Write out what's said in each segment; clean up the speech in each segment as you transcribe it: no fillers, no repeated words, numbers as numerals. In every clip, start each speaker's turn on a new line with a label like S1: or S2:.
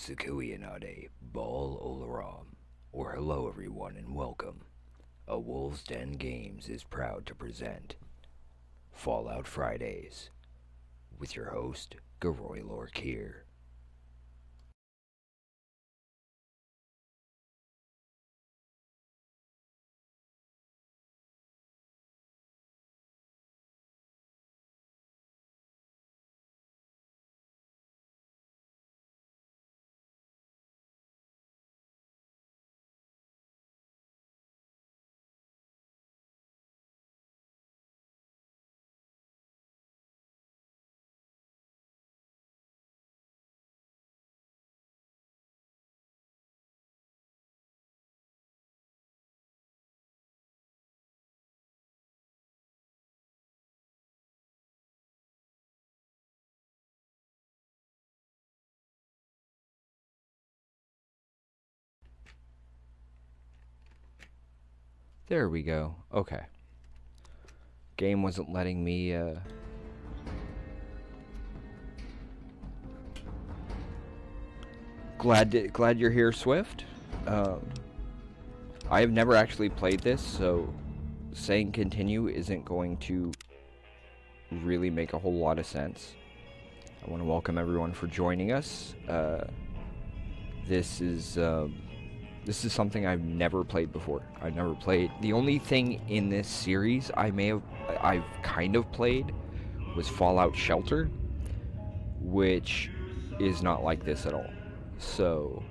S1: Sakuyanade Ball Olaram, or hello everyone and welcome. A Wolves Den Games is proud to present Fallout Fridays with your host, Geroya'lor Kyr. There we go. Okay. Game wasn't letting me, Glad you're here, Swift. I have never actually played this, so saying continue isn't going to really make a whole lot of sense. I want to welcome everyone for joining us. This is something I've never played before. I've never played. The only thing in this series I've kind of played was Fallout Shelter, which is not like this at all. So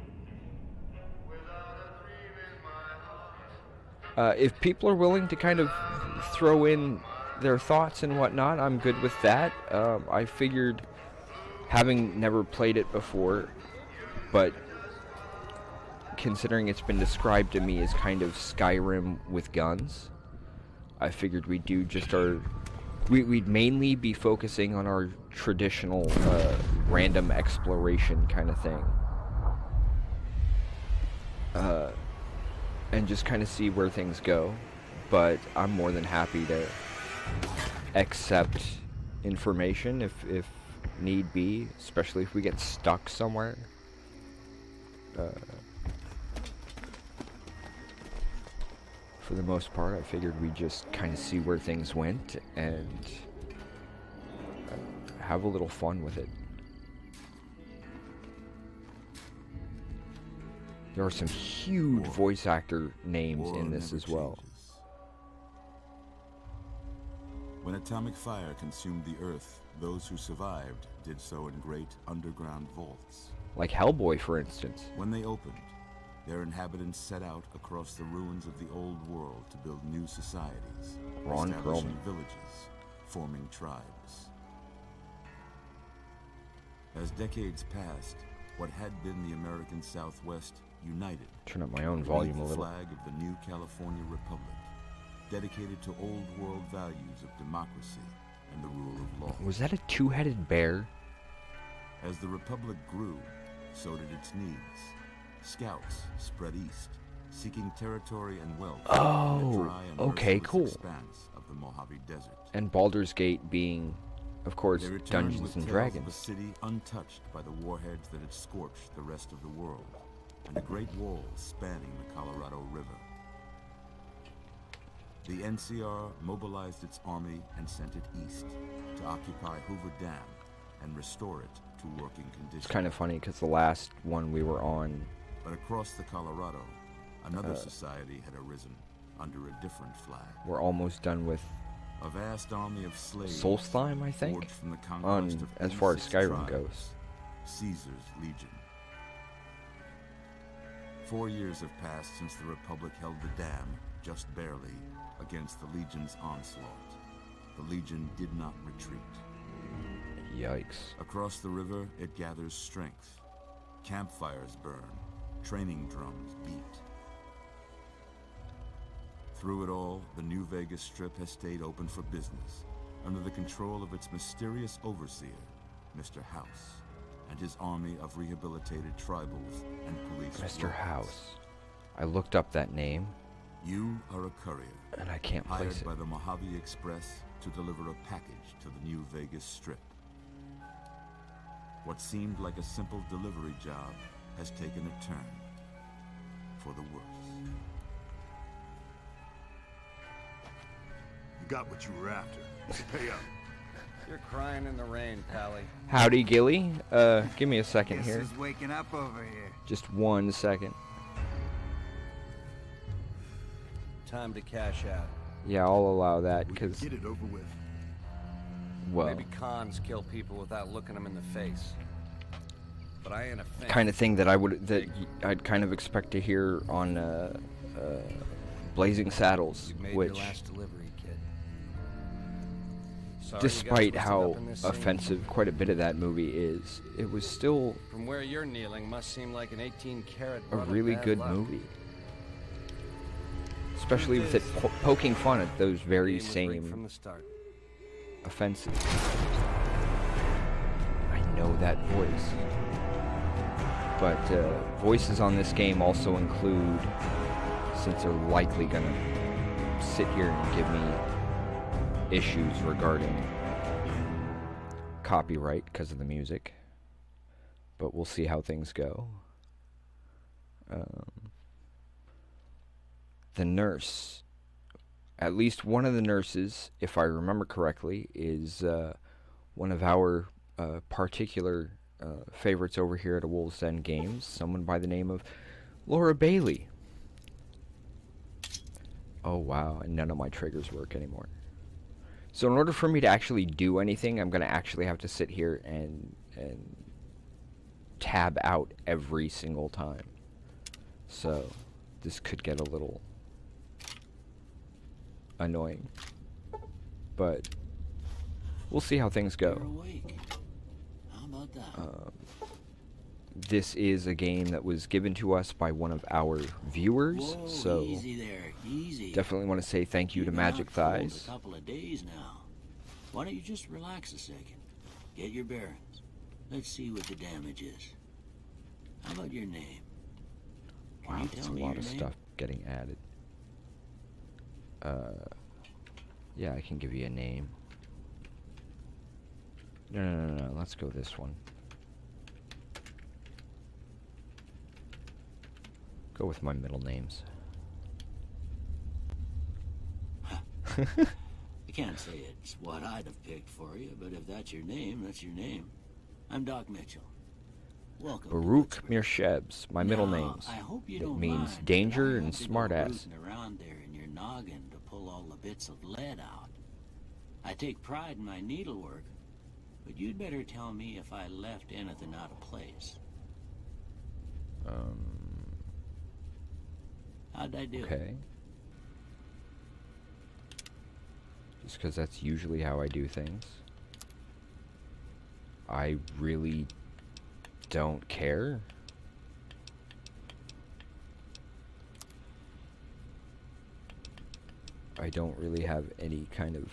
S1: if people are willing to kind of throw in their thoughts and whatnot, I'm good with that. I figured, having never played it before, but considering it's been described to me as kind of Skyrim with guns, I figured we'd do just we'd mainly be focusing on our traditional random exploration kind of thing. And just kind of see where things go. But I'm more than happy to accept information if need be, especially if we get stuck somewhere. For the most part, I figured we'd just kind of see where things went and have a little fun with it. There are some huge voice actor names in this as well.
S2: When atomic fire consumed the Earth, those who survived did so in great underground vaults.
S1: Like Hellboy, for instance.
S2: When they opened, their inhabitants set out across the ruins of the old world to build new societies, establishing villages, forming tribes. As decades passed, what had been the American Southwest united.
S1: Turn up my own volume a little.
S2: The flag of the new California Republic, dedicated to old world values of democracy and the rule of law.
S1: Was that a two-headed bear?
S2: As the Republic grew, so did its needs. Scouts spread east, seeking territory and wealth.
S1: Oh, okay, cool.
S2: Expanse of the Mojave Desert.
S1: And Baldur's Gate being, of course, Dungeons and Dragons.
S2: A city untouched by the warheads that had scorched the rest of the world, and a great wall spanning the Colorado River. The NCR mobilized its army and sent it east to occupy Hoover Dam and restore it to working conditions.
S1: It's kind of funny because the last one we were on...
S2: But across the Colorado, another society had arisen under a different flag.
S1: We're almost done with
S2: a vast army of slaves,
S1: Solstheim, I think,
S2: from the conquest of
S1: as far as Skyrim
S2: tribes,
S1: goes.
S2: Caesar's Legion. 4 years have passed since the Republic held the dam, just barely, against the Legion's onslaught. The Legion did not retreat.
S1: Yikes.
S2: Across the river, it gathers strength. Campfires burn, training drums beat. Through it all, the New Vegas Strip has stayed open for business, under the control of its mysterious overseer, Mr. House, and his army of rehabilitated tribals and police.
S1: Mr. House. I looked up that name.
S2: You are a courier,
S1: and I can't place it.
S2: Hired by the Mojave Express to deliver a package to the New Vegas Strip. What seemed like a simple delivery job has taken a turn for the worse.
S3: You got what you were after. Pay up.
S4: You're crying in the rain, Pally.
S1: Howdy, Gilly. Give me a second
S5: Guess
S1: here.
S5: who's waking up over here?
S1: Just 1 second.
S4: Time to cash out.
S1: Yeah, I'll allow that,
S3: We can
S1: because,
S3: get it over with.
S1: well,
S4: Maybe cons kill people without looking them in the face. But I ain't a fan.
S1: kind of thing that I'd kind of expect to hear on Blazing Saddles,
S4: You made
S1: which,
S4: your last delivery, kid. Sorry,
S1: despite
S4: you guys
S1: how
S4: twisted up in this scene.
S1: offensive quite a bit of that movie is, it was still
S4: From where you're kneeling must seem like an 18-karat
S1: a
S4: run of
S1: really
S4: bad
S1: good
S4: luck.
S1: movie. Especially with it poking fun at those very
S4: Game was rigged
S1: same
S4: from the start.
S1: offenses. I know that voice. But voices on this game also include, since they're likely gonna sit here and give me issues regarding copyright because of the music. But we'll see how things go. The nurse, at least one of the nurses, if I remember correctly, is one of our particular favorites over here at A Wolf's Den Games, someone by the name of Laura Bailey. Oh wow, and none of my triggers work anymore. So in order for me to actually do anything, I'm going to actually have to sit here and tab out every single time. So this could get a little annoying, but we'll see how things
S6: You're
S1: go.
S6: awake. How about that?
S1: This is a game that was given to us by one of our viewers,
S6: Whoa,
S1: so
S6: easy there, easy.
S1: definitely want to say thank you to
S6: You've been
S1: Magic
S6: out cold
S1: Thighs.
S6: A couple of days now. Why don't you just relax a second? Get your bearings. Let's see what the damage is. How about your name? Can
S1: Wow,
S6: you
S1: that's
S6: tell
S1: a
S6: me
S1: lot
S6: your
S1: of
S6: name?
S1: stuff getting added. Yeah, I can give you a name. No, let's go this one. Go with my middle names.
S6: I can't say it's what I'd have picked for you, but if that's your name, that's your name. I'm Doc Mitchell. Welcome. to
S1: Baruch
S6: Pittsburgh.
S1: Mirshebs, my middle
S6: Now,
S1: names.
S6: I hope you
S1: It
S6: don't
S1: means
S6: mind, but
S1: danger
S6: I
S1: and
S6: had to go
S1: smartass.
S6: rooting around there in your noggin to pull all the bits of lead out. I take pride in my needlework, but you'd better tell me if I left anything out of place. How'd I do?
S1: Okay. Just because that's usually how I do things. I really don't care. I don't really have any kind of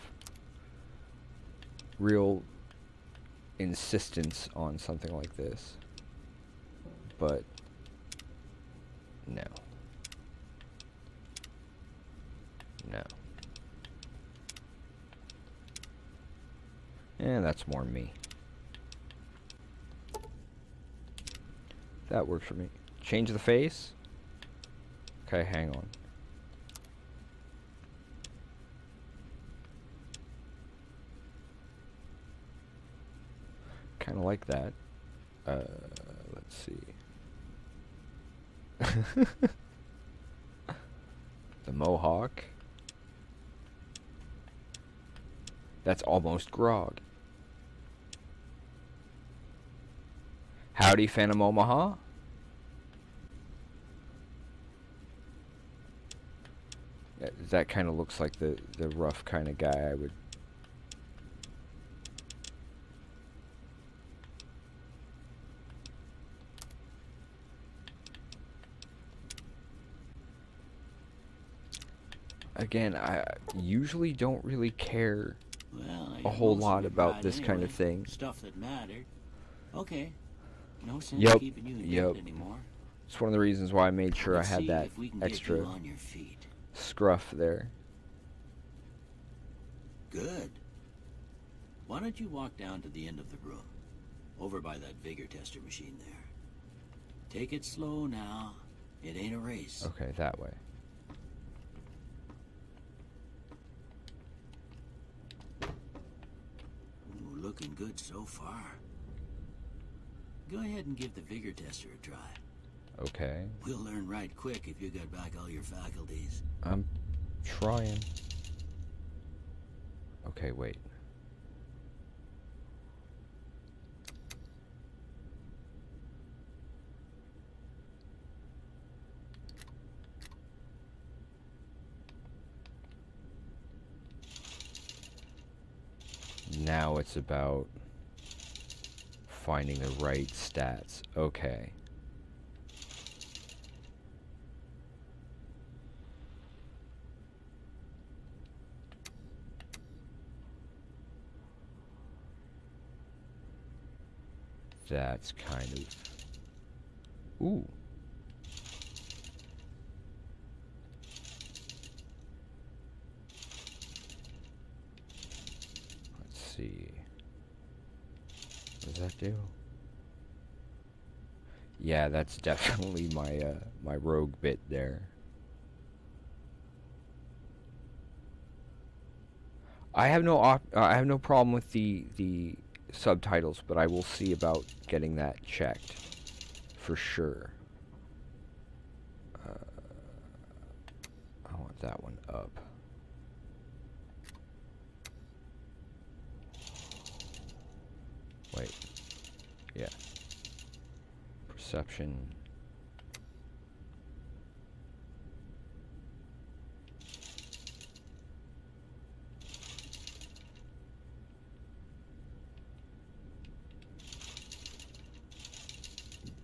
S1: real insistence on something like this. But no. No. And that's more me. That works for me. Change the face? Okay, hang on. Kind of like that. Let's see. The mohawk. That's almost Grog. Howdy, Phantom Omaha. That kind of looks like the rough kind of guy I would. Again, I usually don't really care
S6: Well,
S1: a whole lot about this kind of thing.
S6: Stuff that mattered. Okay. No sense
S1: Yup,
S6: keeping you in
S1: yup.
S6: debt anymore.
S1: It's one of the reasons why I made sure
S6: Let's
S1: I had
S6: see
S1: that
S6: if we can get
S1: extra
S6: you on your feet.
S1: scruff there.
S6: Good. Why don't you walk down to the end of the room, over by that vigor tester machine there? Take it slow now. It ain't a race.
S1: Okay, that way.
S6: Ooh, looking good so far. Go ahead and give the vigor tester a try.
S1: Okay.
S6: We'll learn right quick if you got back all your faculties.
S1: I'm trying. Okay, wait. Now it's about finding the right stats. Okay. That's kind of... Ooh. Let's see. What does that do? Yeah, that's definitely my my rogue bit there. I have no problem with the subtitles, but I will see about getting that checked for sure. I want that one up. Wait. Yeah. Perception.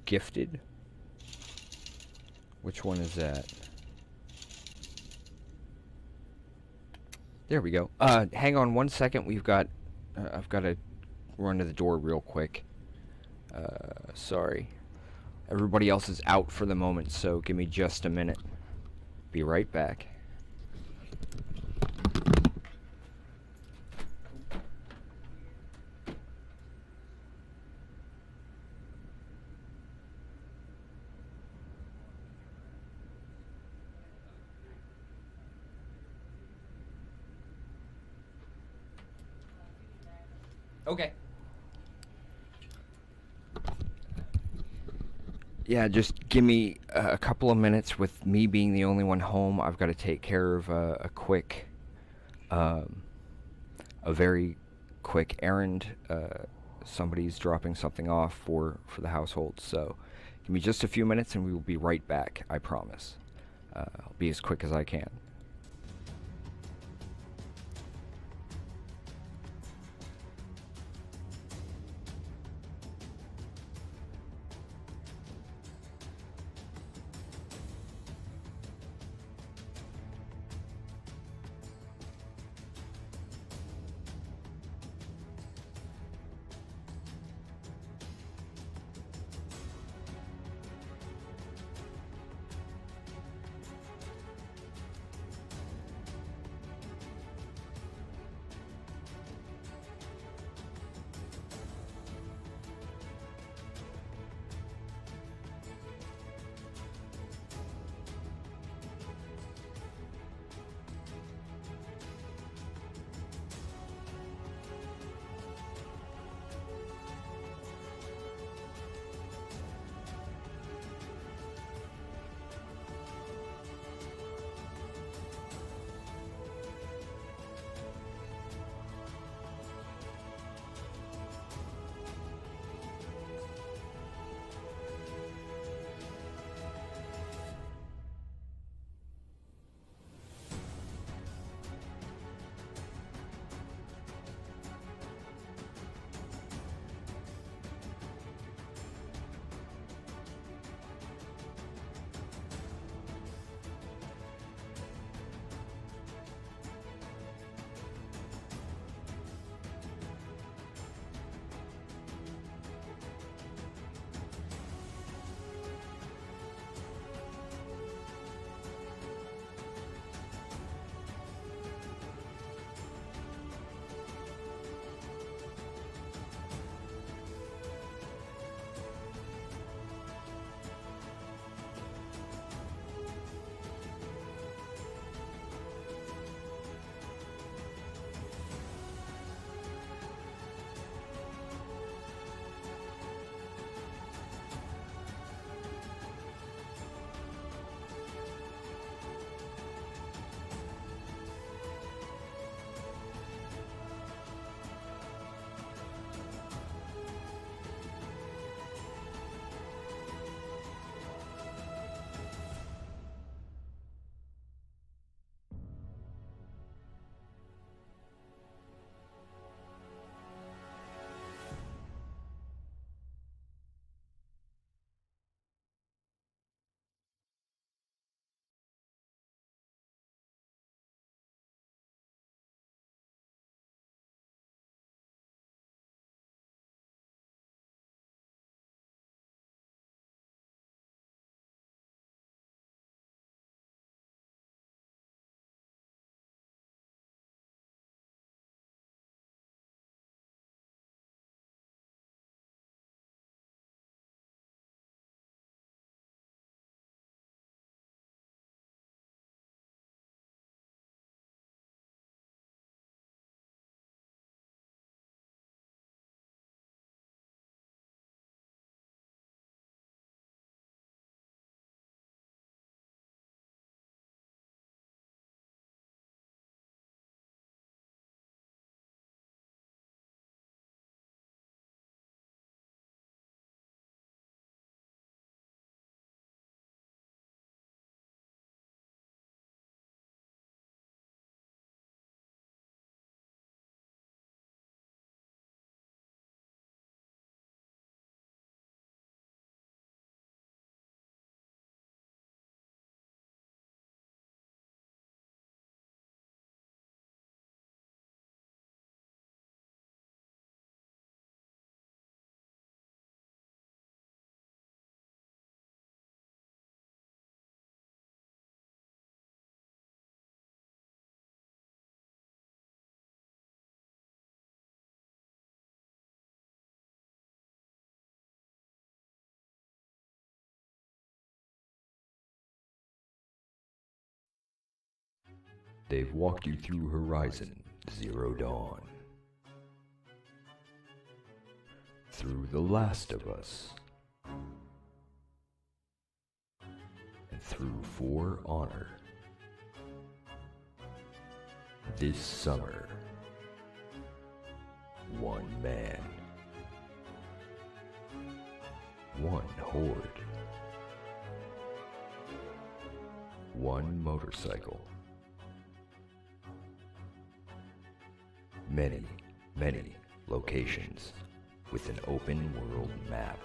S1: Gifted? Which one is that? There we go. Hang on one second. We've got... I've got to run to the door real quick. Sorry. Everybody else is out for the moment, so give me just a minute. Be right back. Okay. Yeah, just give me a couple of minutes. With me being the only one home, I've got to take care of a quick, a very quick errand. Somebody's dropping something off for the household, so give me just a few minutes and we will be right back, I promise. I'll be as quick as I can. They've walked you through Horizon Zero Dawn, through The Last of Us, and through For Honor. This summer, one man, one horde, one motorcycle, many, many locations with an open world map,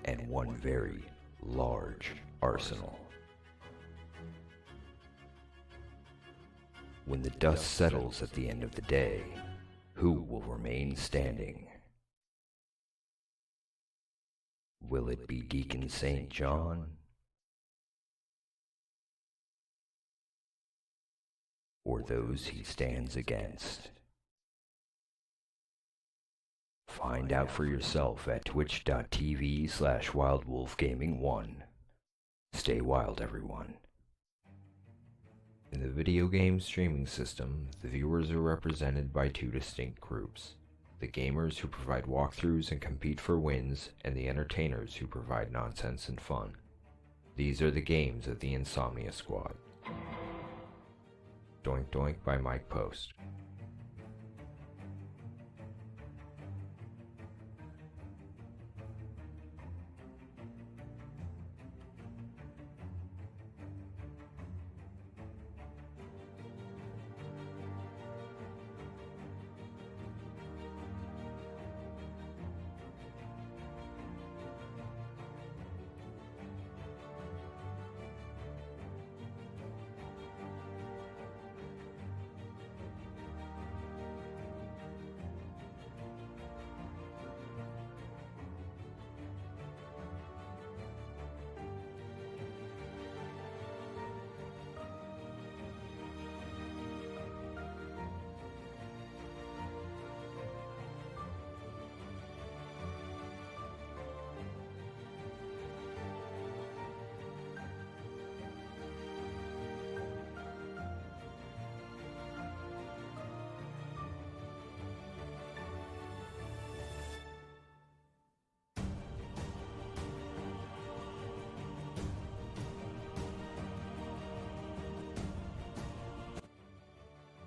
S1: and one very large arsenal. When the dust settles at the end of the day, who will remain standing? Will it be Deacon St. John? Or those he stands against? Find out for yourself at twitch.tv/wildwolfgaming1. Stay wild, everyone. In the video game streaming system, the viewers are represented by two distinct groups: the gamers who provide walkthroughs and compete for wins, and the entertainers who provide nonsense and fun. These are the games of the Insomnia Squad. Doink Doink by Mike Post.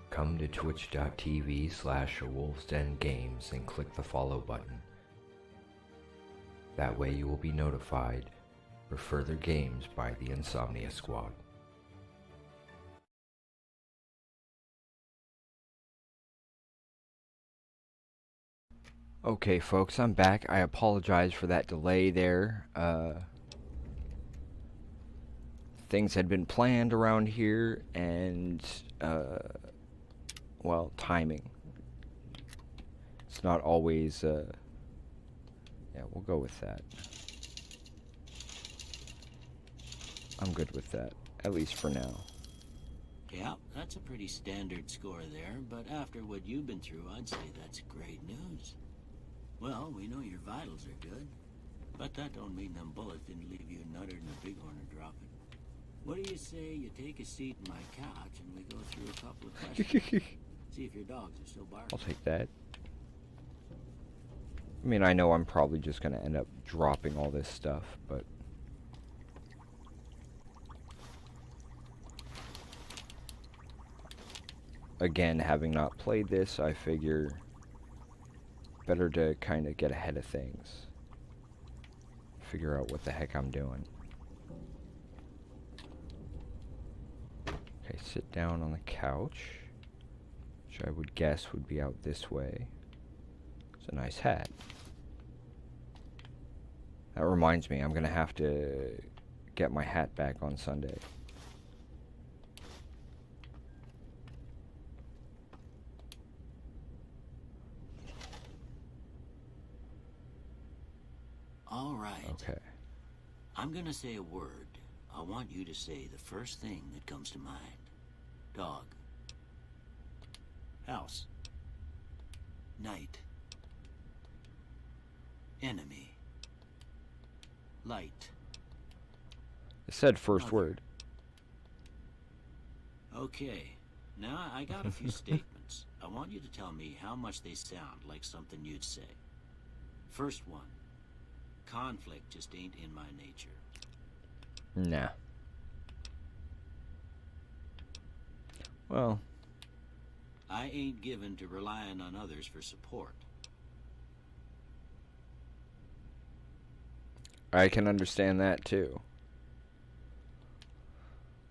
S1: Come to twitch.tv/awolfsdengames and click the follow button. That way you will be notified for further games by the Insomnia Squad. Okay folks, I'm back. I apologize for that delay there. Things had been planned around here, and well, timing. It's not always, yeah, we'll go with that. I'm good with that, at least for now.
S6: Yeah, that's a pretty standard score there, but after what you've been through, I'd say that's great news. Well, we know your vitals are good, but that don't mean them bullets didn't leave you nuttered and a bighorn are dropping. What do you say you take a seat in my couch and we go through a couple of questions? See if your dogs are still barking.
S1: I'll take that. I mean, I know I'm probably just gonna end up dropping all this stuff, but again, having not played this, I figure better to kind of get ahead of things. Figure out what the heck I'm doing. Okay, sit down on the couch, which I would guess would be out this way. It's a nice hat. That reminds me, I'm gonna have to get my hat back on Sunday.
S6: All right.
S1: Okay.
S6: I'm gonna say a word. I want you to say the first thing that comes to mind. Dog. House. Night. Enemy. Light.
S1: It said first
S6: Mother.
S1: word.
S6: Okay, now I got a few statements. I want you to tell me how much they sound like something you'd say. First one. Conflict just ain't in my nature.
S1: Nah. Well,
S6: I ain't given to relying on others for support.
S1: I can understand that too.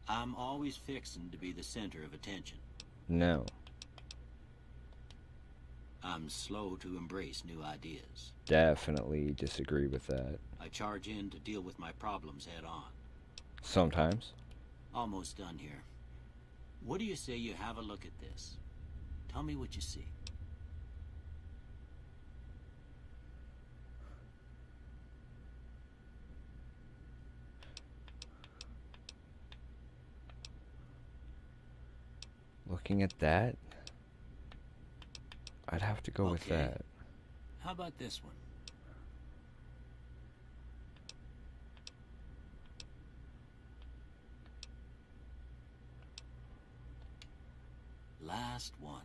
S6: I'm always fixin' to be the center of attention.
S1: No.
S6: I'm slow to embrace new ideas.
S1: Definitely disagree with that.
S6: I charge in to deal with my problems head on.
S1: Sometimes.
S6: Almost done here. What do you say you have a look at this? Tell me what you see.
S1: Looking at that, I'd have to go with
S6: Okay.
S1: that.
S6: How about this one? Last one.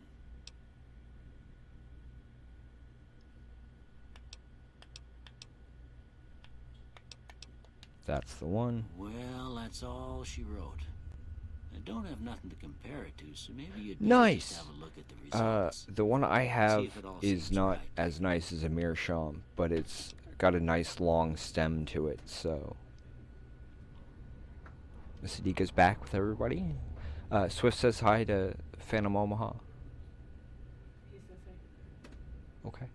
S1: That's the one.
S6: Well, that's all she wrote. I don't have nothing to compare it to, so maybe you'd
S1: Nice.
S6: just have a look at the results.
S1: The one I have
S6: if it all
S1: is
S6: seems
S1: not
S6: right.
S1: as nice as a meerschaum, but it's got a nice long stem to it, so. Miss Adika's back with everybody. Swift says hi to Phantom Omaha.
S5: He's the same.
S1: Okay.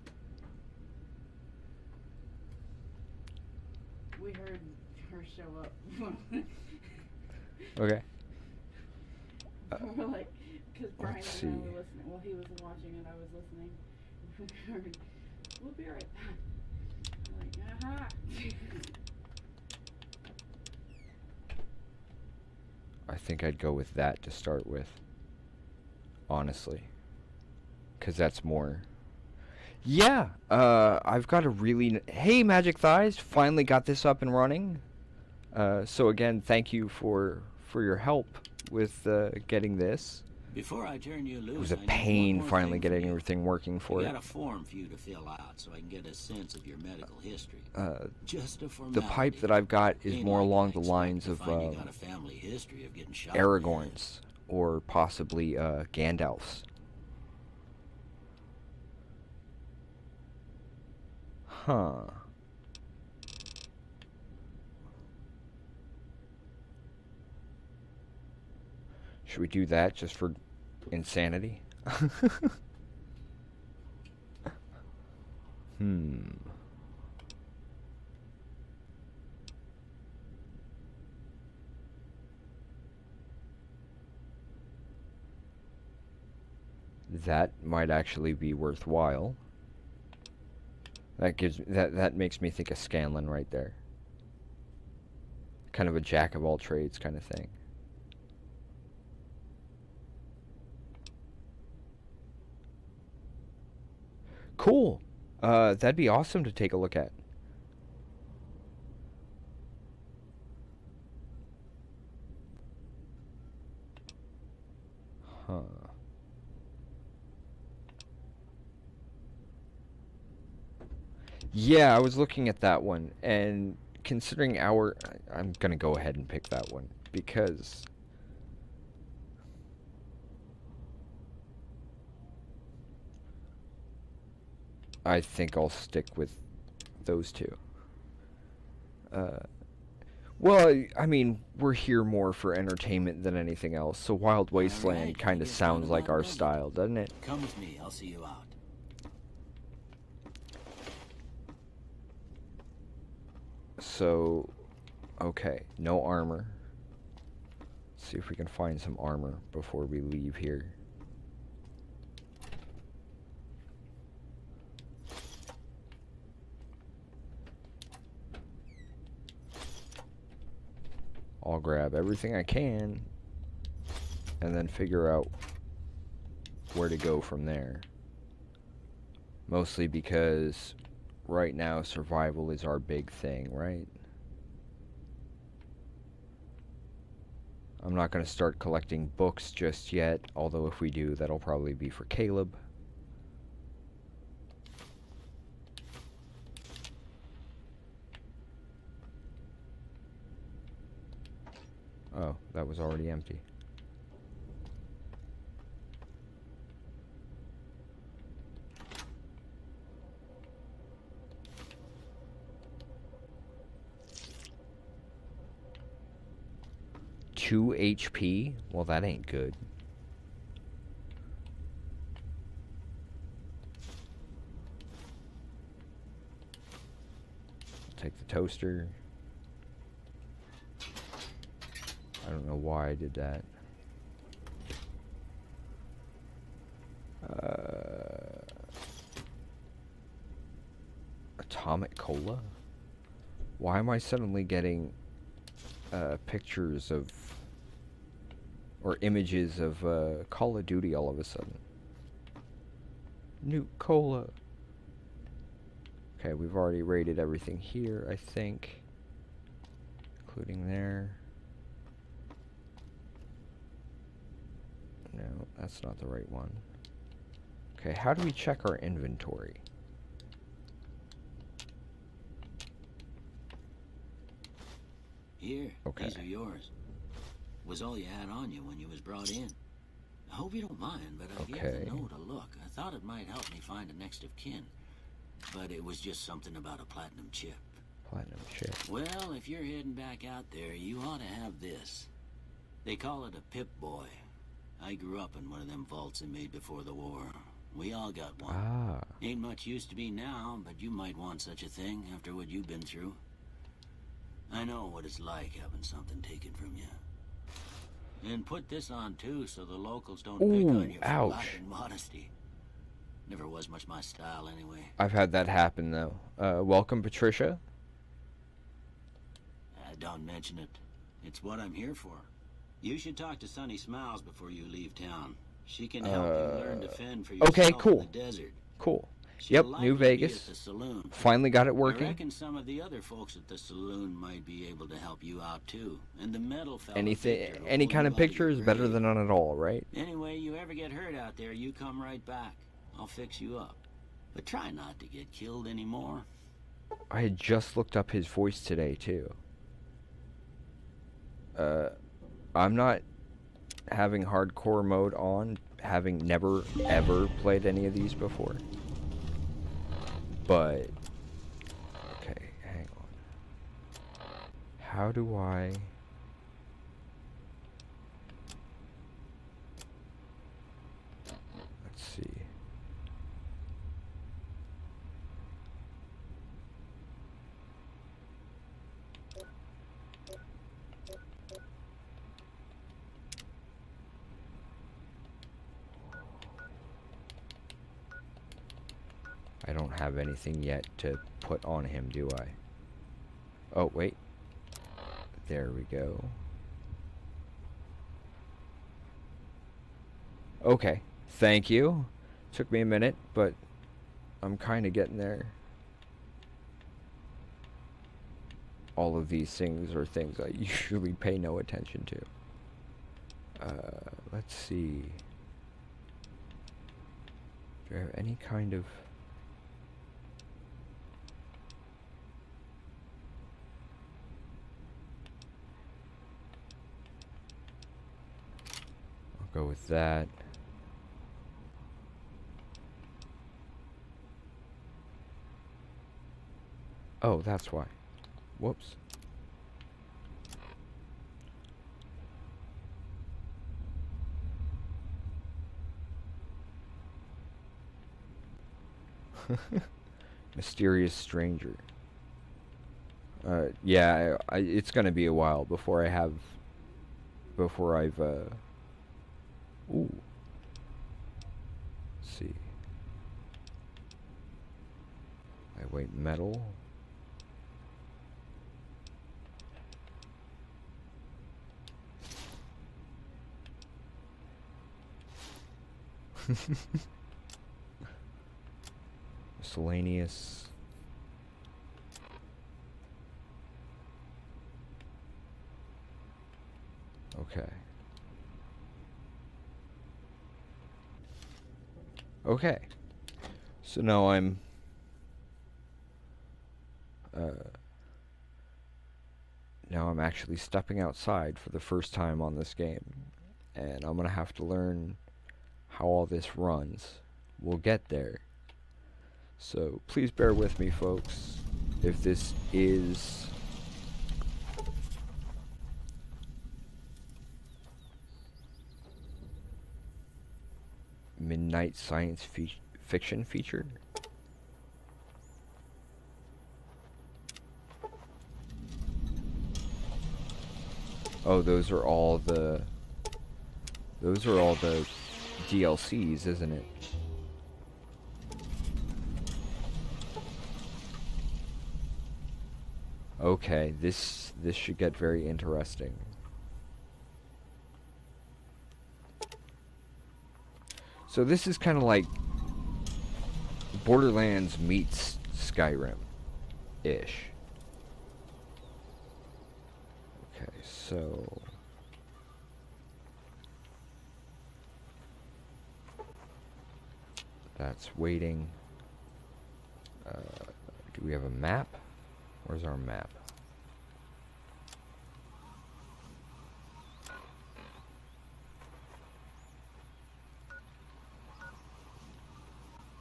S5: We heard her show up.
S1: Okay.
S5: We're like, because Brian
S1: let's
S5: and I
S1: see.
S5: were listening. Well, he was watching and I was listening. We heard, we'll be right back. I'm like, aha.
S1: I think I'd go with that to start with. Honestly. Because that's more. Yeah. I've got a really. Hey, Magic Thighs. Finally got this up and running. So again, thank you for your help with getting this.
S6: Before I turn you loose,
S1: It was a
S6: I need
S1: pain
S6: one more
S1: finally
S6: thing from
S1: getting
S6: you.
S1: everything working for
S6: I
S1: it.
S6: got a form for you to fill out so I can get a sense of your medical history. Just a
S1: The
S6: formality.
S1: pipe that I've got is
S6: Ain't
S1: more
S6: like
S1: along
S6: I
S1: the
S6: expect
S1: lines
S6: to
S1: of
S6: find you got a family history of getting shot.
S1: Aragorn's or possibly Gandalf's. Huh. Should we do that just for insanity? That might actually be worthwhile. That makes me think of Scanlan right there. Kind of a jack of all trades kind of thing. Cool. That'd be awesome to take a look at. Huh. Yeah, I was looking at that one, and considering I'm gonna go ahead and pick that one, because I think I'll stick with those two. Well, I mean, we're here more for entertainment than anything else, so Wild Wasteland
S6: Alright,
S1: kind
S6: I
S1: of
S6: guess
S1: sounds
S6: round
S1: like
S6: about
S1: our
S6: done.
S1: style, doesn't it?
S6: Come with me. I'll see you out.
S1: So, okay, no armor. Let's see if we can find some armor before we leave here. I'll grab everything I can and then figure out where to go from there. Mostly because right now survival is our big thing, right? I'm not going to start collecting books just yet, although if we do, that'll probably be for Caleb. Oh, that was already empty. Two HP? Well, that ain't good. Take the toaster. I don't know why I did that. Atomic Cola? Why am I suddenly getting pictures of or images of Call of Duty all of a sudden? Nuke Cola. Okay, we've already rated everything here, I think. Including there. No, that's not the right one. Okay, how do we check our inventory?
S6: Here,
S1: Okay.
S6: these are yours. Was all you had on you when you was brought in. I hope you don't mind, but I gave
S1: Okay.
S6: the note a look. I thought it might help me find a next of kin. But it was just something about a platinum chip.
S1: Platinum chip.
S6: Well, if you're heading back out there, you ought to have this. They call it a Pip-Boy. I grew up in one of them vaults they made before the war. We all got one.
S1: Ah.
S6: Ain't much use to be now, but you might want such a thing after what you've been through. I know what it's like having something taken from you. And put this on too, so the locals don't pick
S1: Ooh,
S6: on you for
S1: ouch.
S6: lacking modesty. Never was much my style anyway.
S1: I've had that happen though. Welcome, Patricia.
S6: Don't mention it. It's what I'm here for. You should talk to Sunny Smiles before you leave town. She can help you learn to fend for yourself
S1: okay, cool.
S6: in the desert.
S1: Cool.
S6: She'll
S1: Yep,
S6: likely
S1: New
S6: be
S1: Vegas.
S6: at the saloon.
S1: Finally got it
S6: I
S1: working.
S6: reckon some of the other folks at the saloon might be able to help you out too. And the metal fella
S1: Anything,
S6: Victor will
S1: any
S6: pull
S1: kind
S6: you
S1: of
S6: out your
S1: picture is better
S6: grave.
S1: than none at all, right?
S6: Anyway, you ever get hurt out there, you come right back. I'll fix you up. But try not to get killed anymore.
S1: I had just looked up his voice today too. I'm not having hardcore mode on, having never ever played any of these before. But okay, hang on. How do I let's see. I don't have anything yet to put on him, do I? Oh, wait. There we go. Okay. Thank you. Took me a minute, but I'm kind of getting there. All of these things are things I usually pay no attention to. Let's see. Do I have any kind of... I'll go with that. Oh, that's why. Whoops. Mysterious stranger. Yeah, it's gonna be a while before I've, ooh. Let's see. Lightweight metal. Miscellaneous. Okay. Okay. So now I'm actually stepping outside for the first time on this game, and I'm gonna have to learn how all this runs. We'll get there. So please bear with me, folks, if this is midnight science fiction feature. Oh, those are all the DLCs, isn't it? Okay, this should get very interesting. So this is kind of like Borderlands meets Skyrim-ish. Okay, so that's waiting. Do we have a map? Where's our map?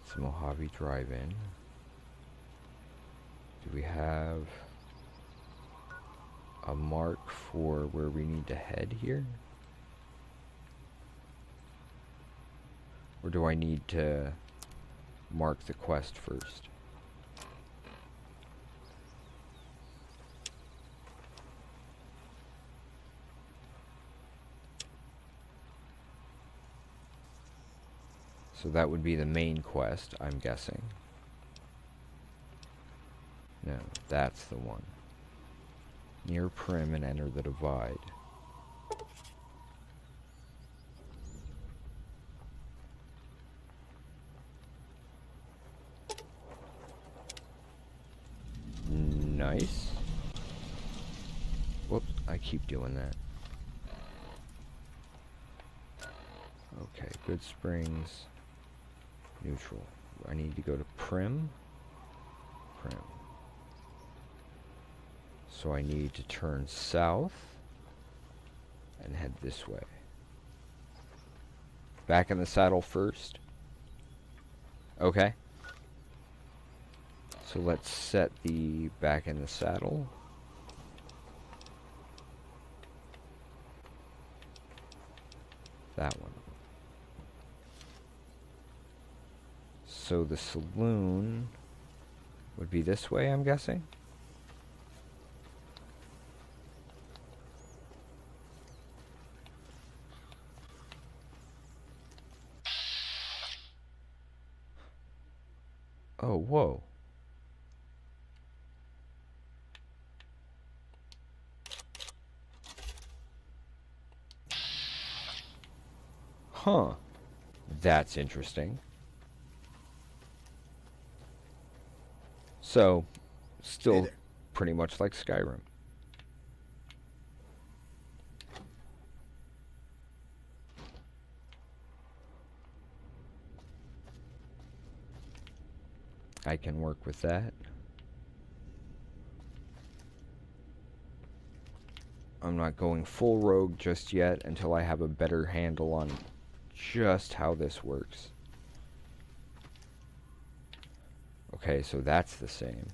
S1: It's Mojave Drive-In. Do we have a mark for where we need to head here? Or do I need to mark the quest first? So that would be the main quest, I'm guessing. No, that's the one. Near Prim and enter the divide. Nice. Whoops, I keep doing that. Okay, Good Springs. Neutral. I need to go to Prim. Prim. So I need to turn south and head this way. Back in the saddle first. Okay. So let's set the back in the saddle. That one. So the saloon would be this way, I'm guessing. Oh, whoa. Huh. That's interesting. So, still pretty much like Skyrim. I can work with that. I'm not going full rogue just yet until I have a better handle on just how this works. Okay, so that's the same.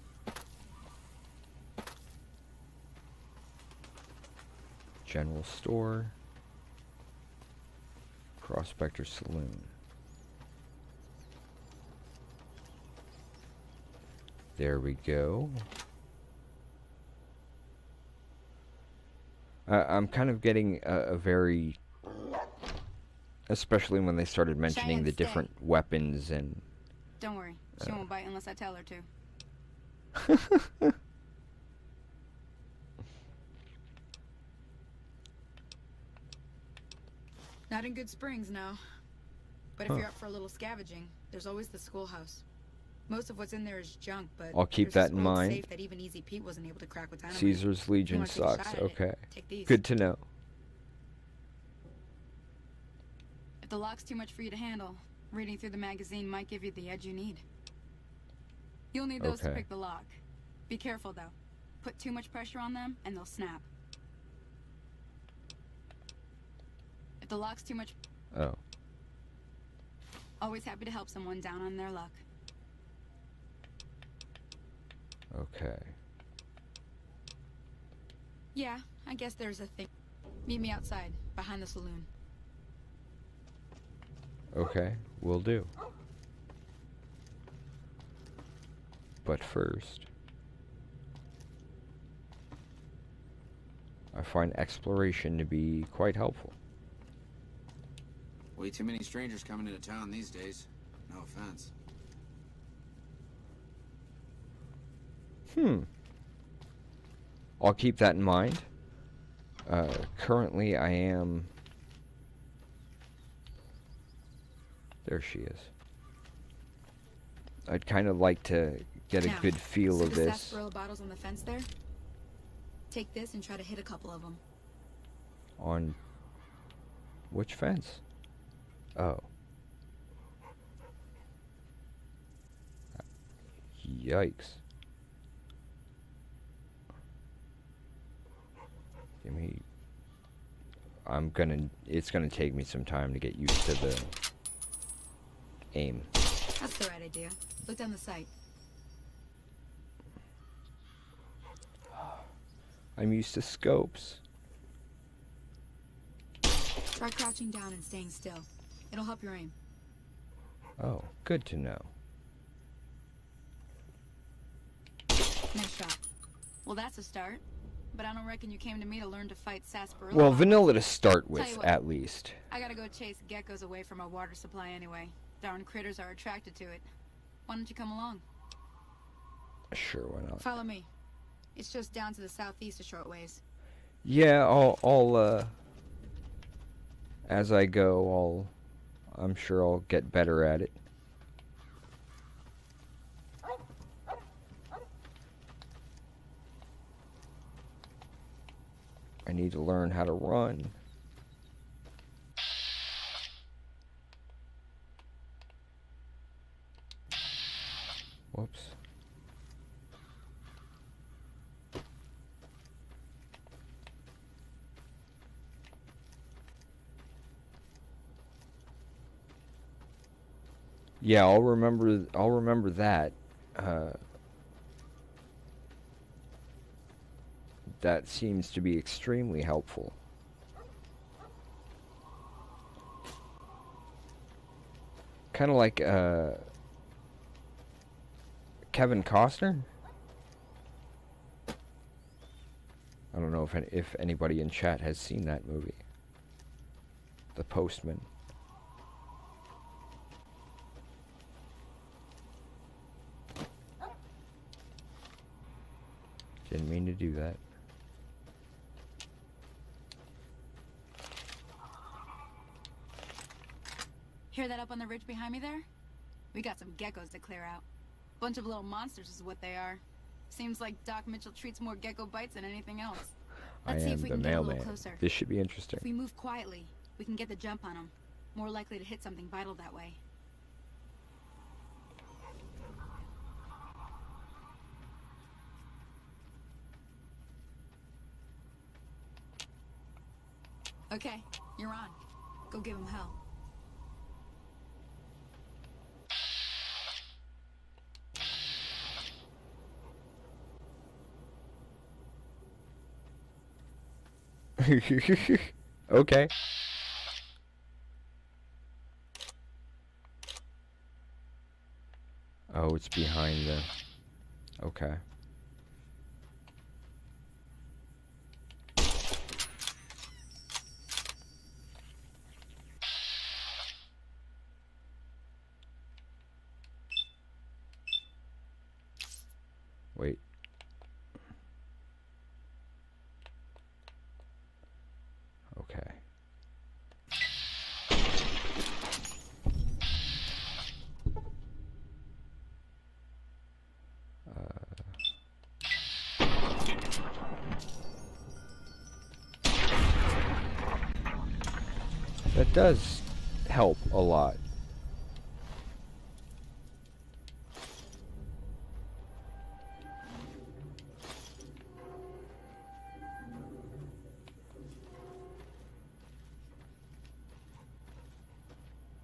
S1: General store. Prospector Saloon. There we go. I'm kind of getting a very... Especially when they started mentioning
S7: Cheyenne,
S1: the
S7: stay.
S1: different weapons and...
S7: Don't worry, she won't bite unless I tell her to. Not in Good Springs, no. But if you're up for a little scavenging, there's always the schoolhouse. Most of what's in there is junk, but
S1: I'll keep
S7: there's
S1: that
S7: this
S1: in
S7: old
S1: mind.
S7: safe that even Easy Pete wasn't able to crack with dynamite.
S1: Caesar's Legion
S7: wanna take a
S1: sucks.
S7: shot at it?
S1: Okay.
S7: Take these.
S1: Good to know.
S7: the lock's too much for you to handle, reading through the magazine might give you the edge you need. You'll need those to
S1: Okay.
S7: pick the lock. Be careful, though. Put too much pressure on them, and they'll snap. If the lock's too much...
S1: Oh.
S7: Always happy to help someone down on their luck.
S1: Okay.
S7: Yeah, I guess there's a thing. Meet me outside, behind the saloon.
S1: Okay, will do. But first, I find exploration to be quite helpful.
S8: Way too many strangers coming into town these days. No offense.
S1: I'll keep that in mind. Currently I am... There she is. I'd kind of like to get a
S7: Now,
S1: good feel
S7: see
S1: of
S7: the
S1: this.
S7: sarsaparilla bottles on the fence there? Take this and try to hit a couple of them.
S1: On which fence? Oh. Yikes. Give me... It's gonna take me some time to get used to the aim.
S7: That's the right idea. Look down the sight.
S1: I'm used to scopes.
S7: Try crouching down and staying still. It'll help your aim.
S1: Oh, good to know.
S7: Nice shot. Well, that's a start. But I don't reckon you came to me to learn to fight sarsaparilla.
S1: Well,
S7: bottles.
S1: vanilla to start
S7: Tell
S1: with,
S7: you what.
S1: at least.
S7: I gotta go chase geckos away from our water supply anyway. Darn critters are attracted to it. Why don't you come along?
S1: Sure, why not?
S7: Follow me. It's just down to the southeast a short ways.
S1: Yeah, I'll as I go, I'm sure I'll get better at it. I need to learn how to run. Whoops. Yeah, I'll remember that. That seems to be extremely helpful. Kind of like Kevin Costner. I don't know if anybody in chat has seen that movie. The Postman. Didn't mean to do that.
S7: Hear that up on the ridge behind me there? We got some geckos to clear out. Bunch of little monsters is what they are. Seems like Doc Mitchell treats more gecko bites than anything else. Let's see if we can get a little closer.
S1: This should be interesting.
S7: If we move quietly, we can get the jump on them. More likely to hit something vital that way. Okay, you're on. Go give him hell.
S1: Okay. Oh, it's behind the... Okay. Wait. Okay. That does help a lot.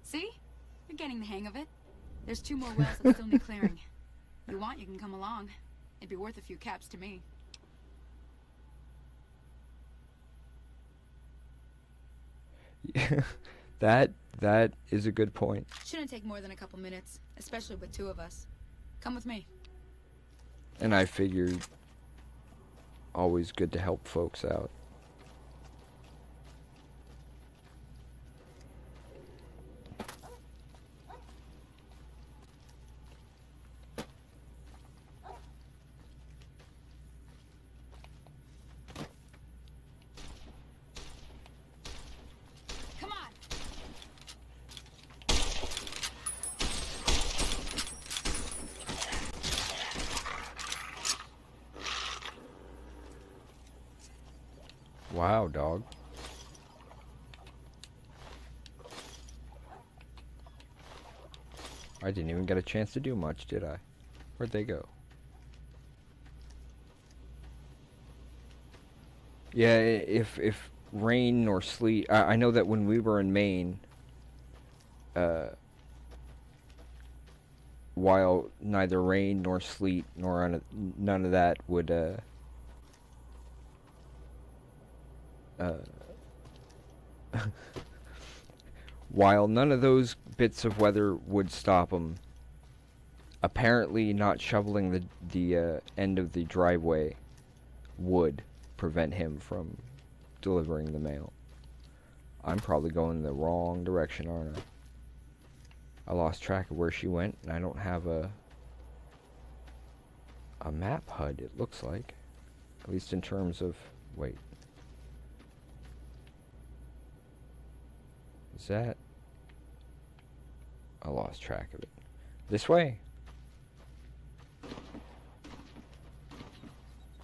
S7: See? You're getting the hang of it. There's 2 more wells that still need clearing. If you want, you can come along. It'd be worth a few caps to me.
S1: That is a good point.
S7: Shouldn't take more than a couple minutes, especially with 2 of us. Come with me.
S1: And I figured always good to help folks out.
S7: Come on.
S1: Wow, dog. I didn't even get a chance to do much, did I? Where'd they go? Yeah, if rain or sleet... I know that when we were in Maine, while neither rain nor sleet nor none of that would... while none of those bits of weather would stop him, apparently not shoveling the end of the driveway would prevent him from delivering the mail. I'm probably going the wrong direction, aren't I? I lost track of where she went, and I don't have a map HUD, it looks like. At least in terms of... Wait. Is that... I lost track of it. This way?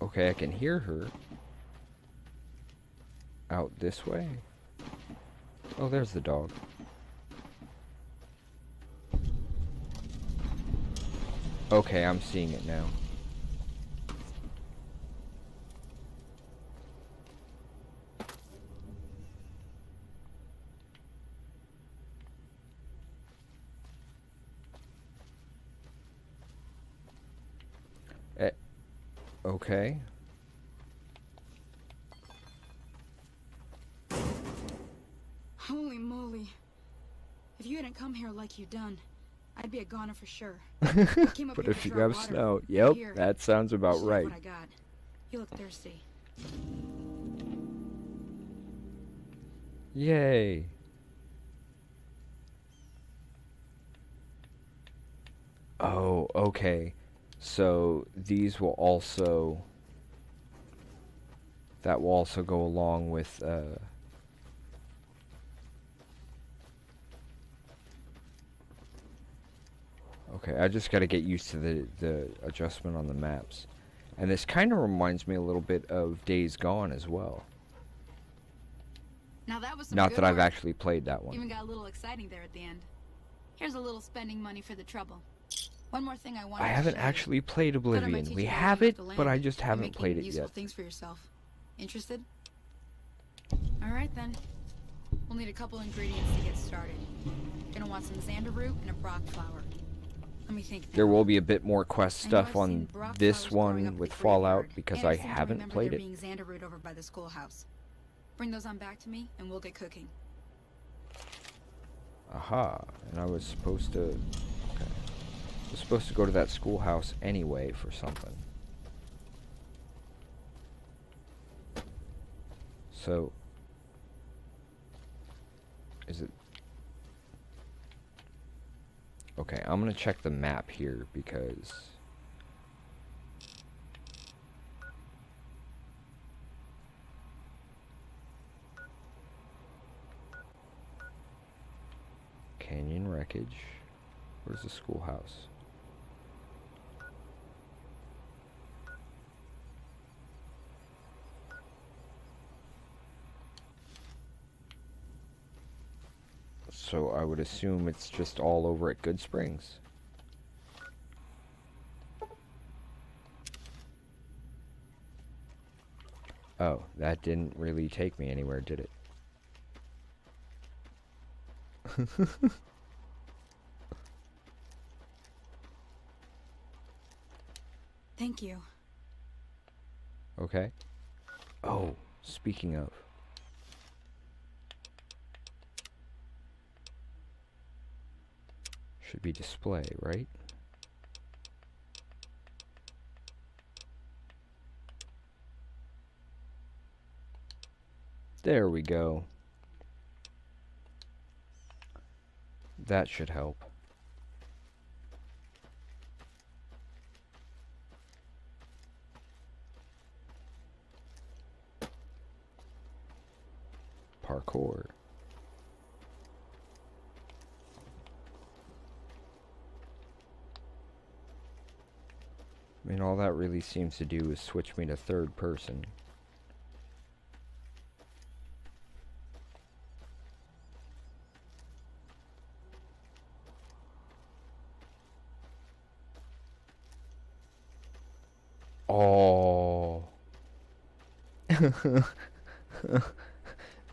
S1: Okay, I can hear her. Out this way? Oh, there's the dog. Okay, I'm seeing it now. Okay.
S7: Holy moly. If you hadn't come here like you done, I'd be a goner for sure. I came up
S1: But
S7: here
S1: if
S7: to
S1: you
S7: draw
S1: have
S7: water.
S1: snow,
S7: You're
S1: yep,
S7: here.
S1: that sounds about
S7: This is
S1: right.
S7: what I got. You look thirsty.
S1: Yay. Oh, okay. So these will also... That will also go along with... Okay, I just gotta get used to the adjustment on the maps. And this kind of reminds me a little bit of Days Gone as well.
S7: Now that was some
S1: Not
S7: good
S1: that I've
S7: work.
S1: actually played that one.
S7: Even got a little exciting there at the end. Here's a little spending money for the trouble. One more thing I want.
S1: I haven't actually played Oblivion. We have it, but I just haven't played it
S7: useful
S1: yet.
S7: Things for yourself. Interested? All right then. We'll need a couple ingredients to get started. Gonna want some xander root and a brock flower. Let me think.
S1: There will be a bit more quest
S7: I know
S1: stuff
S7: I've
S1: on
S7: seen brock
S1: this
S7: flowers growing up
S1: one with
S7: the
S1: Fallout
S7: graveyard,
S1: because
S7: and
S1: I
S7: seem to
S1: haven't
S7: remember
S1: played
S7: there
S1: it.
S7: being xander root over by the schoolhouse. Bring those on back to me, and we'll get cooking.
S1: Aha, and I was supposed to... Okay. I was supposed to go to that schoolhouse anyway for something. So... Is it... Okay, I'm gonna check the map here because... Canyon wreckage. Where's the schoolhouse? So I would assume it's just all over at Good Springs. Oh, that didn't really take me anywhere, did it?
S7: Thank you.
S1: Okay. Oh, speaking of. Should be display, right? There we go. That should help. Parkour. I mean, all that really seems to do is switch me to third person. Oh.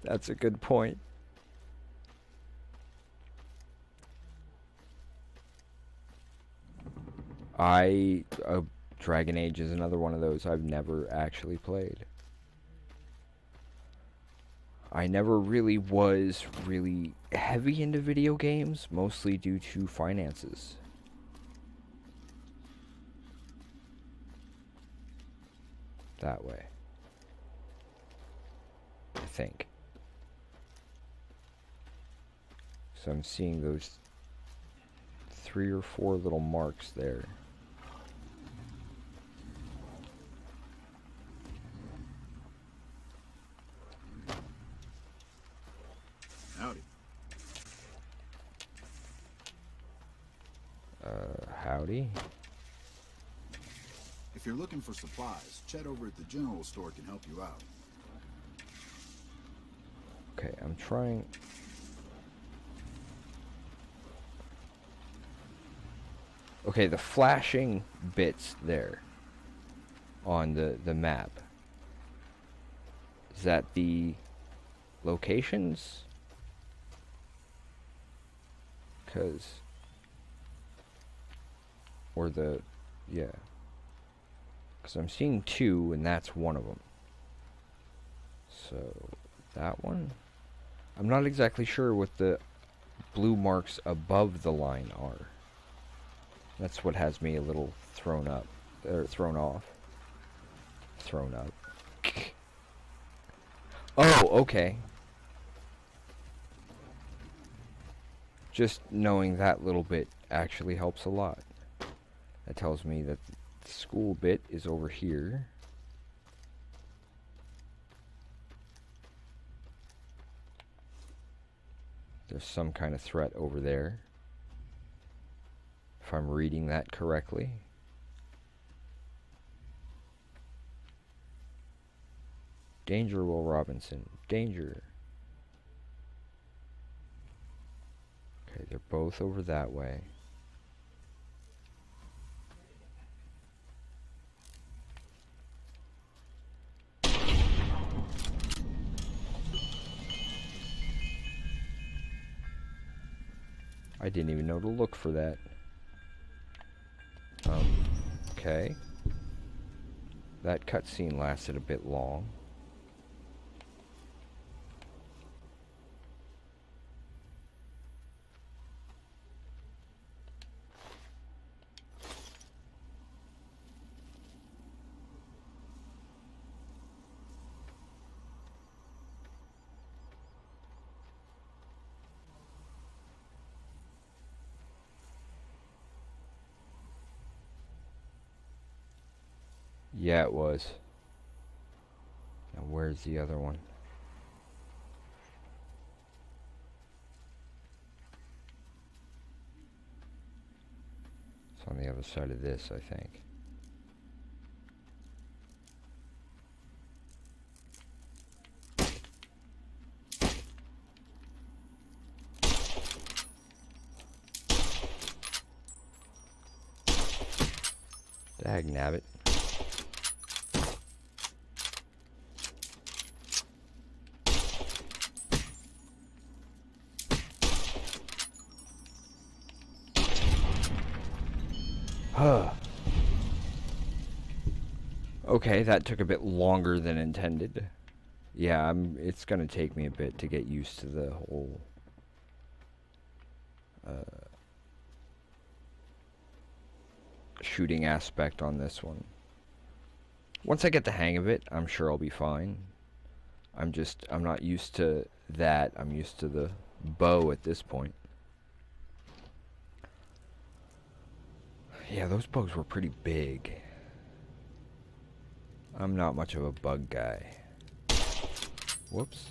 S1: That's a good point. Dragon Age is another one of those I've never actually played. I never really was really heavy into video games, mostly due to finances. That way. I think. So I'm seeing those 3 or 4 little marks there.
S3: Howdy.
S1: Howdy.
S3: If you're looking for supplies, Chet over at the general store can help you out.
S1: Okay, I'm trying. Okay, the flashing bits there on the map. Is that the locations? Yeah. Because I'm seeing 2, and that's one of them. So, that one? I'm not exactly sure what the blue marks above the line are. That's what has me a little thrown up. Or thrown off. Thrown up. Oh, okay. Just knowing that little bit actually helps a lot. That tells me that the school bit is over here. There's some kind of threat over there. If I'm reading that correctly. Danger, Will Robinson. Danger. Okay, they're both over that way. I didn't even know to look for that. Okay. That cutscene lasted a bit long. Yeah, it was. Now where's the other one? It's on the other side of this, I think. Dag nabbit. Huh. Okay, that took a bit longer than intended. Yeah, it's gonna take me a bit to get used to the whole shooting aspect on this one. Once I get the hang of it, I'm sure I'll be fine. I'm not used to that. I'm used to the bow at this point. Yeah, those bugs were pretty big. I'm not much of a bug guy. Whoops.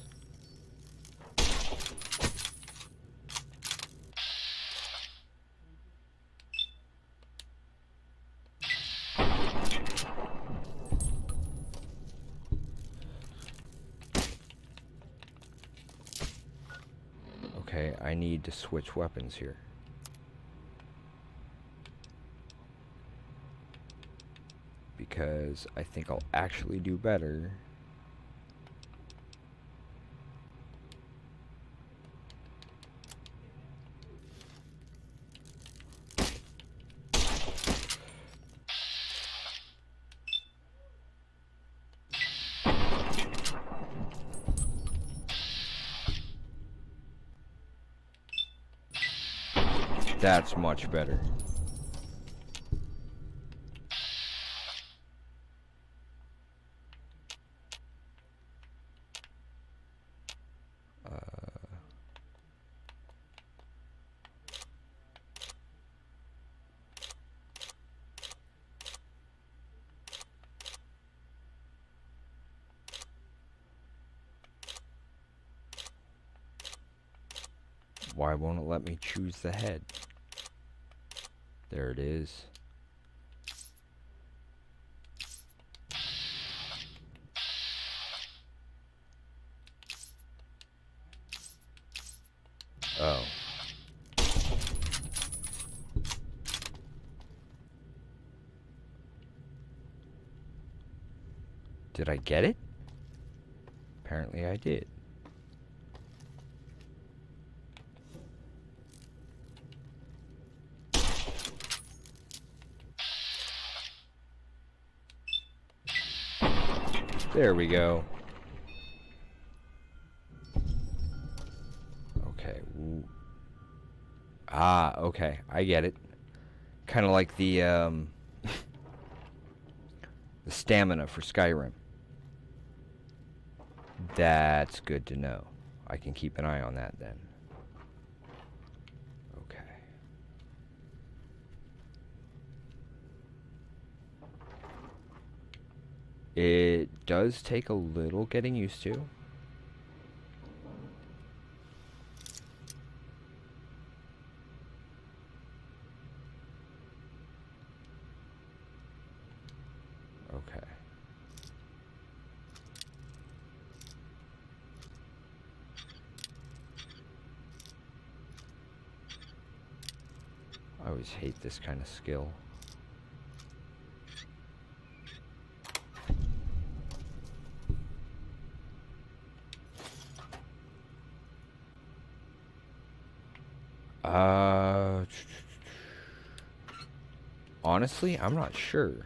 S1: Okay, I need to switch weapons here. Because I think I'll actually do better. That's much better. Why won't it let me choose the head? There it is. Oh. Did I get it? Apparently I did. There we go. Okay. Ah, okay. I get it. Kind of like the the stamina for Skyrim. That's good to know. I can keep an eye on that then. Okay. It does take a little getting used to. Okay. I always hate this kind of skill. Honestly, I'm not sure.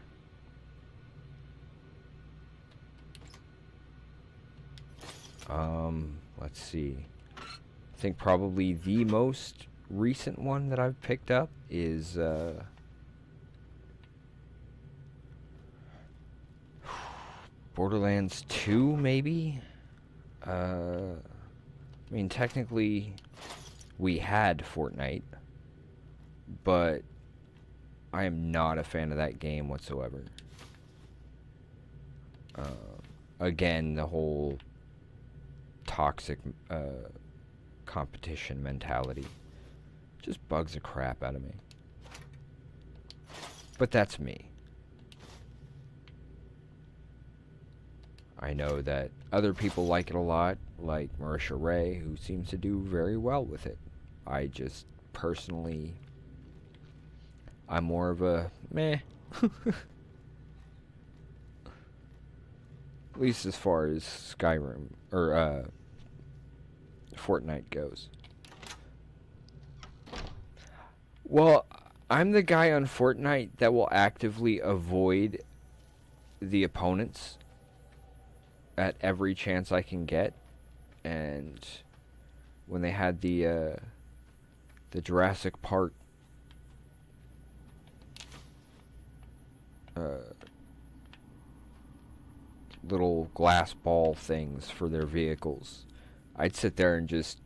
S1: Let's see. I think probably the most recent one that I've picked up is, Borderlands 2, maybe? I mean, technically, we had Fortnite, but I am not a fan of that game whatsoever. Again, the whole toxic competition mentality just bugs the crap out of me. But that's me. I know that other people like it a lot, like Marisha Ray, who seems to do very well with it. I just personally, I'm more of a meh. At least as far as Skyrim, or, Fortnite goes. Well, I'm the guy on Fortnite that will actively avoid the opponents at every chance I can get. And when they had the Jurassic Park little glass ball things for their vehicles, I'd sit there and just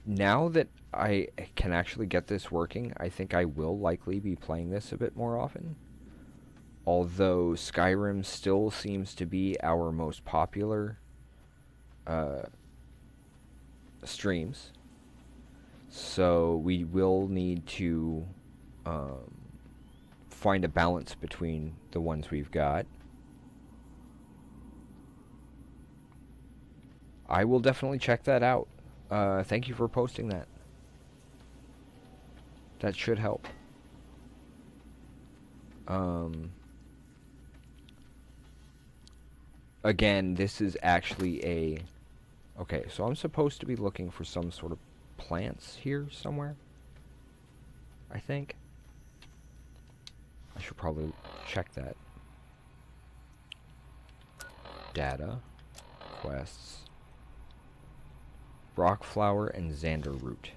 S1: now that I can actually get this working, I think I will likely be playing this a bit more often. Although Skyrim still seems to be our most popular streams. So we will need to find a balance between the ones we've got. I will definitely check that out. Thank you for posting that. That should help. Again, this is actually a... Okay, so I'm supposed to be looking for some sort of plants here somewhere, I think. I should probably check that. Data. Quests. Rock flower and Xander root.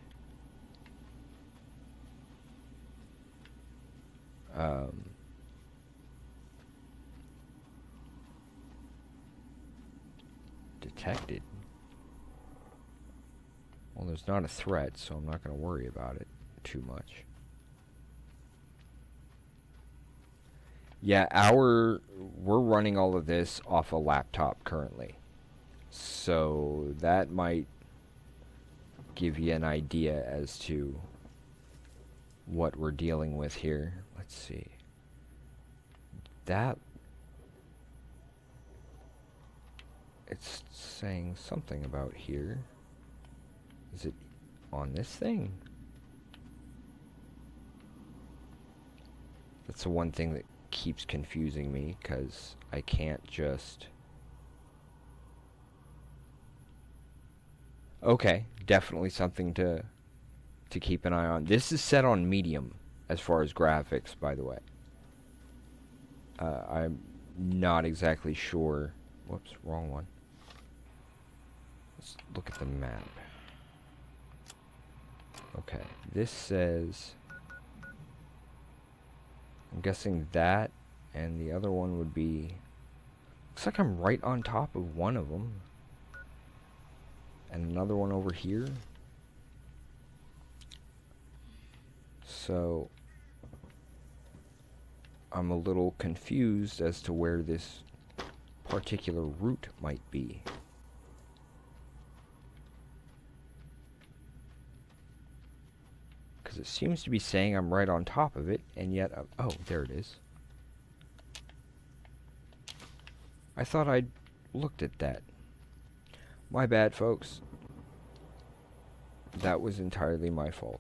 S1: Detected. Well, there's not a threat, so I'm not going to worry about it too much. Yeah, we're running all of this off a laptop currently. So that might give you an idea as to what we're dealing with here. Let's see. That... It's saying something about here. Is it on this thing? That's the one thing that keeps confusing me, because I can't just... Okay, definitely something to keep an eye on. This is set on medium as far as graphics, by the way. I'm not exactly sure. Whoops, wrong one. Let's look at the map. Okay, this says... I'm guessing that, and the other one would be... Looks like I'm right on top of one of them. And another one over here. So... I'm a little confused as to where this particular route might be. Because it seems to be saying I'm right on top of it, and yet... oh, there it is. I thought I'd looked at that. My bad, folks. That was entirely my fault.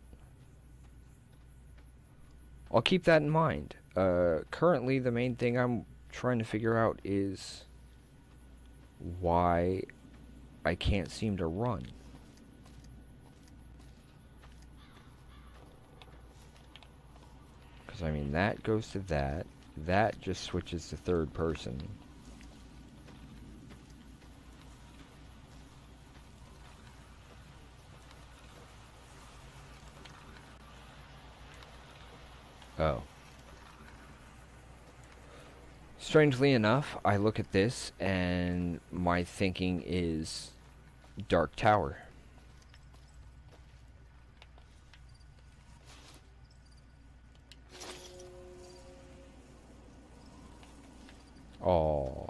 S1: I'll keep that in mind. Currently, the main thing I'm trying to figure out is why I can't seem to run. Because, I mean, that goes to that. That just switches to third person. Oh. Strangely enough, I look at this and my thinking is Dark Tower. Oh.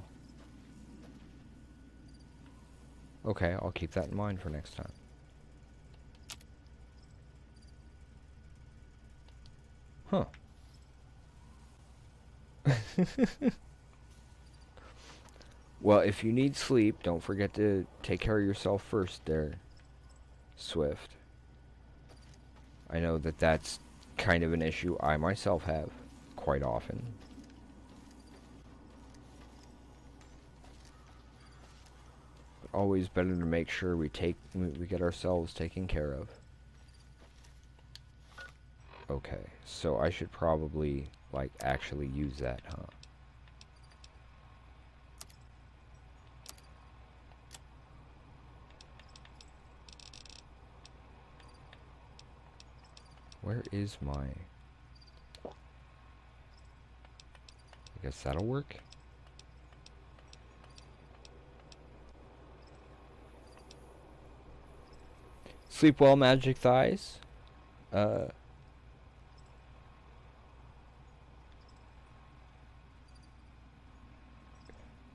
S1: Okay, I'll keep that in mind for next time. Huh. Well, if you need sleep, don't forget to take care of yourself first there, Swift. I know that that's kind of an issue I myself have quite often. always better to make sure we get ourselves taken care of. Okay, so I should probably, like, actually use that, huh? Where is my... I guess that'll work. Sleep well, Magic Thighs.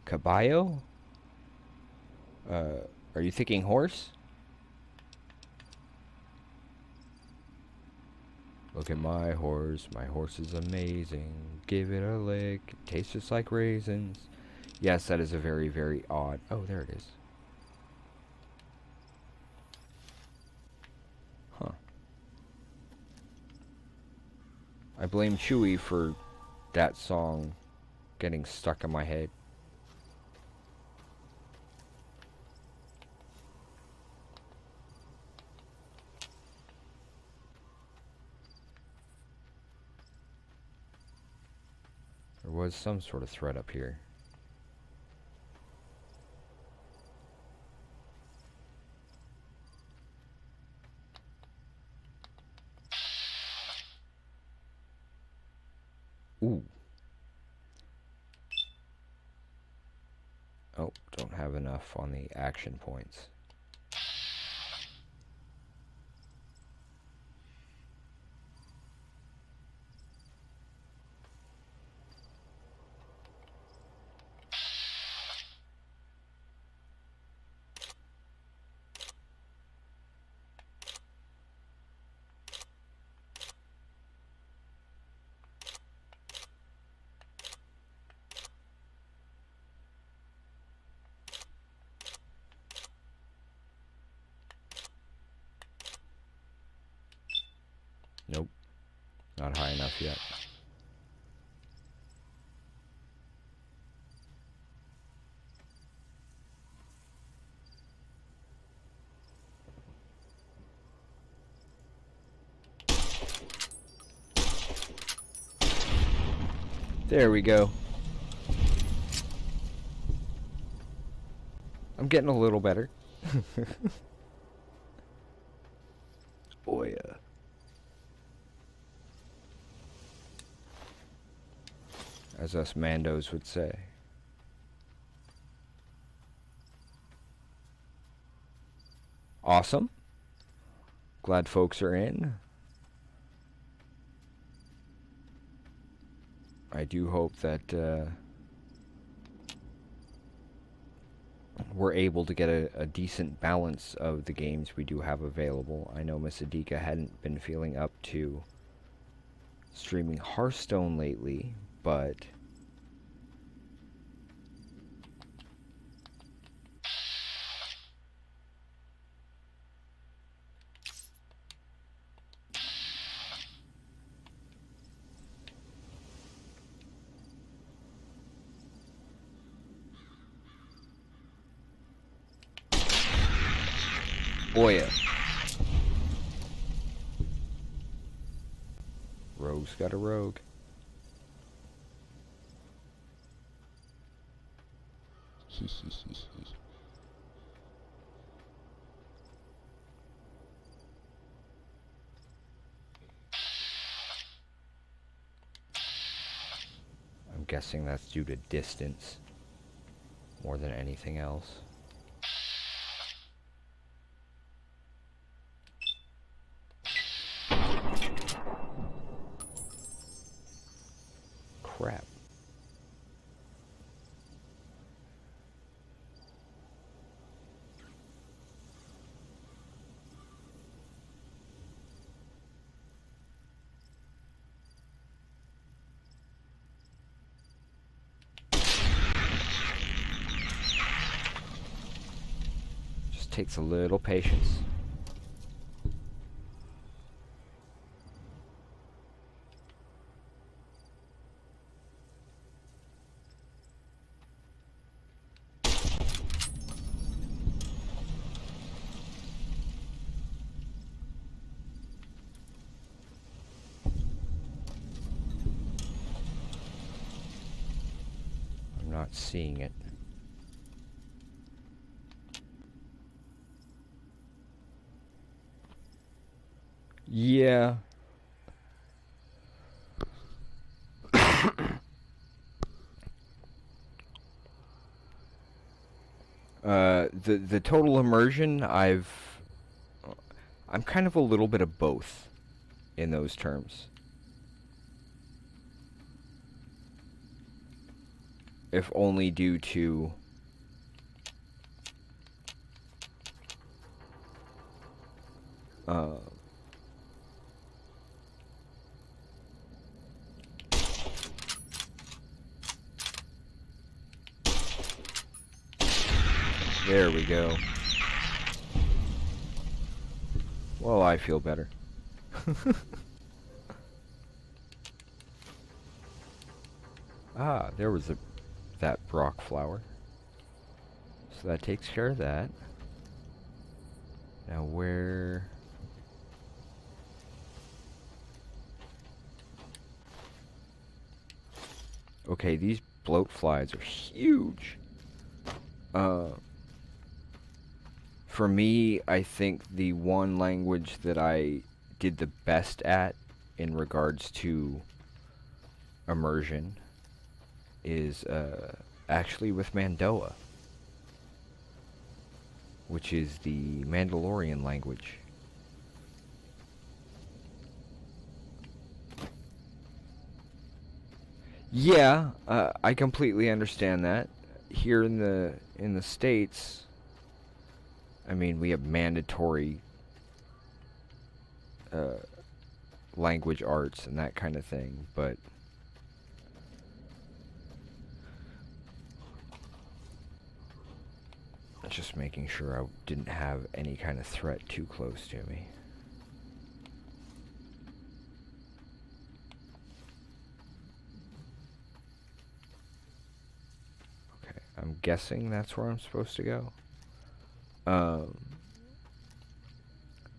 S1: Caballo? Are you thinking horse? Look at my horse is amazing. Give it a lick, it tastes just like raisins. Yes, that is a very, very odd... Oh, there it is. Huh. I blame Chewie for that song getting stuck in my head. There was some sort of thread up here. Ooh. Oh, don't have enough on the action points. Nope. Not high enough yet. There we go. I'm getting a little better. Oh yeah. As us Mandos would say. Awesome. Glad folks are in. I do hope that we're able to get a decent balance of the games we do have available. I know Miss Adika hadn't been feeling up to streaming Hearthstone lately, but oh yeah. Rogue's got a rogue. I'm guessing that's due to distance more than anything else. Crap. Just takes a little patience. not seeing it. Yeah. The total immersion, I'm kind of a little bit of both in those terms. If only due to there we go. Well, I feel better. Ah, there was that Brock flower. So that takes care of that. Now where... Okay, these bloat flies are huge. For me, I think the one language that I did the best at in regards to immersion is actually with Mandoa, which is the Mandalorian language. Yeah, I completely understand that. Here in the States, I mean, we have mandatory language arts and that kind of thing, but just making sure I didn't have any kind of threat too close to me. Okay, I'm guessing that's where I'm supposed to go.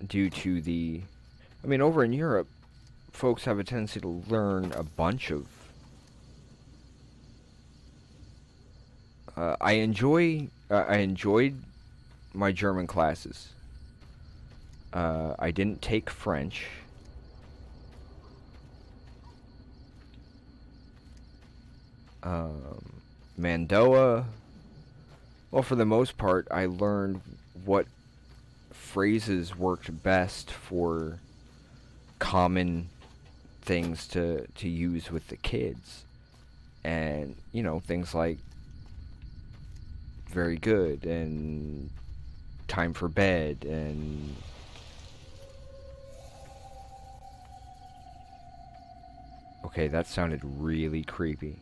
S1: Due to the... I mean, over in Europe, folks have a tendency to learn a bunch of... I enjoyed my German classes. I didn't take French. Mandoa, well, for the most part, I learned what phrases worked best for common things to use with the kids. And, you know, things like very good and time for bed and okay, that sounded really creepy.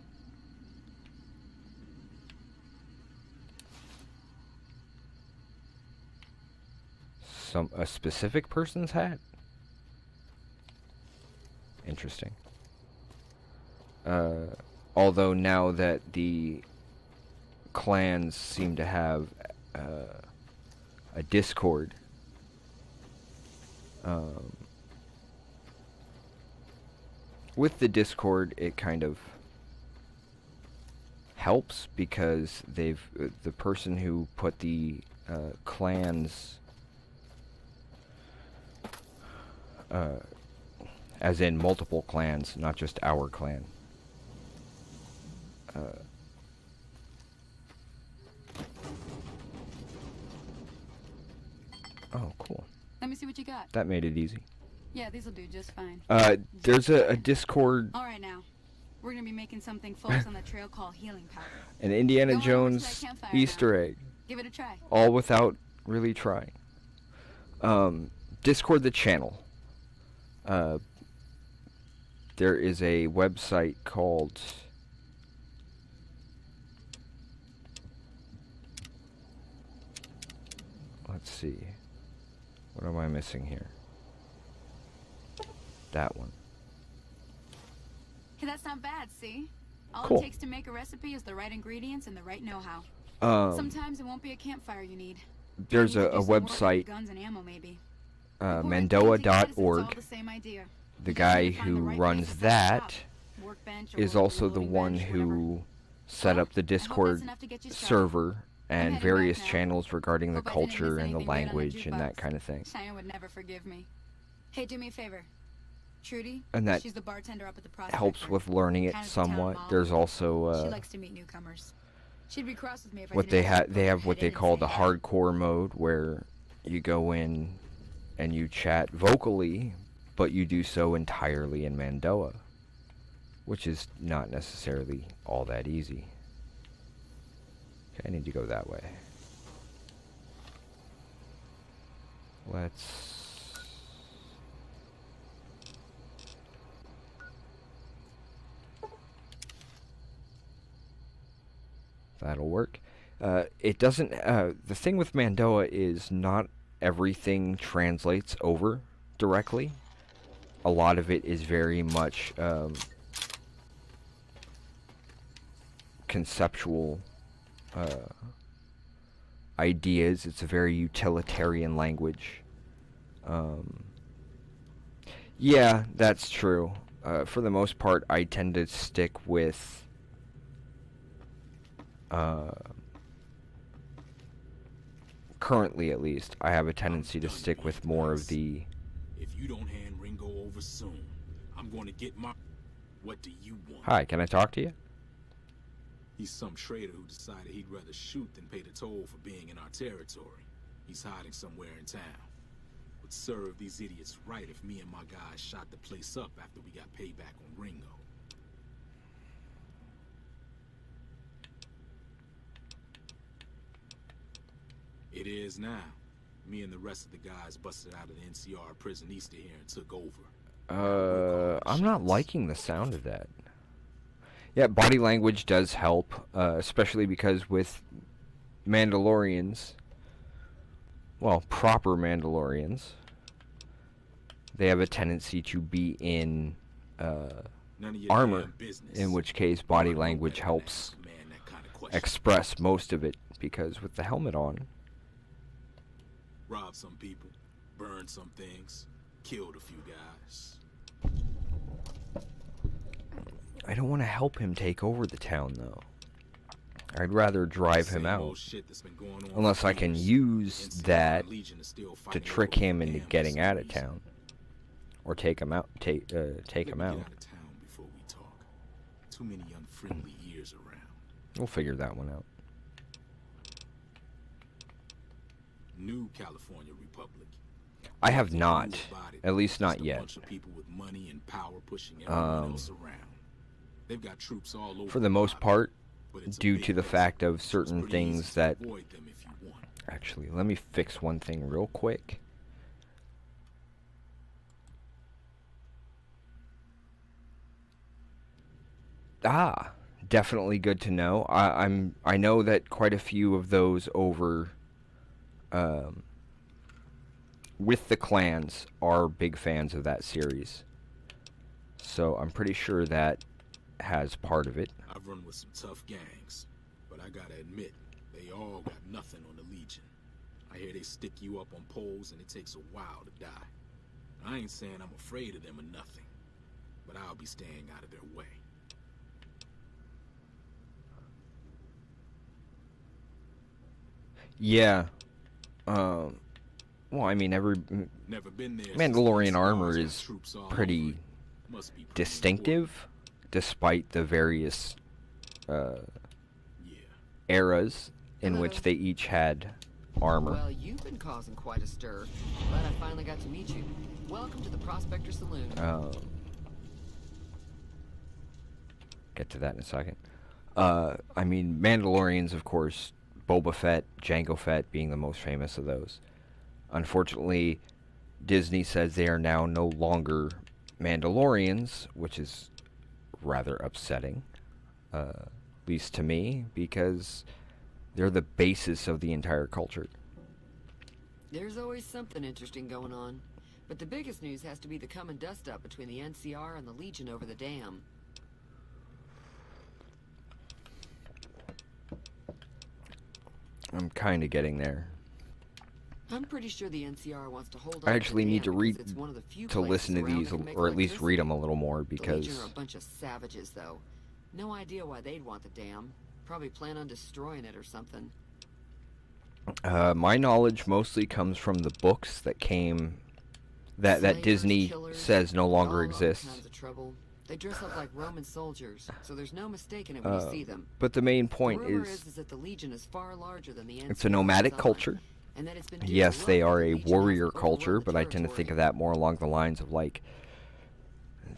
S1: A specific person's hat? Interesting. Although now that the clans seem to have a Discord, with the Discord it kind of helps because the person who put the clans, as in multiple clans, not just our clan. Oh, cool.
S7: Let me see what you got.
S1: That made it easy.
S7: Yeah, these'll do just fine.
S1: There's a Discord.
S7: All right, now. We're gonna be making something folks on the trail call healing powder.
S1: An Indiana
S7: Go on over to
S1: Jones
S7: that campfire
S1: Easter
S7: now.
S1: egg.
S7: Give it a try.
S1: All without really trying. Discord the channel. There is a website called... Let's see. What am I missing here? That one.
S7: Hey, that's not bad, see? All
S1: Cool.
S7: it takes to make a recipe is the right ingredients and the right know-how. Sometimes it won't be a campfire you need.
S1: There's
S7: You need
S1: a
S7: to do some work with
S1: website,
S7: guns and ammo, maybe.
S1: Mandoa.org. The guy who runs that is also the one who set up the
S7: I hope
S1: Discord
S7: that's enough to get you started.
S1: server
S7: I'm
S1: and
S7: heading
S1: various
S7: back now.
S1: channels regarding the
S7: Hope I didn't
S1: culture
S7: miss
S1: and the
S7: anything great on the
S1: language and that
S7: jukebox.
S1: kind of thing.
S7: Cheyenne would never forgive me. Hey, do me a favor. Trudy,
S1: And that
S7: she's the bartender up at the Prospector.
S1: helps with learning it
S7: Kind of the town
S1: somewhat.
S7: mom.
S1: There's
S7: She
S1: also
S7: likes to meet newcomers. She'd be cross with me if I
S1: what
S7: didn't
S1: they
S7: just
S1: they have
S7: poke
S1: what
S7: my
S1: they
S7: head in
S1: call
S7: and
S1: the
S7: say,
S1: hardcore mode, where you go in and you chat vocally, but you do so entirely in Mandoa, which is not necessarily all that easy. Okay, I need to go that way. That'll work. It doesn't. The thing with Mandoa is not everything translates over directly. A lot of it is very much conceptual ideas. It's a very utilitarian language. Yeah, that's true. For the most part, I tend to stick with currently, at least, I have a tendency to stick with more of the...
S9: If you don't hand Ringo over soon, I'm going to get my... What do you want?
S1: Hi, can I talk to you?
S9: He's some traitor who decided he'd rather shoot than pay the toll for being in our territory. He's hiding somewhere in town. Would serve these idiots right if me and my guys shot the place up after we got payback on Ringo. It is now. Me and the rest of the guys busted out of the NCR prison east of here and took over.
S1: I'm not liking the sound of that. Yeah, body language does help, especially because with Mandalorians, well, proper Mandalorians, they have a tendency to be in armor, in which case body language helps express most of it, because with the helmet on...
S9: Robbed some people, burned some things, killed a few guys.
S1: I don't want to help him take over the town, though. I'd rather drive him out. Unless I can use that to trick him into getting out of town. Or take him out. Take him out.
S9: Too many unfriendly years around.
S1: We'll figure that one out.
S9: New California Republic.
S1: I have not. At least not yet.
S9: Bunch of people with money and power pushing everyone else around. They've got troops all over.
S1: For the most part, due to the fact of certain things that... Actually, let me fix one thing real quick. Ah, definitely good to know. I know that quite a few of those over with the clans are big fans of that series. So I'm pretty sure that has part of it.
S9: I've run with some tough gangs, but I gotta admit, they all got nothing on the Legion. I hear they stick you up on poles and it takes a while to die. I ain't saying I'm afraid of them or nothing, but I'll be staying out of their way.
S1: Yeah. Well, I mean, every Mandalorian armor is pretty distinctive, despite the various eras in which they each had armor.
S10: Well, you've been causing quite a stir. Glad I finally got to meet you. Welcome to the Prospector Saloon.
S1: Get to that in a second. I mean, Mandalorians, of course, Boba Fett, Jango Fett being the most famous of those. Unfortunately, Disney says they are now no longer Mandalorians, which is rather upsetting, at least to me, because they're the basis of the entire culture.
S10: There's always something interesting going on, but the biggest news has to be the coming dust-up between the NCR and the Legion over the dam.
S1: I'm kind of getting there.
S10: I'm pretty sure the NCR wants to hold on
S1: I actually need to read,
S10: it's one of the few
S1: to listen to
S10: places around
S1: these,
S10: that can make
S1: or at least
S10: electricity.
S1: read them a little more,
S10: The Legion are a
S1: because
S10: bunch of savages, though. No idea why they'd want the dam. Probably plan on destroying it or something.
S1: My knowledge mostly comes from the books that came, that
S10: Slayers,
S1: Disney
S10: killers,
S1: says no longer
S10: all
S1: exists.
S10: kinds of trouble. They dress up like Roman soldiers, so there's no mistaking it when you see them.
S1: But the main point
S10: The rumor
S1: is
S10: that the Legion is far larger than the
S1: it's a nomadic
S10: design,
S1: culture.
S10: and that it's been due to
S1: Yes,
S10: luck
S1: they
S10: that
S1: are
S10: the
S1: a
S10: Legion
S1: warrior
S10: hasn't
S1: culture,
S10: overrun the
S1: but I tend to think of
S10: territory.
S1: that more along the lines of like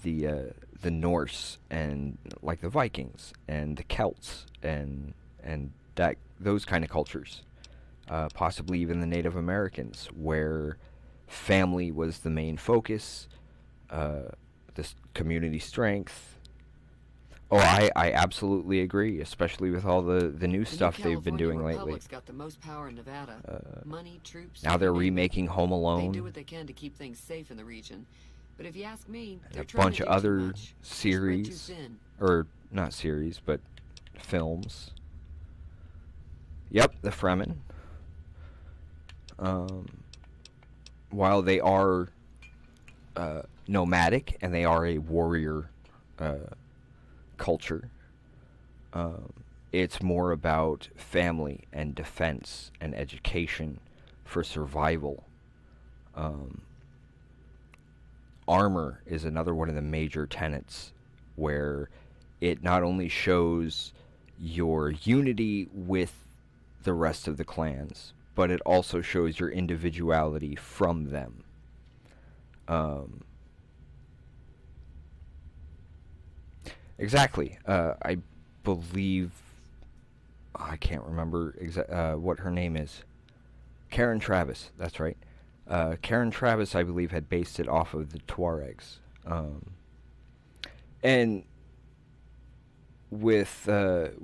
S1: the Norse and like the Vikings and the Celts and that those kind of cultures. Possibly even the Native Americans, where family was the main focus, this community strength. Oh, I absolutely agree, especially with all the new stuff they've been doing lately.
S10: Republic's got the most power in Nevada. Money, troops.
S1: Now they're
S10: you name it.
S1: remaking Home
S10: They
S1: Alone
S10: do what they can to keep things safe in the region. But if you ask me,
S1: and
S10: they're
S1: a
S10: trying
S1: bunch
S10: to
S1: of
S10: do too
S1: other
S10: much. Spread too
S1: series,
S10: thin.
S1: or not series, but films. Yep, the Fremen. While they are nomadic and they are a warrior culture, it's more about family and defense and education for survival. Armor is another one of the major tenets, where it not only shows your unity with the rest of the clans, but it also shows your individuality from them. Exactly. I believe, I can't remember what her name is. Karen Travis, that's right. Karen Travis, I believe, had based it off of the Tuaregs. And with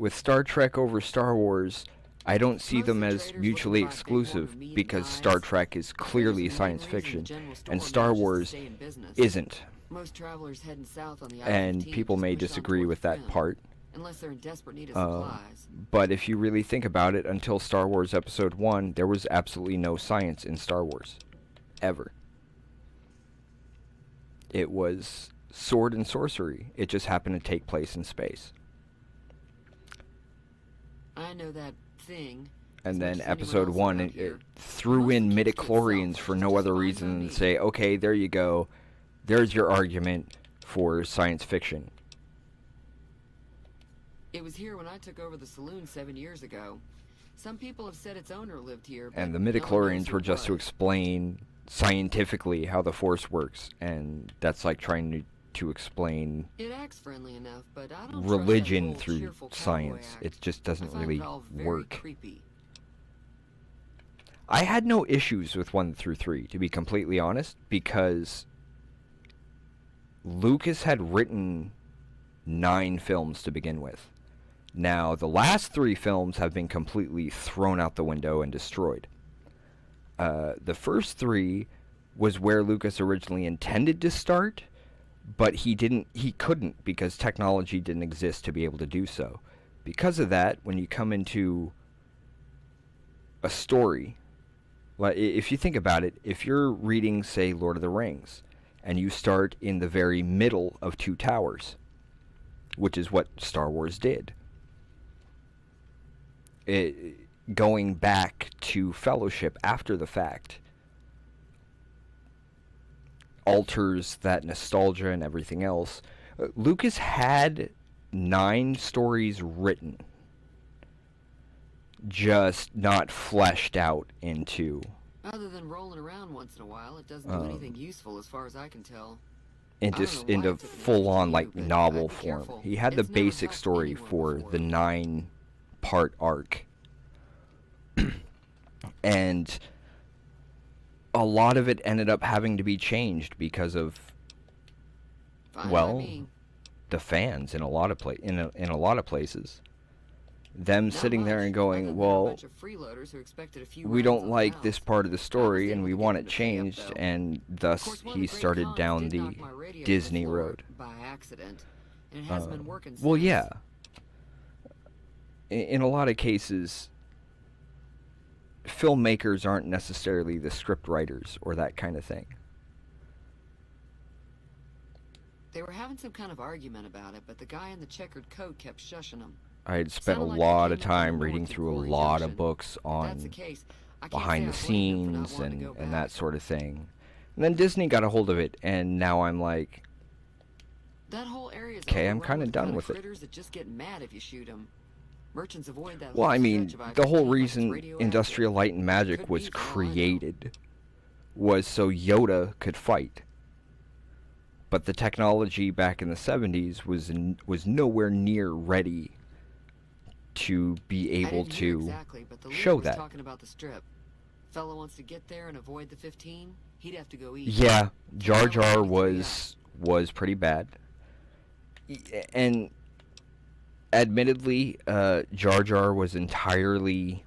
S1: Star Trek over Star Wars, I don't see them as mutually exclusive, because Star Trek is clearly science fiction, and Star Wars isn't.
S10: Most travelers heading south on the
S1: And
S10: I-15
S1: people
S10: just
S1: may
S10: push on
S1: disagree
S10: toward
S1: with
S10: the
S1: that
S10: rim,
S1: part.
S10: unless they're in desperate need of supplies.
S1: But if you really think about it, until Star Wars Episode 1, there was absolutely no science in Star Wars. Ever. It was sword and sorcery. It just happened to take place in space.
S10: I know that thing.
S1: And then
S10: as much as anyone
S1: Episode
S10: else
S1: 1,
S10: around
S1: it
S10: here.
S1: threw in
S10: Most of it keeps to
S1: midichlorians
S10: itself,
S1: for
S10: which
S1: no
S10: is
S1: other
S10: fine by
S1: reason than
S10: me.
S1: to say, okay, there you go. There's your argument for science fiction.
S10: It was here when I took over the saloon 7 years ago. Some people have said its owner lived here,
S1: And the
S10: but no one knows
S1: midichlorians
S10: who
S1: were
S10: it
S1: just to
S10: was.
S1: explain scientifically how the Force works. And that's like trying to explain
S10: It acts friendly enough, but I don't trust
S1: religion
S10: that whole
S1: through
S10: cheerful cowboy
S1: science.
S10: act.
S1: It just
S10: I
S1: doesn't
S10: find
S1: really
S10: it all very
S1: work.
S10: creepy.
S1: I had no issues with 1 through 3, to be completely honest, because Lucas had written 9 films to begin with. Now, the last 3 films have been completely thrown out the window and destroyed. The first 3 was where Lucas originally intended to start, but he couldn't, because technology didn't exist to be able to do so. Because of that, when you come into a story, like if you think about it, if you're reading, say, Lord of the Rings, and you start in the very middle of Two Towers, which is what Star Wars did, going back to Fellowship after the fact alters that nostalgia and everything else. Lucas had 9 stories written, just not fleshed out into
S10: Other than rolling around once in a while, it doesn't do anything useful as far as I can tell.
S1: into
S10: I don't know why
S1: into
S10: it took an
S1: full-on
S10: extra
S1: like
S10: you, but
S1: novel
S10: I'd be
S1: form.
S10: careful.
S1: He had the
S10: It's never
S1: basic
S10: touched
S1: story
S10: anyone
S1: for
S10: before.
S1: the 9-part arc. And a lot of it ended up having to be changed because of
S10: Fine by
S1: well,
S10: me.
S1: the fans in a lot of in a lot of places. Them
S10: Not
S1: sitting there
S10: much,
S1: and
S10: other
S1: going,
S10: than a
S1: well,
S10: bunch of freeloaders who expected a few
S1: we
S10: rounds
S1: don't
S10: on
S1: like
S10: the
S1: this
S10: house.
S1: part of the story
S10: I
S1: and
S10: was
S1: we
S10: able to
S1: want
S10: get
S1: it
S10: him to pay up,
S1: changed,
S10: though.
S1: and
S10: Of
S1: thus
S10: course, one of
S1: he
S10: the great
S1: started
S10: cons
S1: down
S10: did
S1: the
S10: knock my radio to the
S1: Disney
S10: floor
S1: road.
S10: by accident, and it hasn't been working
S1: Well,
S10: since.
S1: yeah. In a lot of cases, filmmakers aren't necessarily the script writers or that kind of thing.
S10: They were having some kind of argument about it, but the guy in the checkered coat kept shushing them.
S1: I had spent a
S10: Sounded like
S1: lot
S10: they
S1: of
S10: came up on the
S1: time reading
S10: north
S1: through a
S10: Foley
S1: lot of
S10: Junction.
S1: books
S10: If that's the
S1: on
S10: case, I can't
S1: behind the
S10: say I blame them for not
S1: scenes
S10: wanting to go
S1: and
S10: back.
S1: that sort of thing. And then Disney got a hold of it, and now I'm like,
S10: That whole area is
S1: okay, I'm
S10: overrun
S1: kind of
S10: with
S1: done
S10: kind
S1: with it.
S10: critters that just get mad if you shoot them. Merchants avoid that
S1: Well,
S10: whole
S1: I mean,
S10: stretch of
S1: the whole
S10: I-15 like it's
S1: reason
S10: radioactive.
S1: Industrial Light and Magic
S10: Could
S1: was
S10: be, for all I know.
S1: created was so Yoda could fight. But the technology back in the 70s was nowhere near ready to be
S10: I
S1: able
S10: didn't hear
S1: to
S10: exactly, but the leader
S1: show
S10: was
S1: that.
S10: talking about the strip. Fellow wants to get there and avoid the 15. He'd have to go east.
S1: Yeah, Jar
S10: Tell
S1: Jar
S10: him where to
S1: was pretty bad. And admittedly, Jar Jar was entirely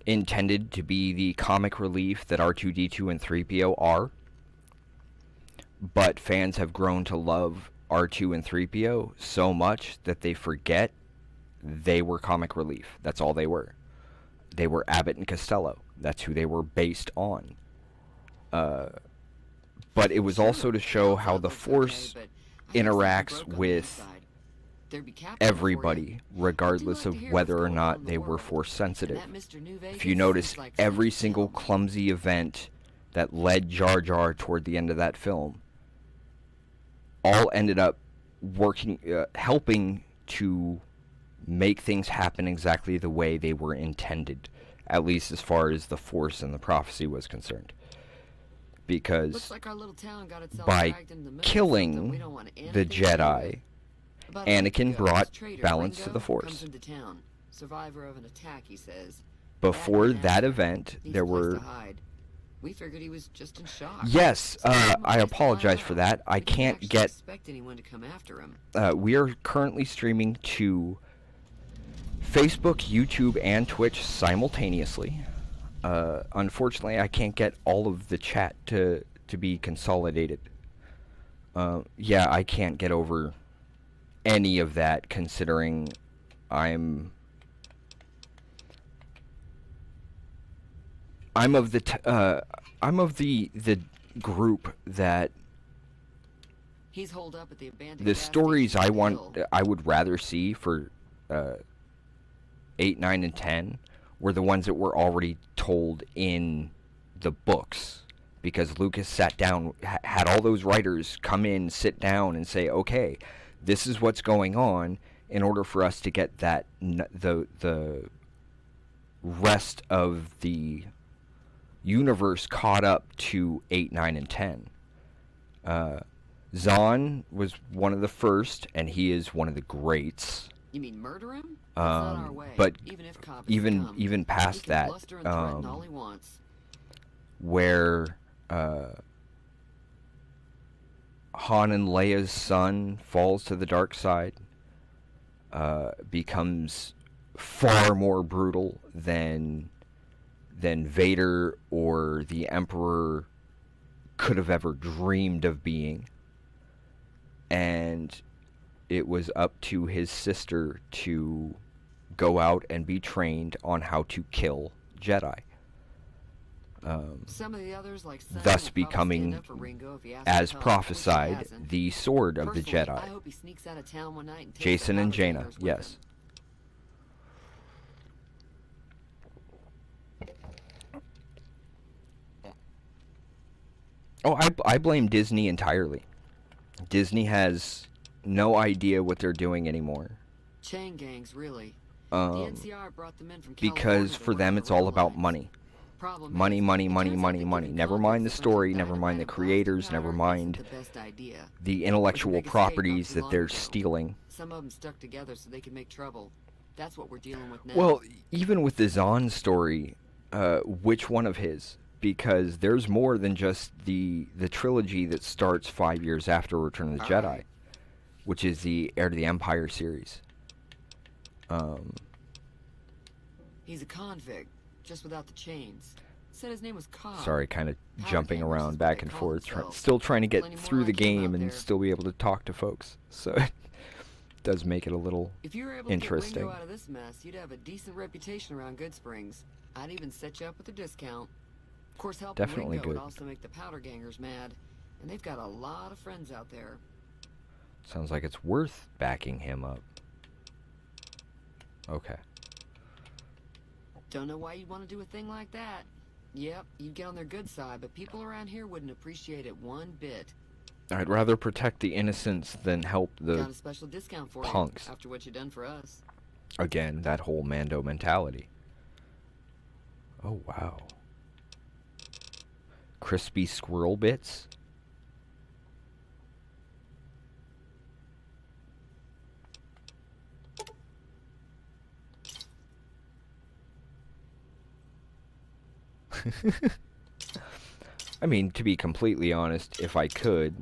S1: intended to be the comic relief that R2-D2 and 3PO are. But fans have grown to love R2 and 3PO so much that they forget they were comic relief. That's all they were. They were Abbott and Costello. That's who they were based on. But it was also to show how the Force interacts with everybody, regardless of whether or not they were Force sensitive. If you notice, every single clumsy event that led Jar Jar toward the end of that film all ended up working, helping to make things happen exactly the way they were intended, at least as far as the Force and the prophecy was concerned. Because
S10: Looks like our little town got itself
S1: by
S10: dragged into the middle of something we
S1: killing
S10: don't want anything
S1: the
S10: to do with.
S1: Jedi,
S10: About a week
S1: Anakin
S10: ago,
S1: brought
S10: this trader,
S1: balance to
S10: Ringo,
S1: the Force.
S10: comes into town. Survivor of an attack, he says.
S1: Before
S10: Bad man.
S1: that event,
S10: Needs
S1: there
S10: a place
S1: were...
S10: to hide. We figured he was just in shock.
S1: Yes,
S10: So we gave him a
S1: I
S10: place to
S1: apologize
S10: hide
S1: for
S10: out.
S1: that. I
S10: We didn't
S1: can't
S10: actually
S1: get...
S10: expect anyone to come after him.
S1: We are currently streaming to Facebook, YouTube, and Twitch simultaneously. Unfortunately, I can't get all of the chat to be consolidated. Yeah, I can't get over any of that, considering I'm of the group that
S10: He's holed up at the abandoned
S1: the
S10: gas
S1: stories
S10: station
S1: I
S10: on the
S1: want,
S10: hill.
S1: I would rather see for 8, 9, and 10 were the ones that were already told in the books, because Lucas sat down, had all those writers come in, sit down, and say, okay, this is what's going on, in order for us to get that the rest of the universe caught up to 8, 9, and 10. Zahn was one of the first, and he is one of the greats.
S10: You mean murder him? That's not our way.
S1: But
S10: even if cops
S1: even
S10: come,
S1: even
S10: he
S1: past
S10: can
S1: that,
S10: bluster and threaten all he wants.
S1: where Han and Leia's son falls to the dark side, becomes far more brutal than Vader or the Emperor could have ever dreamed of being. And it was up to his sister to go out and be trained on how to kill Jedi.
S10: Some of the others, like Sam,
S1: Thus
S10: will probably
S1: becoming,
S10: stand up for Ringo if he asks
S1: as
S10: for help,
S1: prophesied,
S10: which he hasn't.
S1: the sword of the
S10: Personally,
S1: Jedi.
S10: I hope he sneaks out of town one night and takes
S1: Jason
S10: the
S1: and
S10: powder
S1: Jaina,
S10: gangers with
S1: yes. Oh, I blame Disney entirely. Disney has no idea what they're doing anymore.
S10: Chain gangs, really. The NCR brought them in from California
S1: Because
S10: to
S1: for
S10: work
S1: them
S10: the
S1: it's all
S10: rail
S1: about
S10: lines.
S1: money.
S10: Problem
S1: Money,
S10: is,
S1: money,
S10: it
S1: money,
S10: turns out
S1: money,
S10: that
S1: money.
S10: giving
S1: Never
S10: convicts
S1: mind the
S10: a bunch of
S1: story, never mind
S10: dynamite
S1: the
S10: and
S1: creators,
S10: blaster
S1: never
S10: powder
S1: mind
S10: isn't the best idea.
S1: the intellectual
S10: With the big escape not
S1: properties
S10: too
S1: that
S10: long
S1: they're
S10: ago.
S1: stealing.
S10: Some of them stuck together so they can make trouble. That's what we're dealing with now.
S1: Well, even with the Zahn story, which one of his? Because there's more than just the trilogy that starts 5 years after Return of the Jedi,
S10: Alright.
S1: which is the Heir to the Empire series.
S10: He's a convict, just without the chains. Said his name was Cobb.
S1: Sorry, kind of
S10: Power
S1: jumping
S10: gamers is
S1: around
S10: what
S1: back
S10: they
S1: and
S10: call
S1: forth,
S10: themselves.
S1: still trying to get
S10: Plenty more
S1: through the
S10: like him out
S1: game and
S10: there.
S1: still be able to talk to folks. So it does make it a little
S10: If you were able to
S1: interesting.
S10: get Ringo out of this mess, you'd have a decent reputation around Good Springs. I'd even set you up with a discount. Of course, helping
S1: Definitely
S10: Ringo would
S1: good.
S10: also make the powder gangers mad. And they've got a lot of friends out there.
S1: Sounds like it's worth backing him up. Okay.
S10: Don't know why you'd want to do a thing like that. Yep, you'd get on their good side, but people around here wouldn't appreciate it one bit.
S1: I'd rather protect the innocents than help the
S10: got a special discount for
S1: punks.
S10: You after what you done for us.
S1: Again, that whole Mando mentality. Oh, wow. Crispy squirrel bits? I mean, to be completely honest, if I could...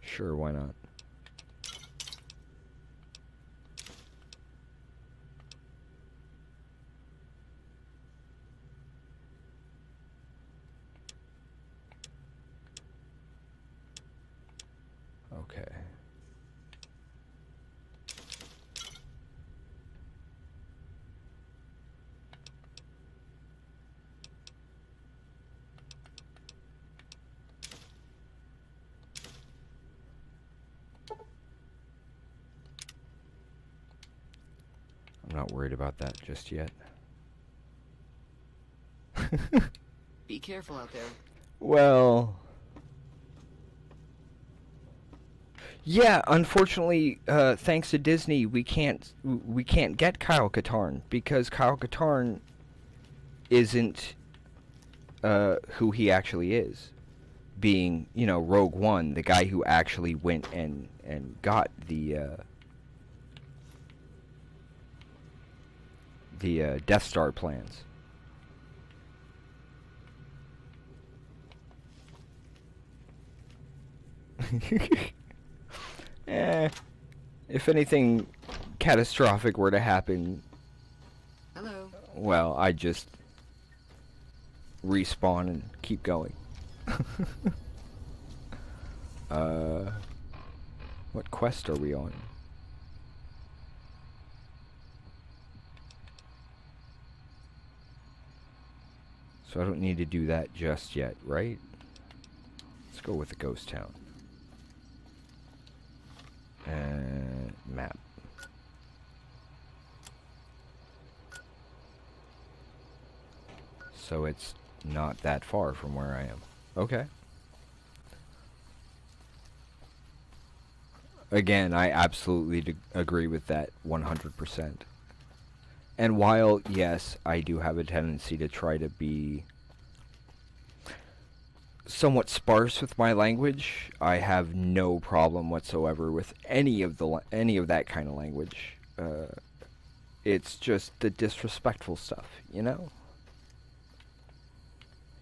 S1: Sure, why not? Okay. I'm not worried about that just yet.
S10: Be careful out there.
S1: Well... Yeah, unfortunately, thanks to Disney, we can't get Kyle Katarn, because Kyle Katarn isn't who he actually is. Being, you know, Rogue One, the guy who actually went and got the Death Star plans. If anything catastrophic were to happen,
S10: hello.
S1: Well, I just respawn and keep going. What quest are we on? So I don't need to do that just yet, right? Let's go with the ghost town. Map. So it's not that far from where I am. Okay. Again, I absolutely agree with that 100%. And while, yes, I do have a tendency to try to be somewhat sparse with my language, I have no problem whatsoever with any of that kind of language. It's just the disrespectful stuff, you know?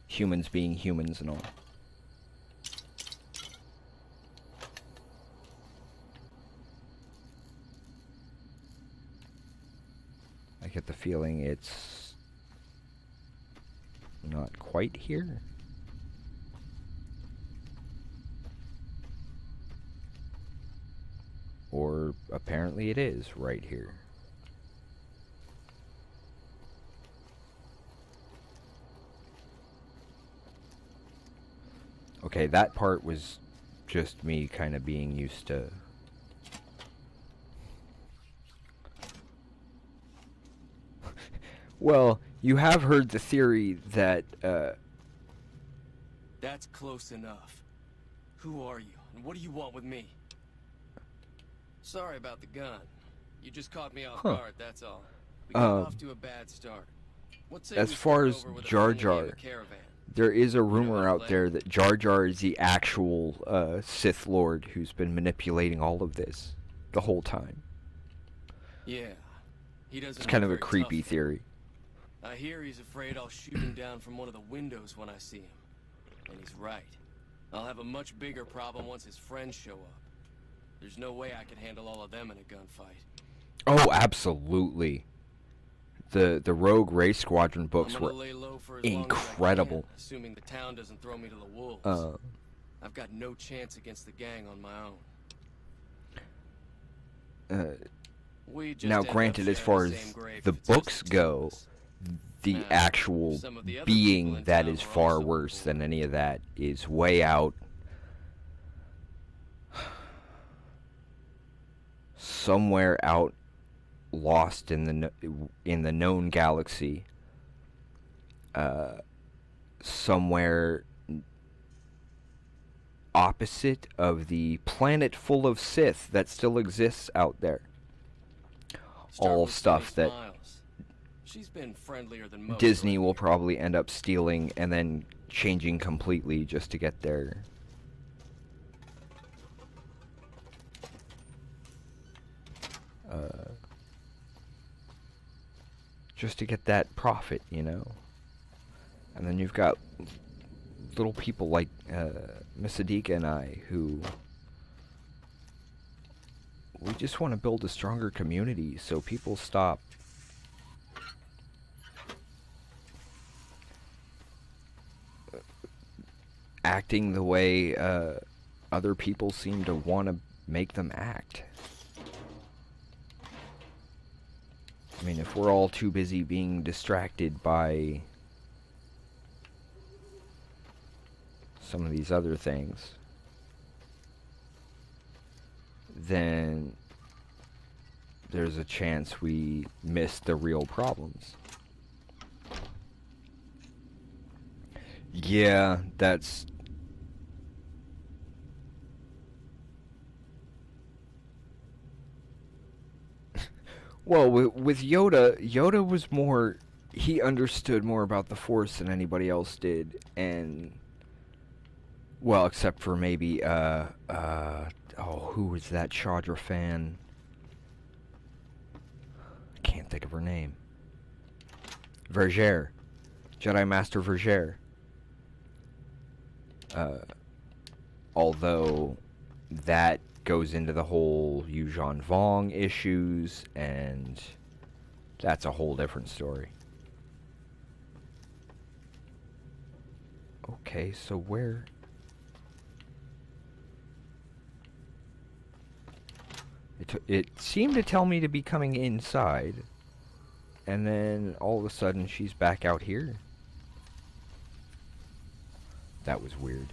S1: Humans being humans and all. I get the feeling it's not quite here. Or apparently it is right here. Okay, that part was just me kind of being used to... Well, you have heard the theory that,
S11: That's close enough. Who are you, and what do you want with me? Sorry about the gun. You just caught me off guard, that's all. We got off to a bad start.
S1: As far as Jar Jar, there is a rumor out there that Jar Jar is the actual Sith Lord who's been manipulating all of this the whole time.
S11: Yeah, he doesn't.
S1: It's kind of a creepy theory.
S11: I hear he's afraid I'll shoot him down from one of the windows when I see him. And he's right. I'll have a much bigger problem once his friends show up. There's no way I can handle all of them in a gunfight.
S1: Oh, absolutely. The Rogue Race Squadron books were incredible.
S11: Assuming the town doesn't throw me to the wolves. I've got no chance against the gang on my own. We just
S1: now,
S11: end up
S1: granted, as
S11: sharing
S1: far
S11: the
S1: as
S11: same grave
S1: the
S11: if it's just
S1: books
S11: the two
S1: go,
S11: of us.
S1: the
S11: Now,
S1: actual
S11: some of the other people
S1: being
S11: in
S1: that
S11: town
S1: is
S11: were
S1: far
S11: also
S1: worse
S11: cool.
S1: than any of that is way out somewhere out lost in the known galaxy, somewhere opposite of the planet full of Sith that still exists out there.
S11: Start
S1: All
S11: with
S1: stuff
S11: Sunny
S1: that
S11: Smiles. She's been friendlier than most
S1: Disney
S11: around
S1: will
S11: here.
S1: probably end up stealing and then changing completely just to get their just to get that profit, you know. And then you've got little people like Miss Adika and I who we just want to build a stronger community so people stop acting the way other people seem to want to make them act. I mean, if we're all too busy being distracted by some of these other things, then there's a chance we miss the real problems. Yeah, that's... Well, with Yoda, Yoda was more... He understood more about the Force than anybody else did, and... Well, except for maybe, oh, who was that Chandra fan? I can't think of her name. Vergere. Jedi Master Vergere. Although that goes into the whole Yuuzhan Vong issues, and that's a whole different story. Okay, so where... It seemed to tell me to be coming inside, and then all of a sudden she's back out here. That was weird.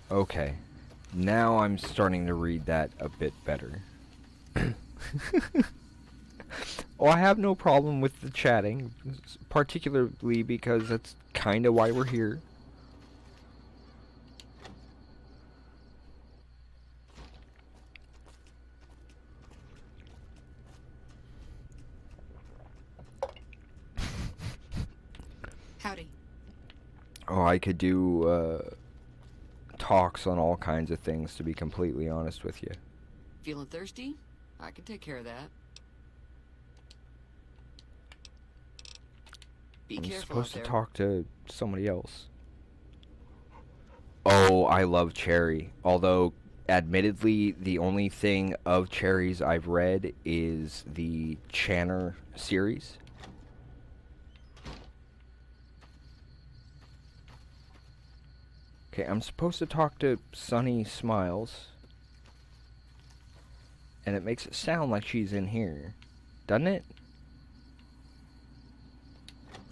S1: Okay, now I'm starting to read that a bit better. Oh, I have no problem with the chatting, particularly because that's kind of why we're here.
S10: Howdy.
S1: Oh, I could do talks on all kinds of things, to be completely honest with you.
S10: Feeling thirsty? I can take care of that. Be
S1: I'm
S10: careful
S1: supposed
S10: out
S1: to
S10: there.
S1: talk to somebody else. Oh, I love Cherry. Although, admittedly, the only thing of Cherry's I've read is the Channer series. Okay, I'm supposed to talk to Sunny Smiles. And it makes it sound like she's in here. Doesn't it?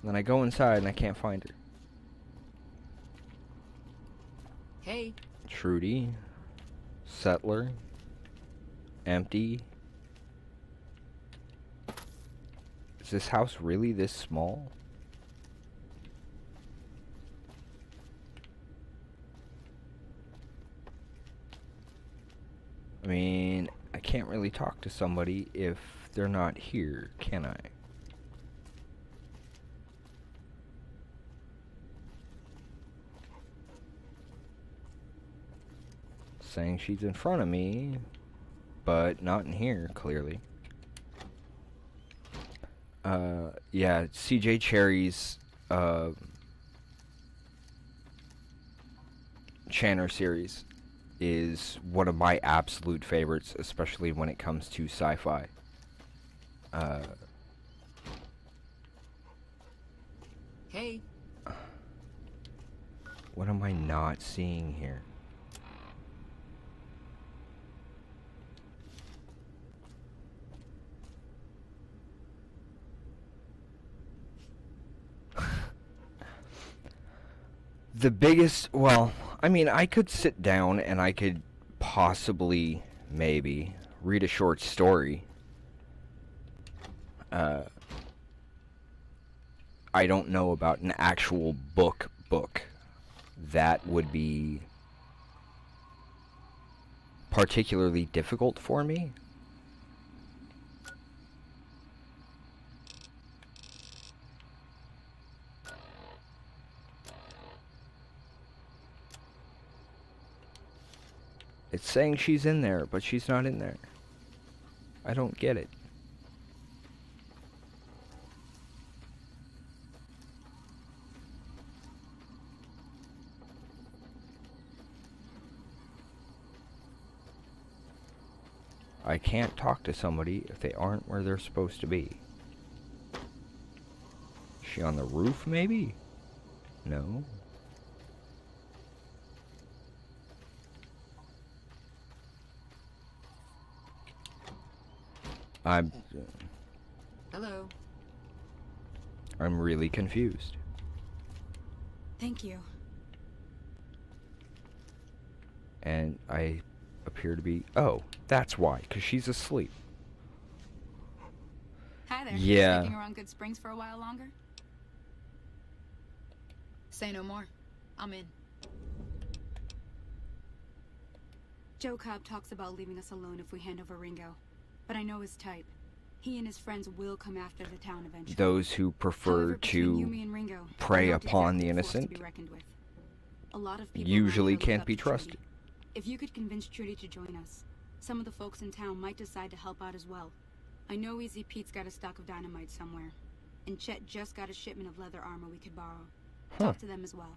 S1: Then I go inside and I can't find her.
S10: Hey.
S1: Trudy. Settler. Empty. Is this house really this small? I mean, I can't really talk to somebody if they're not here, can I? Saying she's in front of me, but not in here, clearly. Yeah, CJ Cherry's Channer series is one of my absolute favorites, especially when it comes to sci-fi.
S10: Hey.
S1: What am I not seeing here? The biggest, well, I mean, I could sit down and I could possibly, maybe, read a short story. I don't know about an actual book. That would be particularly difficult for me. It's saying she's in there, but she's not in there. I don't get it. I can't talk to somebody if they aren't where they're supposed to be. Is she on the roof, maybe? No.
S10: Hello.
S1: I'm really confused.
S7: Thank you.
S1: And I appear to be... Oh, that's why, because she's asleep.
S7: Hi there.
S1: Yeah.
S7: Sticking around Good Springs for a while longer? Say no more. I'm in. Joe Cobb talks about leaving us alone if we hand over Ringo. But I know his type. He and his friends will come after the town eventually.
S1: Those who prefer to prey upon the innocent usually can't be trusted.
S7: If you could convince Trudy to join us, some of the folks in town might decide to help out as well. I know Easy Pete's got a stock of dynamite somewhere, and Chet just got a shipment of leather armor we could borrow. Talk to them as well.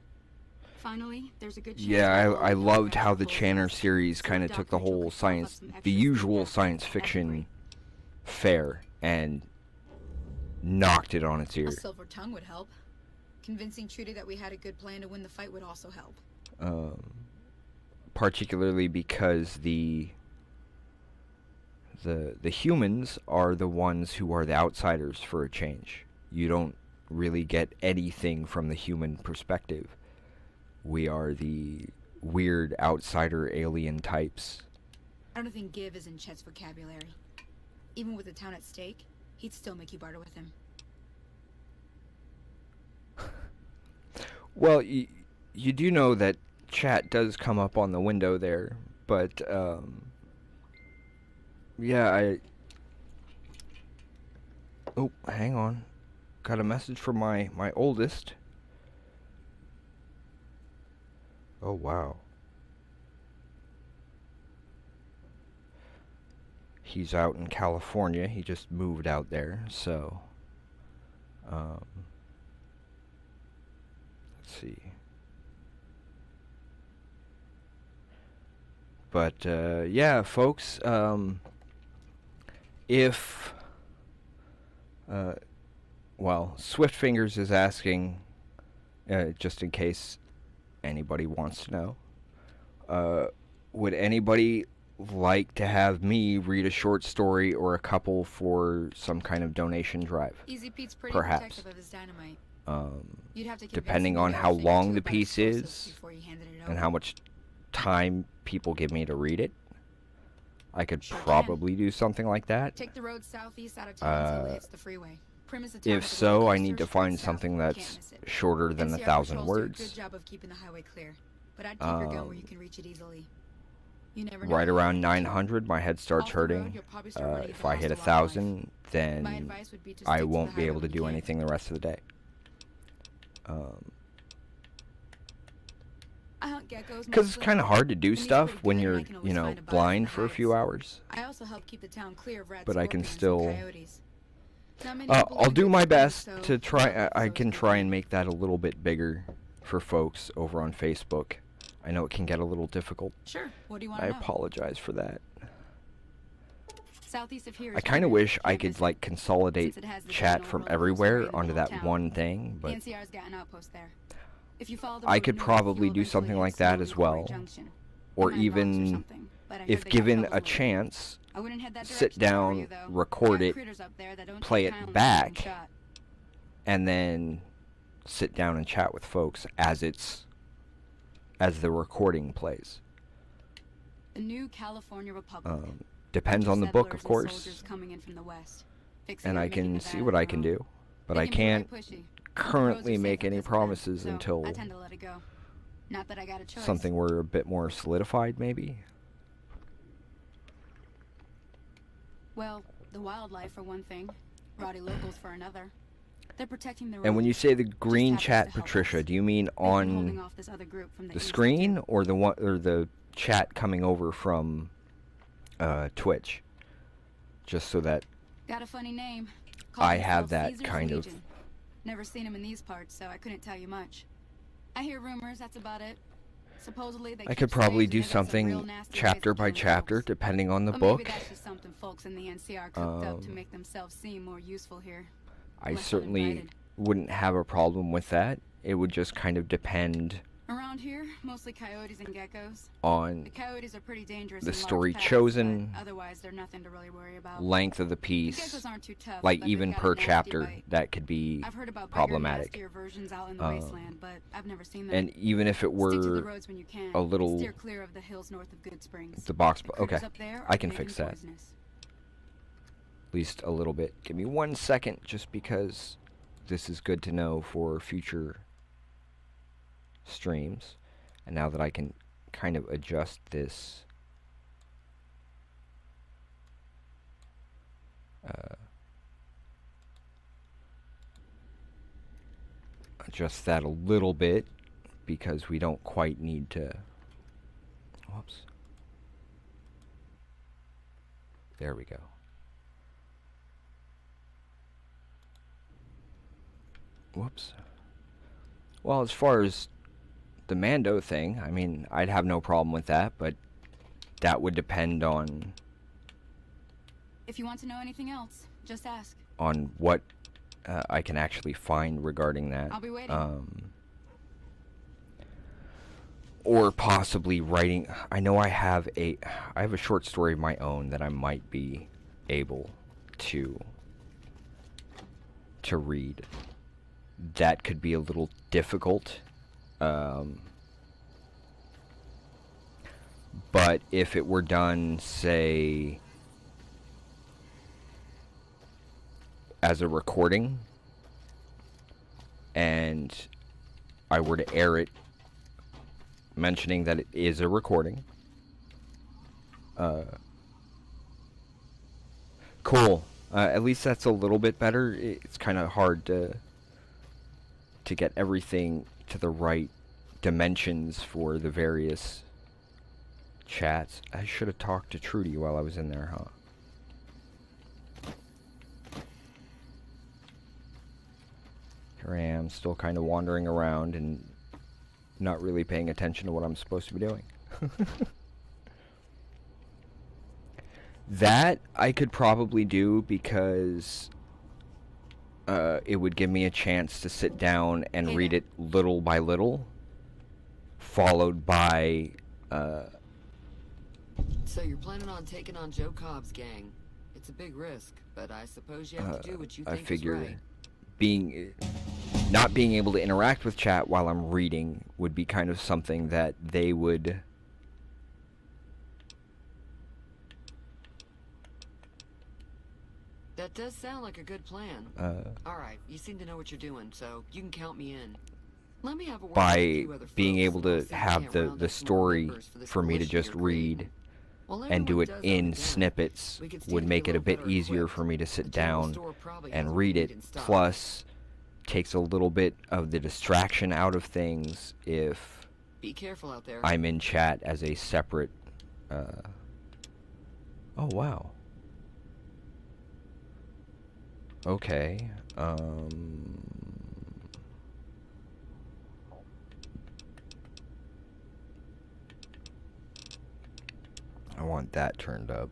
S7: Finally, there's a good chance.
S1: Yeah, I loved how the Channer series kind of took the whole the usual science fiction fare and knocked it on its ear.
S7: A silver tongue would help. Convincing Trudy that we had a good plan to win the fight would also help.
S1: Particularly because the humans are the ones who are the outsiders for a change. You don't really get anything from the human perspective. We are the weird outsider alien types.
S7: I don't think give is in Chet's vocabulary. Even with the town at stake, he'd still make you barter with him.
S1: Well, you do know that chat does come up on the window there, but yeah, oh, hang on. Got a message from my oldest. Oh, wow. He's out in California. He just moved out there, so let's see. But yeah, folks, if well, Swift Fingers is asking, just in case anybody wants to know, would anybody like to have me read a short story or a couple for some kind of donation drive?
S7: Easy Pete's pretty
S1: perhaps.
S7: protective of his dynamite.
S1: You'd have to depending on how long the piece is and how much time people give me to read it, I could probably do something like that.
S7: Take the road southeast out of town until it hits the freeway.
S1: If so, I need to find something that's shorter than 1,000 words.
S7: Good job of keeping the highway clear, but I'd keep your gun where you can reach it easily. You never know.
S1: Right around 900, my head starts hurting. If I hit 1,000, then I won't be able to do anything the rest of the day. Because it's kind of hard to do stuff when you're, you know, blind for a few hours.
S7: I also help keep the town clear of rats,
S1: but I can still...
S7: I'll
S1: do my best to try. I can try and make that a little bit bigger for folks over on Facebook. I know it can get a little difficult.
S7: Sure. What do you want
S1: to know? I apologize for that.
S7: Southeast of here
S1: I
S7: is
S1: kind of
S7: Prairie.
S1: wish I
S7: Can't
S1: could
S7: visit,
S1: like consolidate
S7: since it has the
S1: chat
S7: general
S1: from
S7: roller
S1: everywhere
S7: coaster
S1: onto
S7: in the
S1: that
S7: whole
S1: one
S7: town.
S1: thing,
S7: The
S1: but
S7: NCR's got an outpost there. If you follow the
S1: I
S7: road
S1: could
S7: north,
S1: probably
S7: you'll
S1: do
S7: eventually
S1: something
S7: hit
S1: like that
S7: Snowy
S1: as
S7: Quarry
S1: well.
S7: Junction.
S1: Or
S7: Behind rocks or
S1: even,
S7: something, but I heard
S1: if
S7: they got
S1: given
S7: troubles
S1: a
S7: lately.
S1: chance,
S7: I wouldn't head that
S1: sit
S7: direction if I were
S1: down,
S7: you, though.
S1: record
S7: Got
S1: it,
S7: critters up there that don't
S1: play
S7: take
S1: it
S7: kindly to
S1: back,
S7: being shot.
S1: and then sit down and chat with folks as the recording plays.
S7: The new California Republic.
S1: Depends on the book, of
S7: Settlers and
S1: course,
S7: soldiers coming in from the west, fixing
S1: and
S7: up
S1: I
S7: making
S1: can see
S7: Nevada
S1: what I
S7: their
S1: can
S7: own.
S1: do, but
S7: They
S1: I
S7: can be
S1: can't
S7: right pushy.
S1: currently
S7: Roads are
S1: make
S7: safer
S1: any
S7: because of them,
S1: promises
S7: so
S1: until
S7: I tend to let it go. Not that I got a choice.
S1: something were a bit more solidified, maybe.
S7: Well, the wildlife for one thing, rowdy locals for another. They're protecting their
S1: And
S7: own.
S1: when you say the green
S7: happens
S1: chat,
S7: to help
S1: Patricia,
S7: us.
S1: do you mean
S7: They've been holding
S1: on
S7: off this other group from the
S1: the
S7: east,
S1: screen
S7: too.
S1: or the one or the chat coming over from Twitch? Just so that
S7: Got a funny name. Call
S1: I have
S7: themselves
S1: that
S7: Caesar's
S1: kind of.
S7: Legion. Never seen him in these parts, so I couldn't tell you much. I hear rumors, that's about it. Supposedly they
S1: I
S7: keep
S1: could probably
S7: slaves
S1: do
S7: and they got some real
S1: something
S7: nasty ways
S1: chapter
S7: of
S1: by
S7: killing
S1: chapter,
S7: folks.
S1: depending on the
S7: But
S1: book.
S7: maybe that's just something folks in the NCR cooked up to make themselves seem more useful here.
S1: I
S7: Less
S1: certainly
S7: uninvited.
S1: wouldn't have a problem with that. It would just kind of depend
S7: Around here, mostly coyotes and geckos.
S1: on
S7: The coyotes are pretty dangerous
S1: the
S7: in large
S1: story
S7: packs,
S1: chosen,
S7: but otherwise they're nothing to really worry about.
S1: length of the
S7: The
S1: piece,
S7: geckos aren't too tough,
S1: like
S7: but
S1: even
S7: they've got
S1: per
S7: a nasty
S1: chapter,
S7: bite.
S1: that could be
S7: I've heard about
S1: problematic.
S7: bigger, nastier versions out in the wasteland, but I've never seen them.
S1: And even if it
S7: Stick to the
S1: were
S7: roads when you can.
S1: a little,
S7: Steer clear of the hills north of Good Springs.
S1: the box,
S7: The
S1: okay,
S7: critters up there
S1: I
S7: are
S1: can
S7: big
S1: fix
S7: and
S1: that.
S7: poisonous.
S1: At least a little bit. Give me 1 second, just because this is good to know for future streams. And now that I can kind of adjust this adjust that a little bit, because we don't quite need to, whoops, there we go. Whoops. Well, as far as the Mando thing, I mean, I'd have no problem with that, but that would depend on
S7: If you want to know anything else, just ask.
S1: on what I can actually find regarding that.
S7: I'll be waiting.
S1: Or possibly writing. I know I have a short story of my own that I might be able to read. That could be a little difficult. But if it were done, say, as a recording, and I were to air it, mentioning that it is a recording, cool. At least that's a little bit better. It's kind of hard to get everything to the right dimensions for the various chats. I should have talked to Trudy while I was in there, huh? Here I am, still kind of wandering around and not really paying attention to what I'm supposed to be doing. That I could probably do, because it would give me a chance to sit down and read it little by little, followed by
S10: So you're planning on taking on Joe Cobb's gang. It's a big risk, but I suppose you have to do what you
S1: I
S10: think
S1: figure
S10: is right.
S1: not being able to interact with chat while I'm reading would be kind of something that they would
S10: That does sound like a good plan. Alright, you seem to know what you're doing, so you can count me in. Let me have a word with a
S1: by
S10: few other
S1: being
S10: folks,
S1: able
S10: and I'll
S1: to
S10: see if I
S1: have
S10: can't
S1: the
S10: round up some more
S1: story
S10: members for this
S1: for me to
S10: coalition
S1: just
S10: you're
S1: read
S10: creating. While
S1: and do
S10: everyone
S1: it
S10: does
S1: in
S10: open down,
S1: snippets
S10: we could
S1: would
S10: stand
S1: make
S10: to
S1: it
S10: be
S1: a bit
S10: better
S1: easier
S10: equipped.
S1: for me to sit
S10: The general
S1: down
S10: store probably has
S1: and
S10: what we
S1: read
S10: need
S1: it,
S10: in stock.
S1: plus takes a little bit of the distraction out of things if
S10: Be careful out there.
S1: I'm in chat as a separate oh wow. Okay. I want that turned up.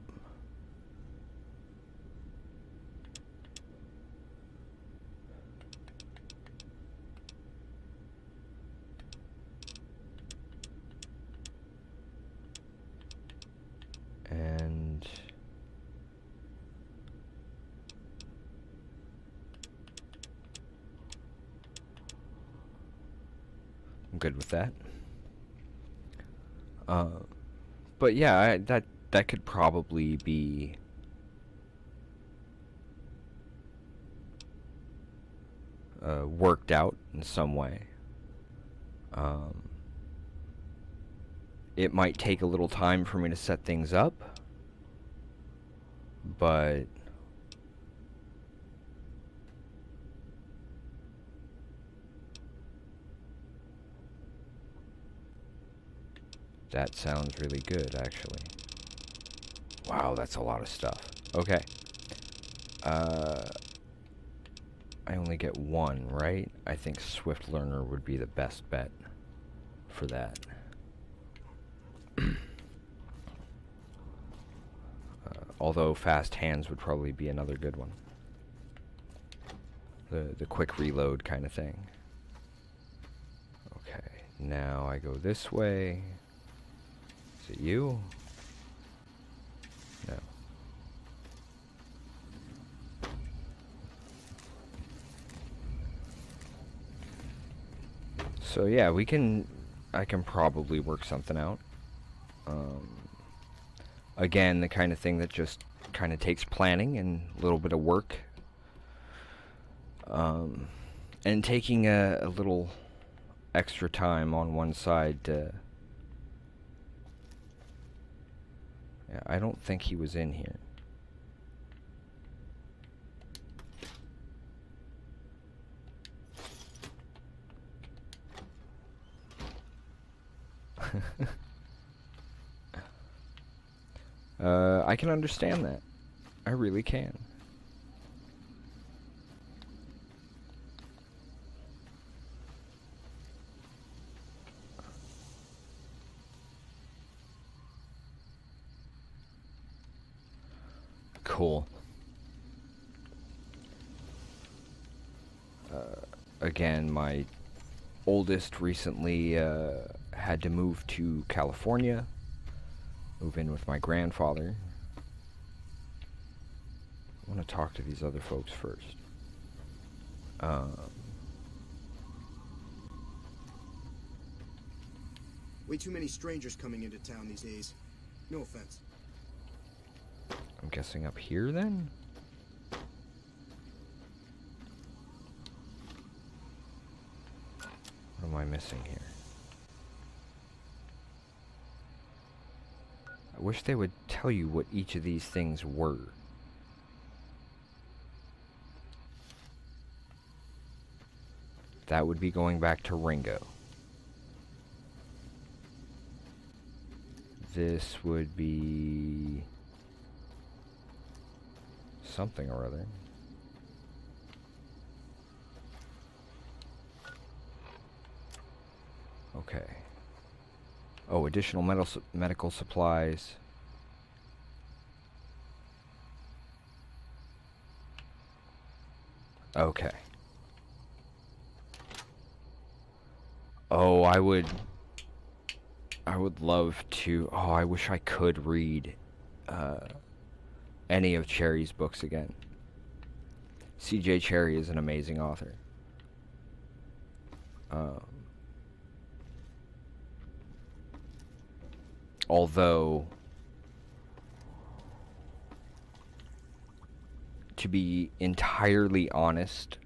S1: I'm good with that. But yeah, that could probably be worked out in some way. It might take a little time for me to set things up, but that sounds really good, actually. Wow, that's a lot of stuff. Okay. I only get one, right? I think Swift Learner would be the best bet for that. Although Fast Hands would probably be another good one. The quick reload kind of thing. Okay, now I go this way. Is it you? No. So yeah, I can probably work something out. Again, the kind of thing that just kind of takes planning and a little bit of work. And taking a little extra time on one side to... Yeah, I don't think he was in here. I can understand that. I really can. Cool. Again, my oldest recently had to move to California. Move in with my grandfather. I want to talk to these other folks first.
S12: Way too many strangers coming into town these days. No offense.
S1: I'm guessing up here then? What am I missing here? I wish they would tell you what each of these things were. That would be going back to Ringo. This would be something or other. Okay. Oh, additional medical supplies. Okay. Oh, I would love to... Oh, I wish I could read any of Cherry's books again. C.J. Cherry is an amazing author. Although, to be entirely honest,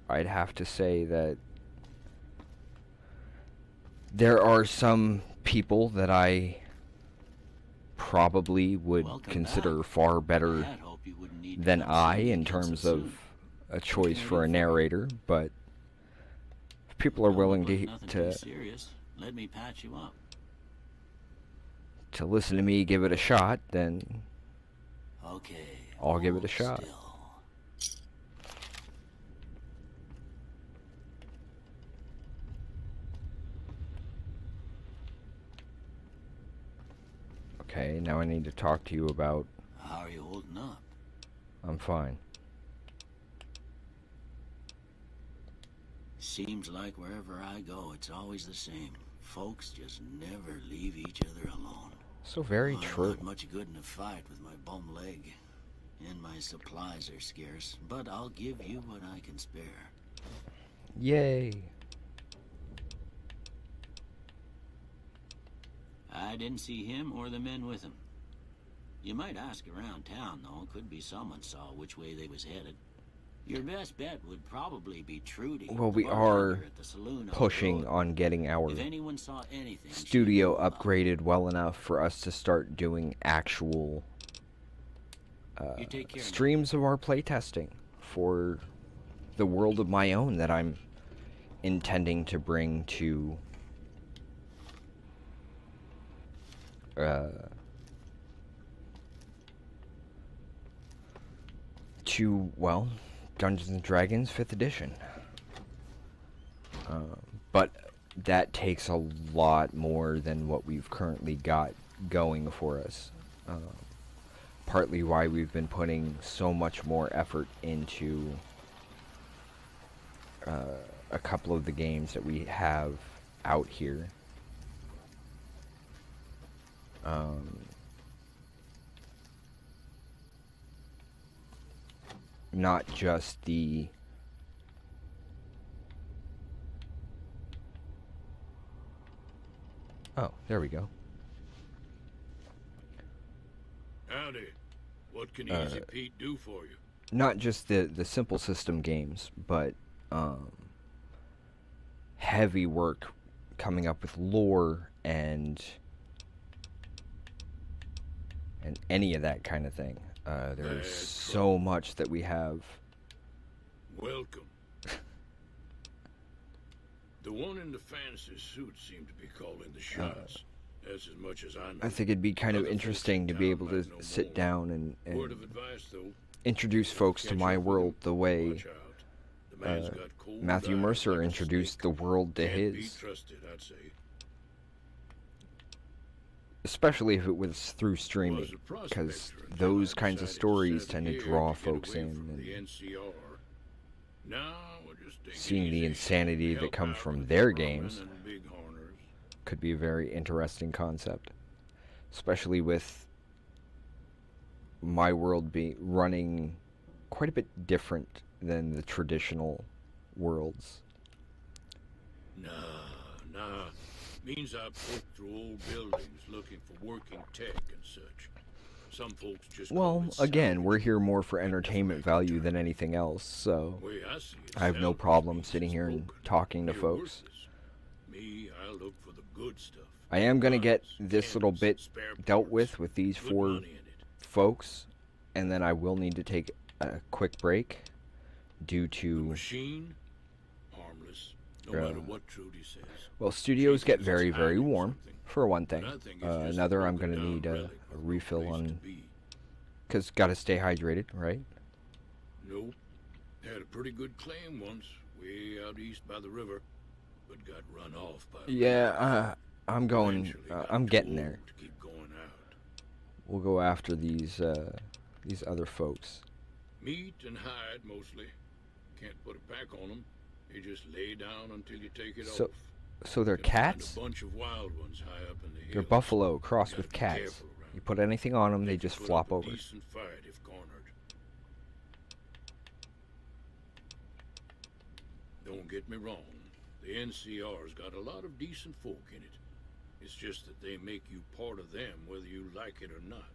S1: I'd have to say that there are some people that I probably would consider far better than I in terms of a choice for a narrator, but if people are willing to
S6: let me patch you up.
S1: To listen to me give it a shot, then
S6: okay,
S1: I'll give it a shot. Okay, now I need to talk to you about...
S6: How are you holding up?
S1: I'm fine.
S6: Seems like wherever I go, it's always the same. Folks just never leave each other alone.
S1: So very true.
S6: Not much good in a fight with my bum leg. And my supplies are scarce, but I'll give you what I can spare.
S1: Yay.
S6: I didn't see him or the men with him. You might ask around town, though. Could be someone saw which way they was headed. Your best bet would probably be Trudy.
S1: Well, we are pushing on getting our studio upgraded well enough for us to start doing actual streams of our playtesting for the world of my own that I'm intending to bring to well, Dungeons and Dragons 5th edition. But that takes a lot more than what we've currently got going for us. Partly why we've been putting so much more effort into a couple of the games that we have out here. Not just the oh, there we go.
S13: Howdy. What can Easy Pete do for you?
S1: Not just the simple system games, but heavy work coming up with lore and any of that kind of thing. There's so much that we have.
S13: Welcome. The one in the fancy suit seemed to be calling the shots. That's as much as I know.
S1: I think it'd be kind of interesting to be able to sit down and
S13: Word of advice, though,
S1: introduce folks to my world the way Matthew Mercer introduced the world to his.
S13: Trusted, I'd say.
S1: Especially if it was through streaming, because those kinds of stories tend to draw folks in. And seeing the insanity that comes from their games could be a very interesting concept, especially with my world running quite a bit different than the traditional worlds.
S13: Nah. Means I poked through old buildings looking for working tech and such. Some folks just
S1: well, again, we're here more for entertainment value than anything else, so I have no problem sitting here and talking to folks.
S13: Me, I look for the good stuff.
S1: I am going to get this little bit dealt with these 4 folks, and then I will need to take a quick break due to
S13: machine harmless, no matter what Trudy says.
S1: Well, studios get very, very warm, for one thing. Another, I'm going to need a refill on, because got to stay hydrated, right?
S13: Nope. Had a pretty good claim once, way out east by the river, but got run off by
S1: I'm going, I'm getting there. We'll go after these other folks.
S13: Meat and hide, mostly. Can't put a pack on them. You just lay down until you take it off.
S1: So they're cats?
S13: A bunch of wild ones high up in the hills.
S1: They're buffalo crossed with cats. You put anything on them, they just flop over.
S13: Decent fight if cornered. Don't get me wrong. The NCR's got a lot of decent folk in it. It's just that they make you part of them whether you like it or not.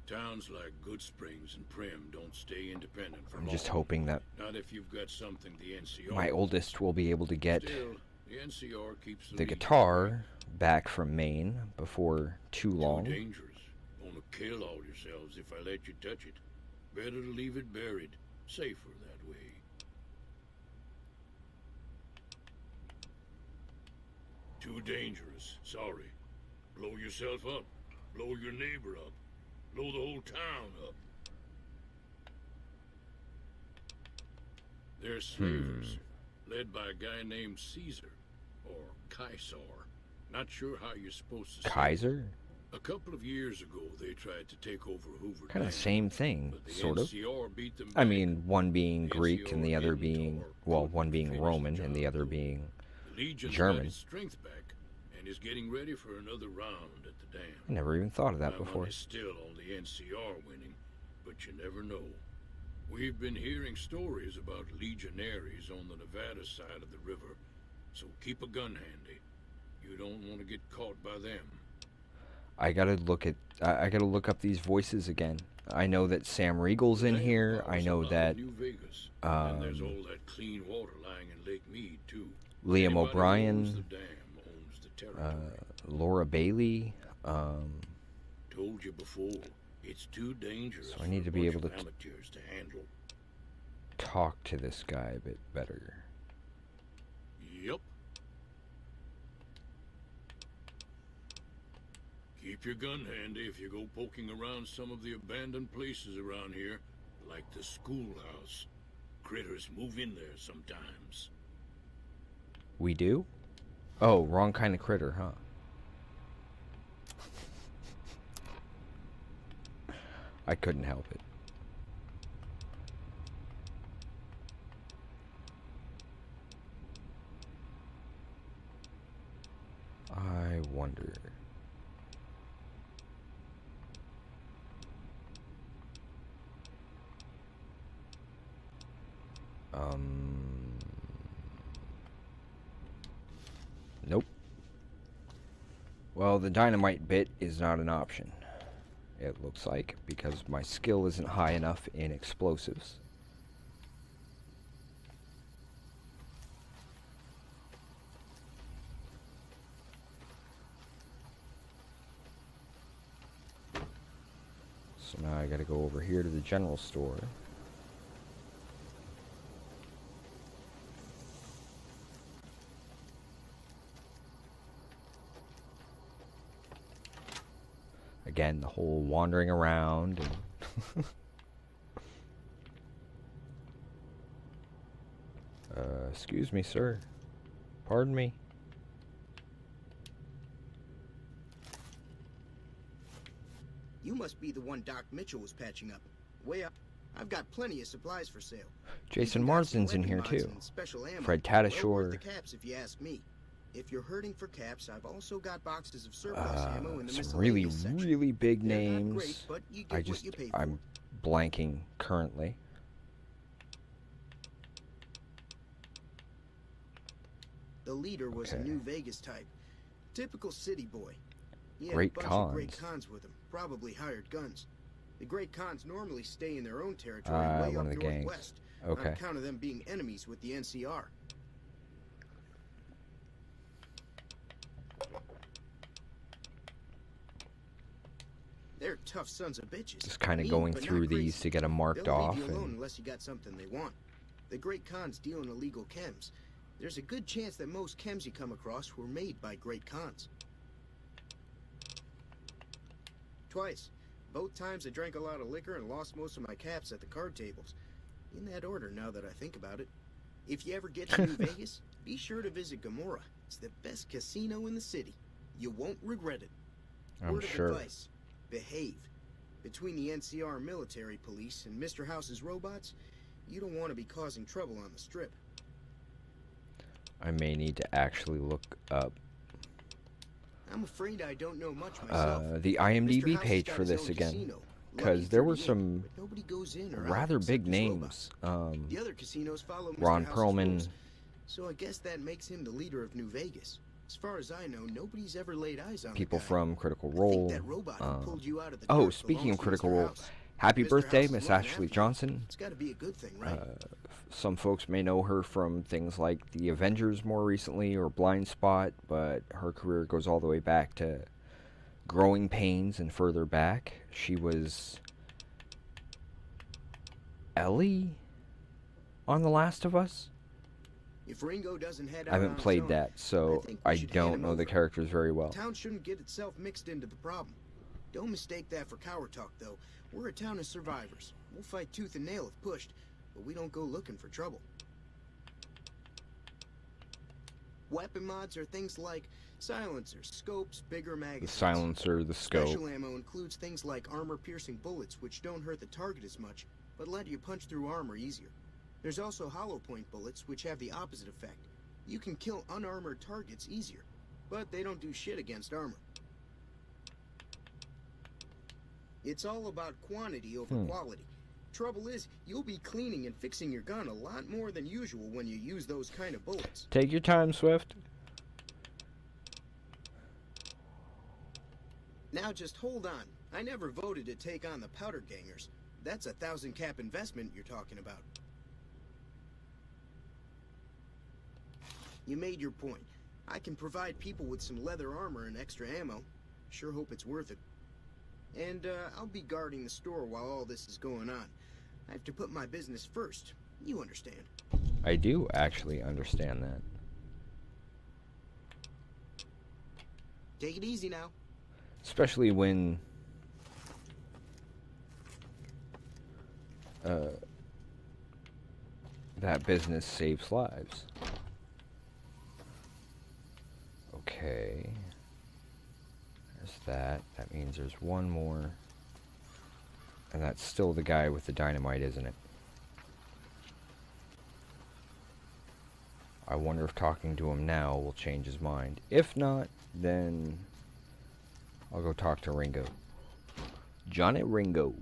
S13: Towns like Good Springs and Prim don't stay independent for long.
S1: I'm just hoping that
S13: not if you've got something the NCR
S1: my oldest will be able to get
S13: the NCR keeps
S1: the guitar back from Maine before too long.
S13: Too dangerous. Gonna kill all yourselves if I let you touch it. Better to leave it buried. Safer that way. Too dangerous. Sorry. Blow yourself up. Blow your neighbor up. Blow the whole town up. They're slavers, led by a guy named Caesar, or Kaiser. Not sure how you're supposed to
S1: Kaiser?
S13: A couple of years ago, they tried to take over Hoover.
S1: Kind of the same thing, sort of.
S13: NCR beat them
S1: I mean, one being Greek and the other being, well, one being Roman and the other being German.
S13: Strength back and is getting ready for another round at the dam.
S1: I never even thought of that
S13: My
S1: before.
S13: money's still on the NCR winning, but you never know. We've been hearing stories about legionaries on the Nevada side of the river, so keep a gun handy. You don't want to get caught by them.
S1: I gotta look at. I gotta look up these voices again. I know that Sam Riegel's in here. I know that.
S13: New Vegas. And there's all that clean water lying in Lake Mead too.
S1: Liam
S13: Anybody who owns
S1: O'Brien,
S13: the dam owns the territory.
S1: Laura Bailey.
S13: Told you before, it's too dangerous.
S1: So I need to
S13: for
S1: be
S13: a bunch
S1: able
S13: of
S1: to
S13: amateurs to handle.
S1: talk to this guy a bit better.
S13: Yep. Keep your gun handy if you go poking around some of the abandoned places around here, like the schoolhouse. Critters move in there sometimes.
S1: We do? Oh, wrong kind of critter, huh? I couldn't help it. I wonder. Nope. Well, the dynamite bit is not an option, it looks like, because my skill isn't high enough in explosives. So now I gotta go over here to the general store. Again, the whole wandering around and excuse me, sir. Pardon me.
S12: You must be the one Doc Mitchell was patching up. Way up. I've got plenty of supplies for sale.
S1: Jason Marsden's in here too. Fred Tatasciore.
S12: Well worth the caps if you ask me. If you're hurting for caps, I've also got boxes of surplus ammo in the
S1: some really,
S12: miscellaneous section.
S1: really big
S12: They're not
S1: names.
S12: great, but you get what you pay for.
S1: I'm blanking currently.
S12: The leader was a New Vegas type. Typical city boy. He had
S1: Great
S12: a bunch
S1: cons.
S12: of great cons with him. Probably hired guns. The great cons normally stay in their own territory way
S1: one
S12: up
S1: of the gangs.
S12: northwest.
S1: Okay.
S12: On account of them being enemies with the NCR. They're tough sons of bitches.
S1: Just kind of
S12: Mean,
S1: going
S12: but not
S1: through
S12: crazy.
S1: these to get them marked
S12: They'll
S1: off.
S12: leave you alone
S1: And
S12: unless you got something they want. The great cons deal in illegal chems. There's a good chance that most chems you come across were made by great cons. Twice. Both times I drank a lot of liquor and lost most of my caps at the card tables. In that order, now that I think about it. If you ever get to New Vegas, be sure to visit Gomorrah. It's the best casino in the city. You won't regret it.
S1: I'm
S12: Word
S1: sure.
S12: of advice. Behave. Between the NCR military police and Mr. House's robots, you don't want to be causing trouble on the strip.
S1: I may need to actually look up
S12: I'm afraid I don't know much myself.
S1: the
S12: Mr.
S1: IMDb
S12: House
S1: page
S12: has
S1: for
S12: got his
S1: this
S12: own
S1: again,
S12: casino.
S1: because
S12: Lucky
S1: there were
S12: 38,
S1: some
S12: but nobody goes in or out
S1: rather
S12: except
S1: big
S12: his
S1: names.
S12: robots. The other casinos follow Mr.
S1: Ron
S12: House's
S1: Perlman.
S12: rules, so I guess that makes him the leader of New Vegas. As far as I know, nobody's ever laid eyes on
S1: People
S12: the guy.
S1: from Critical
S12: I think
S1: Role.
S12: that robot who pulled you out of the
S1: Oh,
S12: dark
S1: speaking
S12: belongs
S1: of
S12: to
S1: Critical
S12: Mr.
S1: Role,
S12: House.
S1: happy
S12: Mr.
S1: birthday,
S12: House is
S1: Miss
S12: looking
S1: Ashley
S12: after you.
S1: Johnson.
S12: It's got to be a good thing, right?
S1: Some folks may know her from things like The Avengers more recently or Blind Spot, but her career goes all the way back to Growing Pains and further back. She was Ellie on The Last of Us.
S12: If Ringo doesn't head out
S1: I haven't
S12: on his
S1: played
S12: own,
S1: that, so
S12: think we
S1: I
S12: should hand
S1: don't
S12: him
S1: know the
S12: over.
S1: characters very well.
S12: Town shouldn't get itself mixed into the problem. Don't mistake that for coward talk, though. We're a town of survivors. We'll fight tooth and nail if pushed, but we don't go looking for trouble. Weapon mods are things like silencers, scopes, bigger
S1: The
S12: magazines.
S1: silencer, the scope.
S12: Special ammo includes things like armor-piercing bullets, which don't hurt the target as much, but let you punch through armor easier. There's also hollow point bullets, which have the opposite effect. You can kill unarmored targets easier, but they don't do shit against armor. It's all about quantity over quality. Trouble is, you'll be cleaning and fixing your gun a lot more than usual when you use those kind of bullets.
S1: Take your time, Swift.
S12: Now just hold on. I never voted to take on the Powder Gangers. That's a 1,000 cap investment you're talking about. You made your point. I can provide people with some leather armor and extra ammo. Sure hope it's worth it. And I'll be guarding the store while all this is going on. I have to put my business first. You understand.
S1: I do actually understand that.
S12: Take it easy now.
S1: Especially when that business saves lives. Okay. There's that. That means there's one more. And that's still the guy with the dynamite, isn't it? I wonder if talking to him now will change his mind. If not, then I'll go talk to Ringo. Johnny Ringo.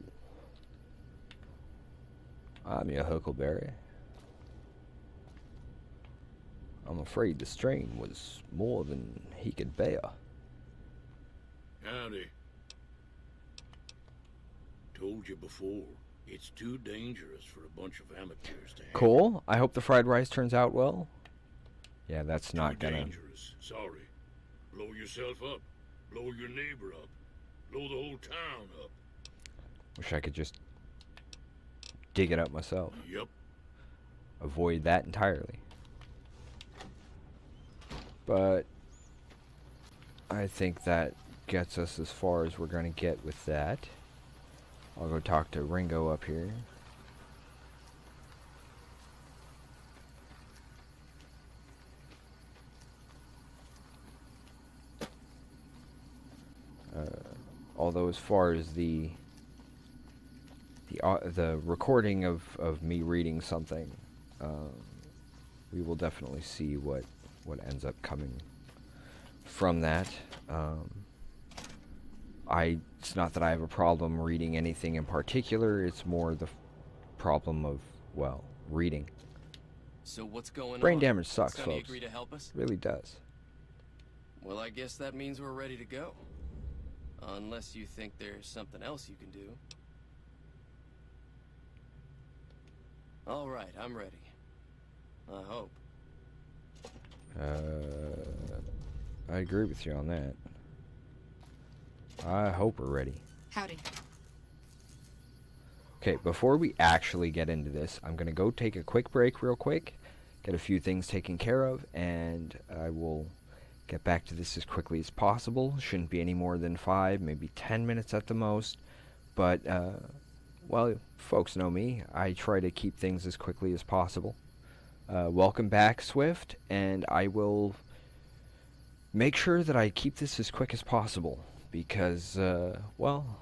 S1: I'm your Huckleberry. I'm afraid the strain was more than he could bear.
S13: Howdy. Told you before, it's too dangerous for a bunch of amateurs to handle.
S1: Cool. I hope the fried rice turns out well. Yeah, that's not
S13: Too
S1: gonna...
S13: dangerous. Sorry. Blow yourself up. Blow your neighbor up. Blow the whole town up.
S1: Wish I could just dig it up myself.
S13: Yep.
S1: Avoid that entirely. But I think that gets us as far as we're going to get with that. I'll go talk to Ringo up here. Although as far as the recording of me reading something, we will definitely see what ends up coming from that. It's not that I have a problem reading anything in particular, it's more the problem of, well, reading.
S11: So what's going on?
S1: Brain damage sucks,
S11: Sonny
S1: folks.
S11: agree to help us?
S1: It really does.
S11: Well, I guess that means we're ready to go. Unless you think there's something else you can do. All right, I'm ready. I hope.
S1: I agree with you on that. I hope we're ready.
S10: Howdy.
S1: Okay, before we actually get into this, I'm going to go take a quick break real quick, get a few things taken care of, and I will get back to this as quickly as possible. Shouldn't be any more than 5, maybe 10 minutes at the most. But, well, folks know me. I try to keep things as quickly as possible. Welcome back, Swift, and I will make sure that I keep this as quick as possible. Because, well,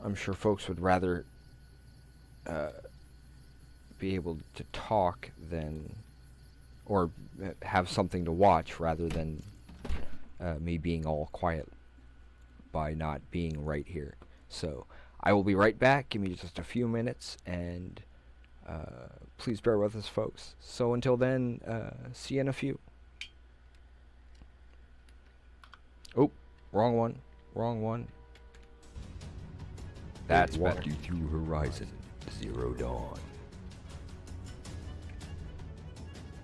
S1: I'm sure folks would rather be able to talk than... or have something to watch rather than me being all quiet by not being right here. So I will be right back. Give me just a few minutes, and please bear with us, folks. So until then, see you in a few. Oh, wrong one. Wrong one. That's better.
S14: Walk you through Horizon Zero Dawn.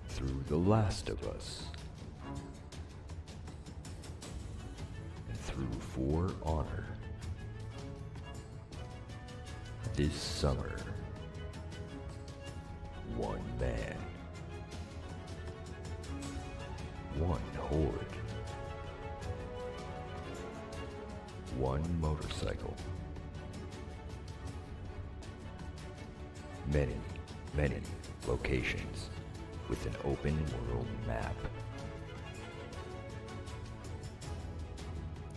S14: Through The Last of Us. And through For Honor. This summer, one man, one horde, one motorcycle, many, many locations with an open world map,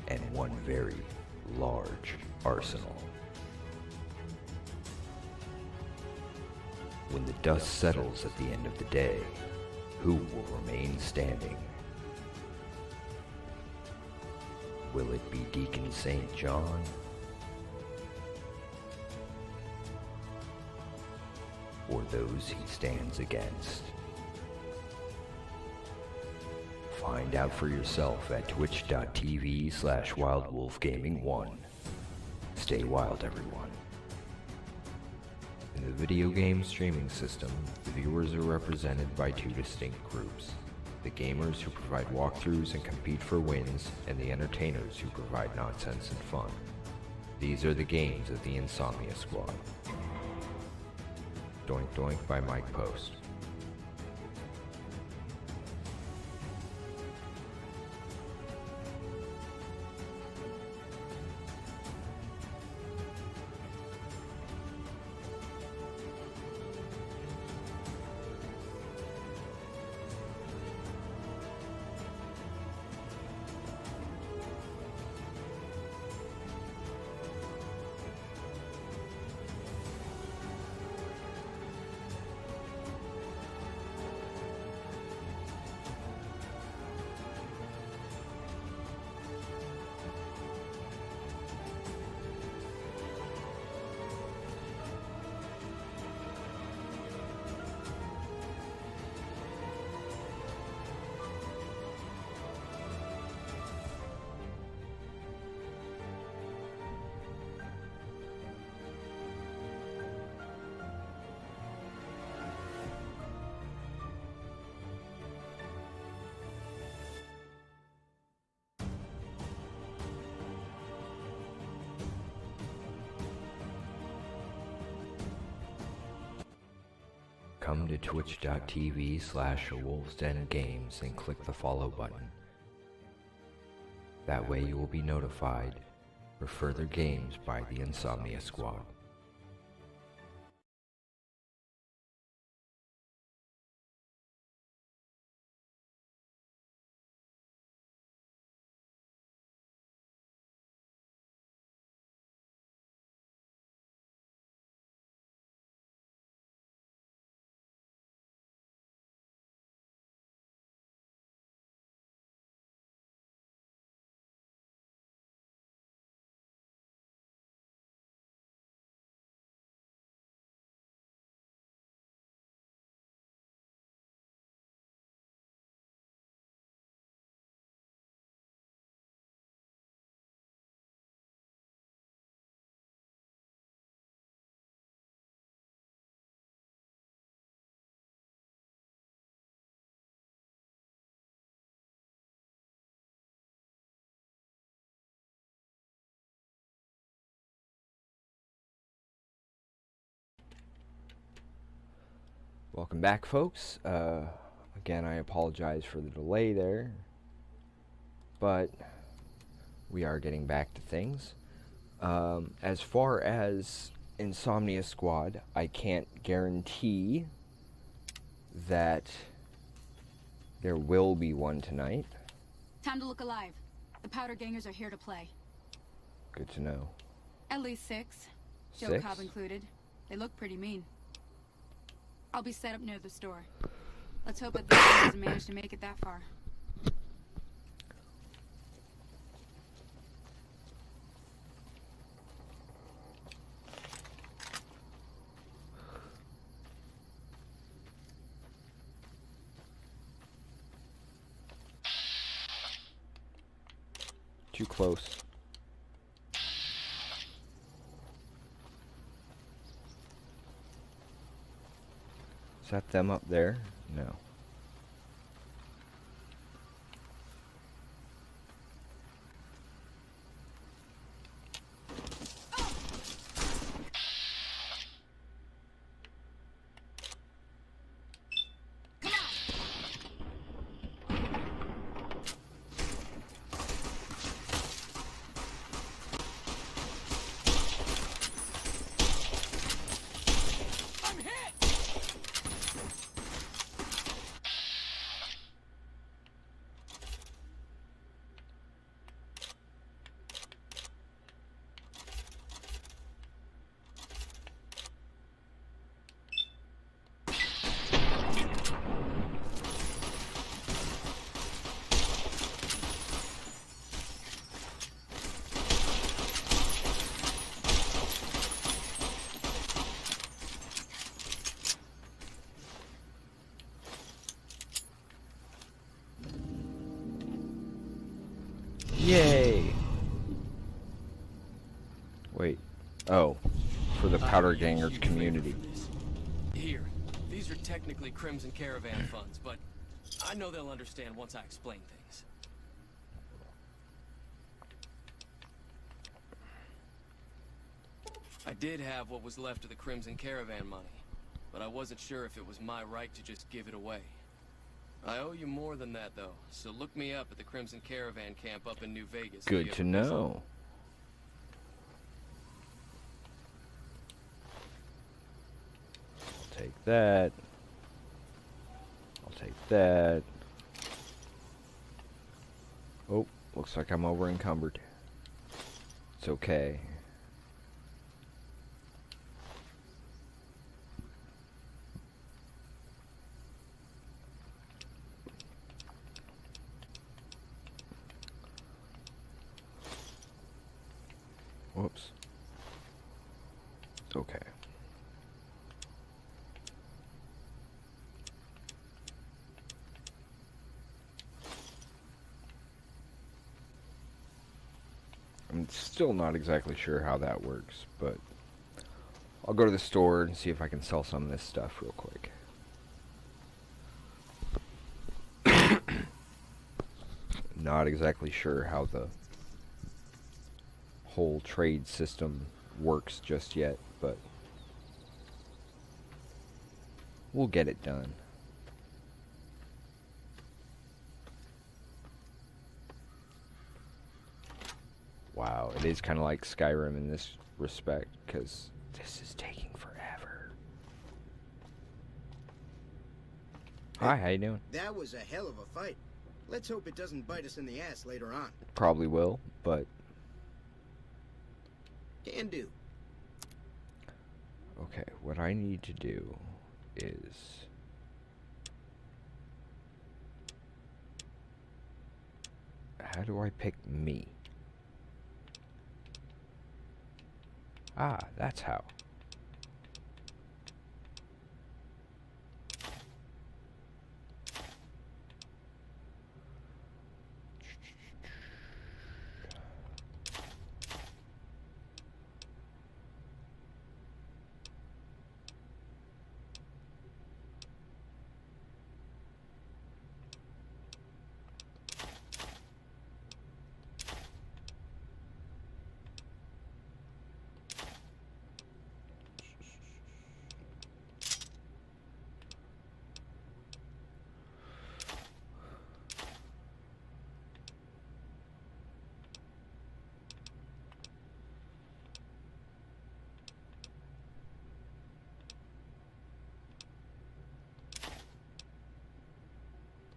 S14: and one very large arsenal. When the dust settles at the end of the day, who will remain standing? Will it be Deacon St. John? Or those he stands against? Find out for yourself at twitch.tv/wildwolfgaming1. Stay wild, everyone. In the video game streaming system, the viewers are represented by two distinct groups: the gamers who provide walkthroughs and compete for wins, and the entertainers who provide nonsense and fun. These are the games of the Insomnia Squad. Doink Doink by Mike Post. Come to twitch.tv/awolfsdengames and click the follow button. That way you will be notified for further games by the Insomnia Squad.
S1: Welcome back, folks. Again, I apologize for the delay there, but we are getting back to things. As far as Insomnia Squad, I can't guarantee that there will be one tonight.
S7: Time to look alive. The powder gangers are here to play.
S1: Good to know.
S7: At least 6. Joe
S1: 6?
S7: Cobb included. They look pretty mean. I'll be set up near the store. Let's hope that this guy doesn't manage to make it that far.
S1: Too close. Is that them up there? No. Yay! Wait. Oh. For the Powder Gangers community.
S11: Here. These are technically Crimson Caravan funds, but I know they'll understand once I explain things. I did have what was left of the Crimson Caravan money, but I wasn't sure if it was my right to just give it away. I owe you more than that, though, so look me up at the Crimson Caravan camp up in New Vegas.
S1: Good to know. I'll take that. I'll take that. Oh, looks like I'm over encumbered. It's okay. Whoops. It's okay. I'm still not exactly sure how that works, but I'll go to the store and see if I can sell some of this stuff real quick. Not exactly sure how the whole trade system works just yet, but we'll get it done. Wow, it is kind of like Skyrim in this respect, because this is taking forever. Hi, how you doing?
S12: That was a hell of a fight. Let's hope it doesn't bite us in the ass later on.
S1: Probably will, but...
S12: Can do.
S1: Okay, what I need to do is... How do I pick me? Ah, that's how.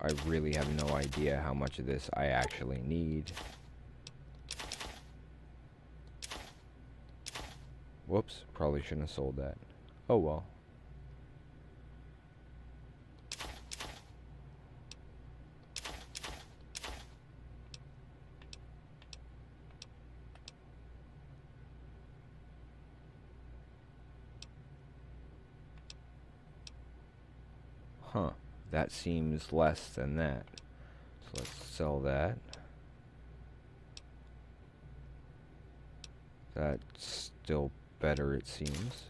S1: I really have no idea how much of this I actually need. Whoops, probably shouldn't have sold that. Oh well. Huh. That seems less than that. So let's sell that. That's still better, it seems.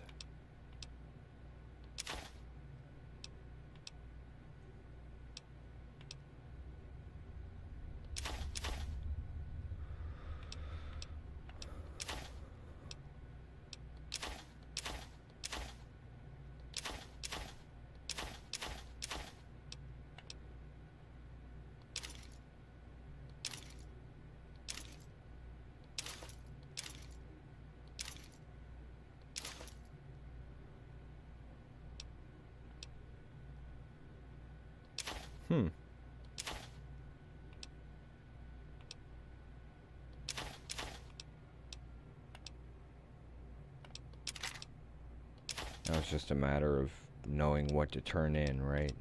S1: Now it's just a matter of knowing what to turn in, right?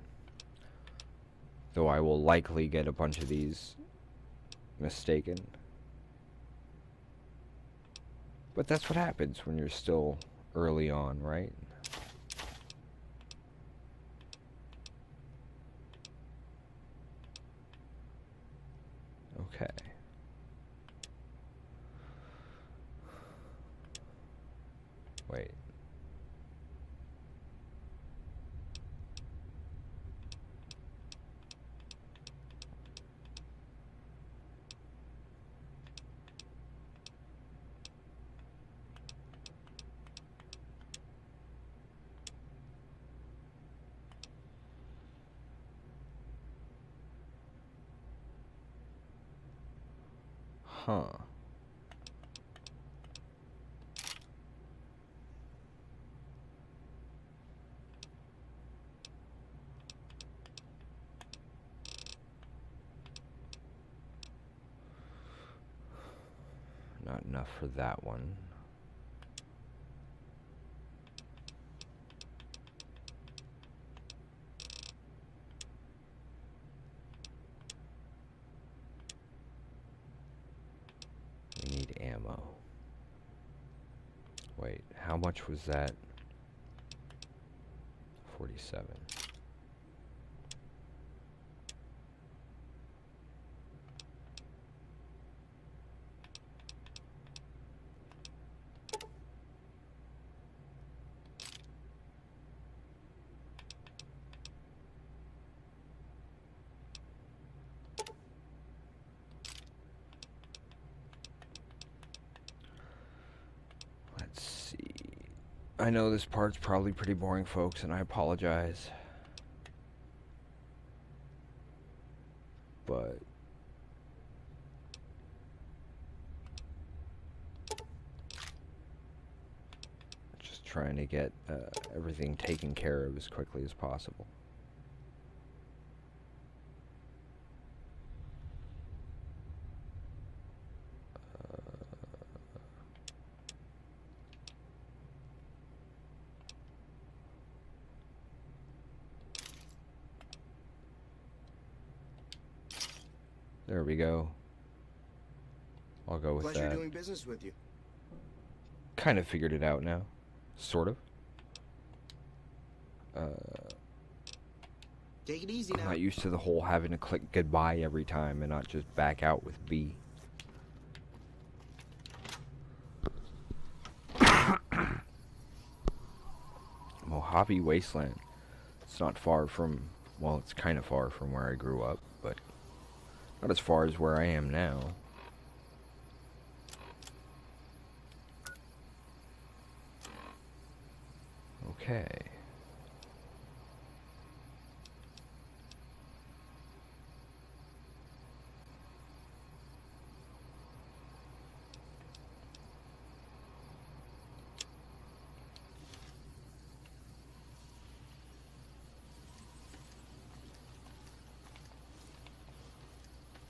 S1: Though I will likely get a bunch of these mistaken. But that's what happens when you're still early on, right? Okay. Wait. Huh. Not enough for that one. We need ammo. Wait, how much was that? 47. I know this part's probably pretty boring, folks, and I apologize. But just trying to get everything taken care of as quickly as possible. There we go. I'll go with
S12: Pleasure
S1: that.
S12: doing business with you.
S1: Kind of figured it out now. Sort of.
S12: Take it easy
S1: I'm
S12: now.
S1: not used to the whole having to click goodbye every time and not just back out with B. Mojave Wasteland. It's not far from, well, it's kind of far from where I grew up, but not as far as where I am now. Okay.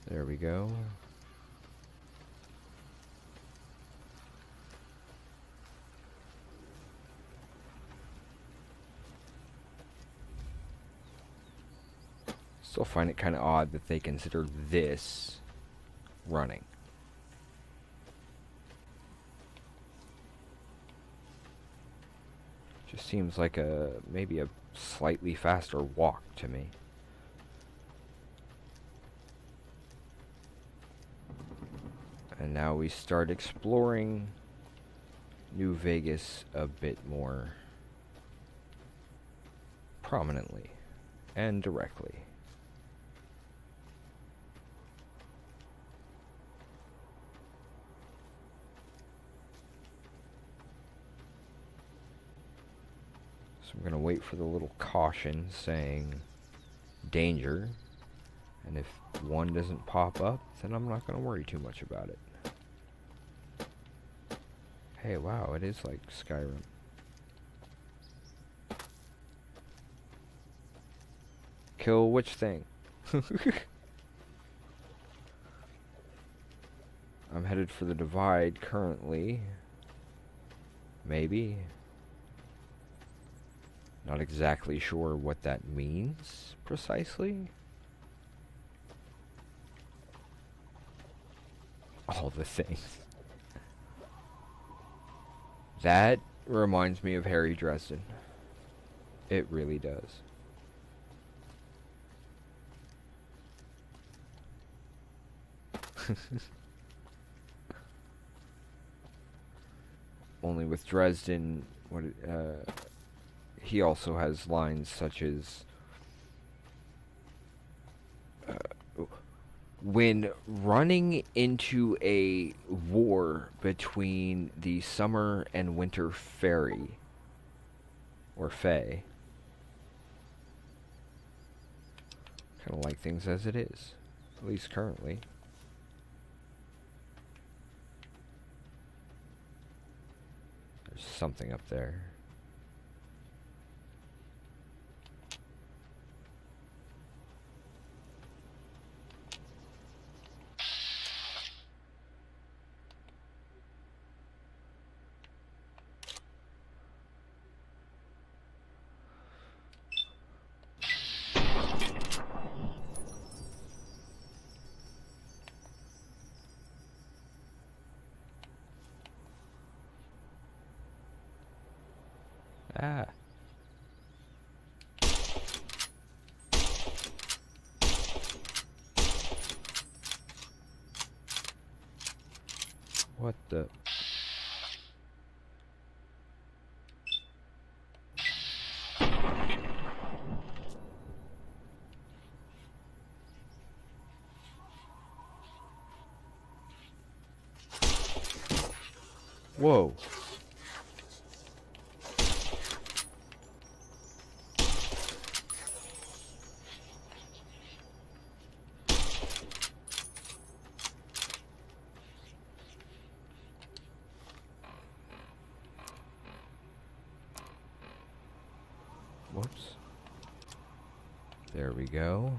S1: There we go. Still find it kind of odd that they consider this running. Just seems like maybe a slightly faster walk to me. And now we start exploring New Vegas a bit more prominently and directly. So I'm going to wait for the little caution saying danger, and if one doesn't pop up, then I'm not going to worry too much about it. Hey, wow, it is like Skyrim. Kill which thing? I'm headed for the divide currently. Maybe. Not exactly sure what that means precisely. All the things. That reminds me of Harry Dresden. It really does. only with Dresden, he also has lines such as, when running into a war between the Summer and Winter Ferry, or Fae, kind of like things as it is, at least currently. There's something up there. Ah. What the? Whoa. Whoops. There we go.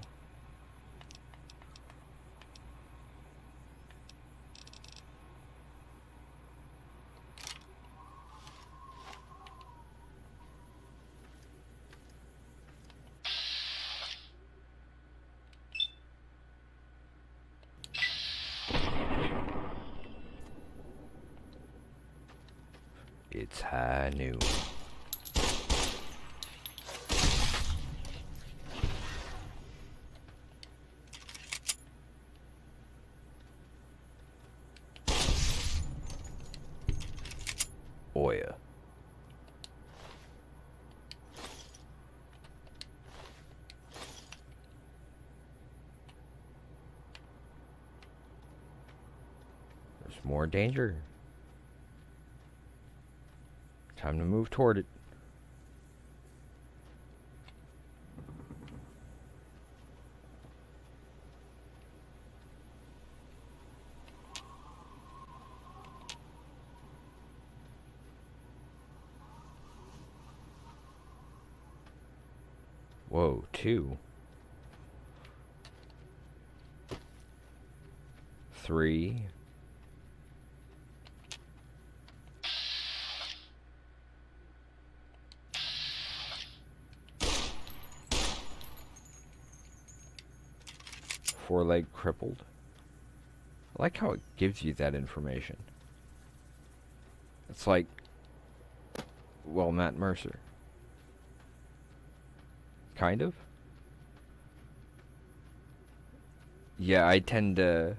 S1: It's high noon. Oya. There's more danger. Time to move toward it. Whoa, 2. 3. Four-leg crippled. I like how it gives you that information. It's like, well, Matt Mercer. Kind of? Yeah, I tend to...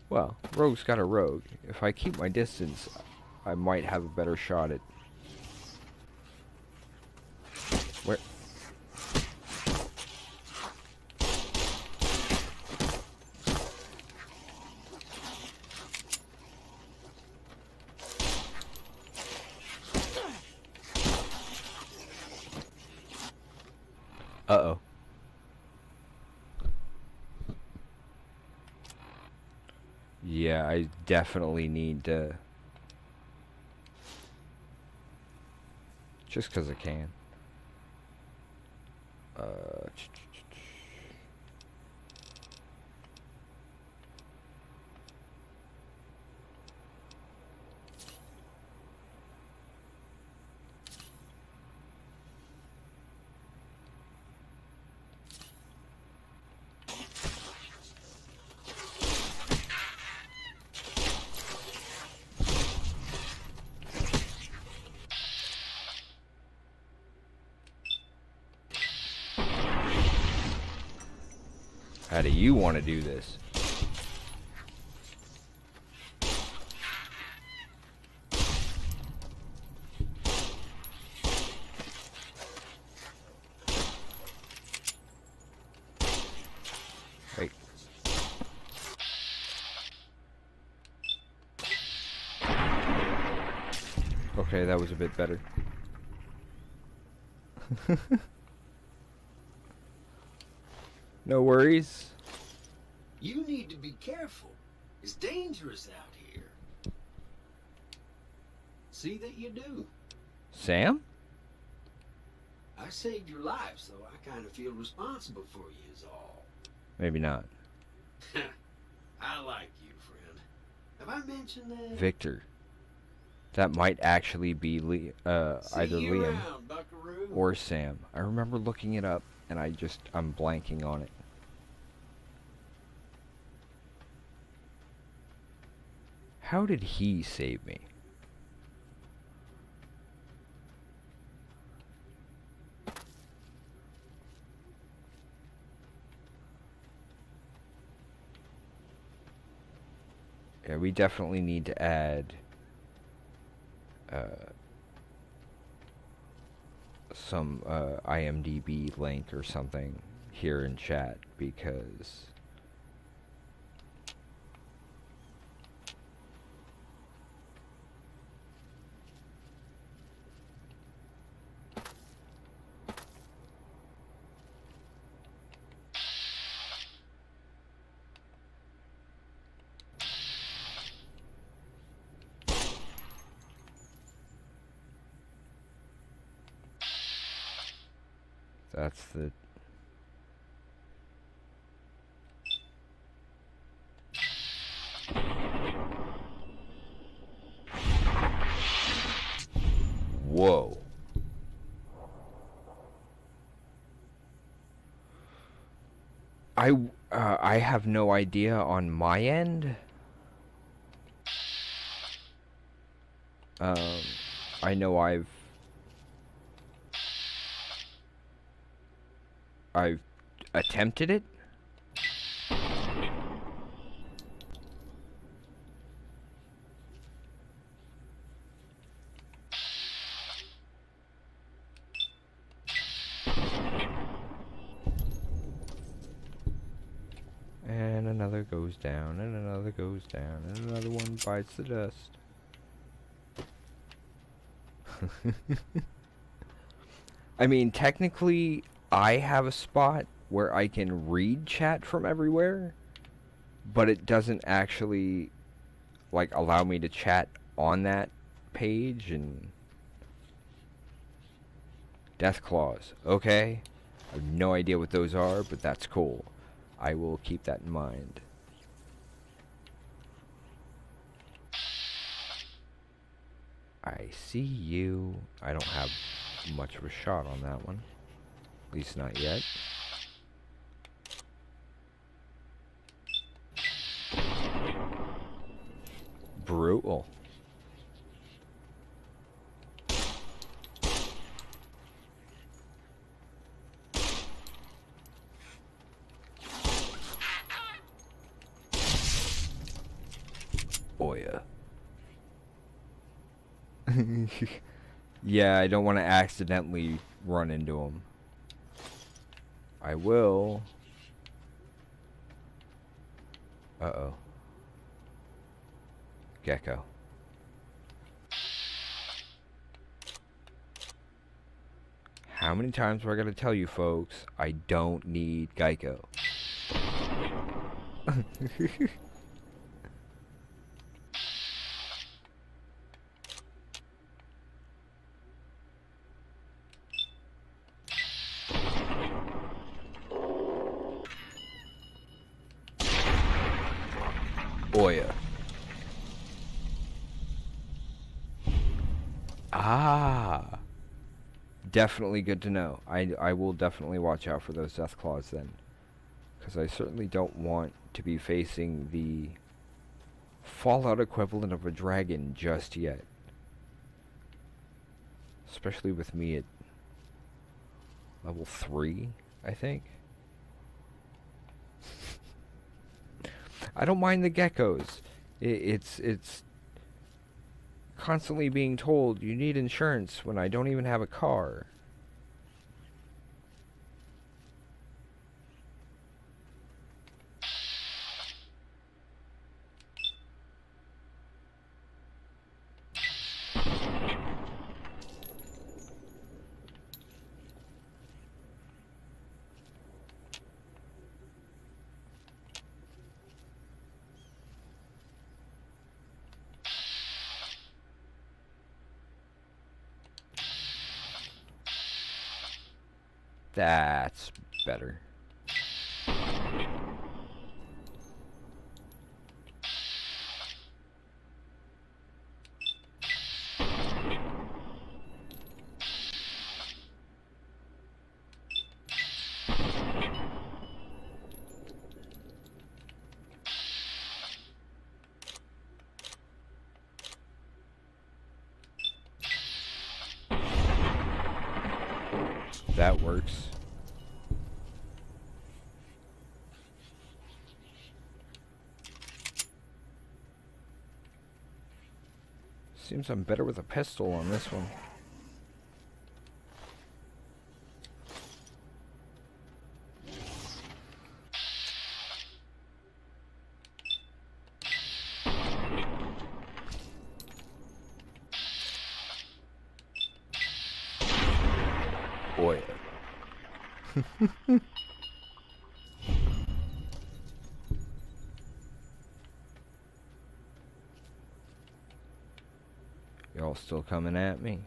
S1: Well, rogue's got a rogue. If I keep my distance, I might have a better shot at... Where... Uh-oh. Yeah, I definitely need to... Just 'cause I can. How do you want to do this? Okay, that was a bit better. No worries.
S15: You need to be careful. It's dangerous out here. See that you do.
S1: Sam?
S15: I saved your life, so I kind of feel responsible for you is all.
S1: Maybe not.
S15: I like you, friend. Have I mentioned that?
S1: Victor. That might actually be either Liam
S15: around, Buckaroo.
S1: or Sam. I remember looking it up, and I'm blanking on it. How did he save me? Yeah, we definitely need to add some IMDb link or something here in chat, because that's the... Whoa. I have no idea on my end. I know I've attempted it. And another goes down, and another goes down, and another one bites the dust. I mean, technically, I have a spot where I can read chat from everywhere, but it doesn't actually, like, allow me to chat on that page. And death claws, okay? I have no idea what those are, but that's cool. I will keep that in mind. I see you. I don't have much of a shot on that one. At least not yet. Brutal. Oh yeah. Yeah, I don't want to accidentally run into him. I will. Uh-oh. Gecko. How many times do I gotta tell you folks, I don't need Geico. Oya. Ah. Definitely good to know. I will definitely watch out for those death claws then. Because I certainly don't want to be facing the Fallout equivalent of a dragon just yet. Especially with me at level 3, I think. I don't mind the geckos. It's constantly being told you need insurance when I don't even have a car. That's better. That works. Seems I'm better with a pistol on this one. Boy. Y'all still coming at me?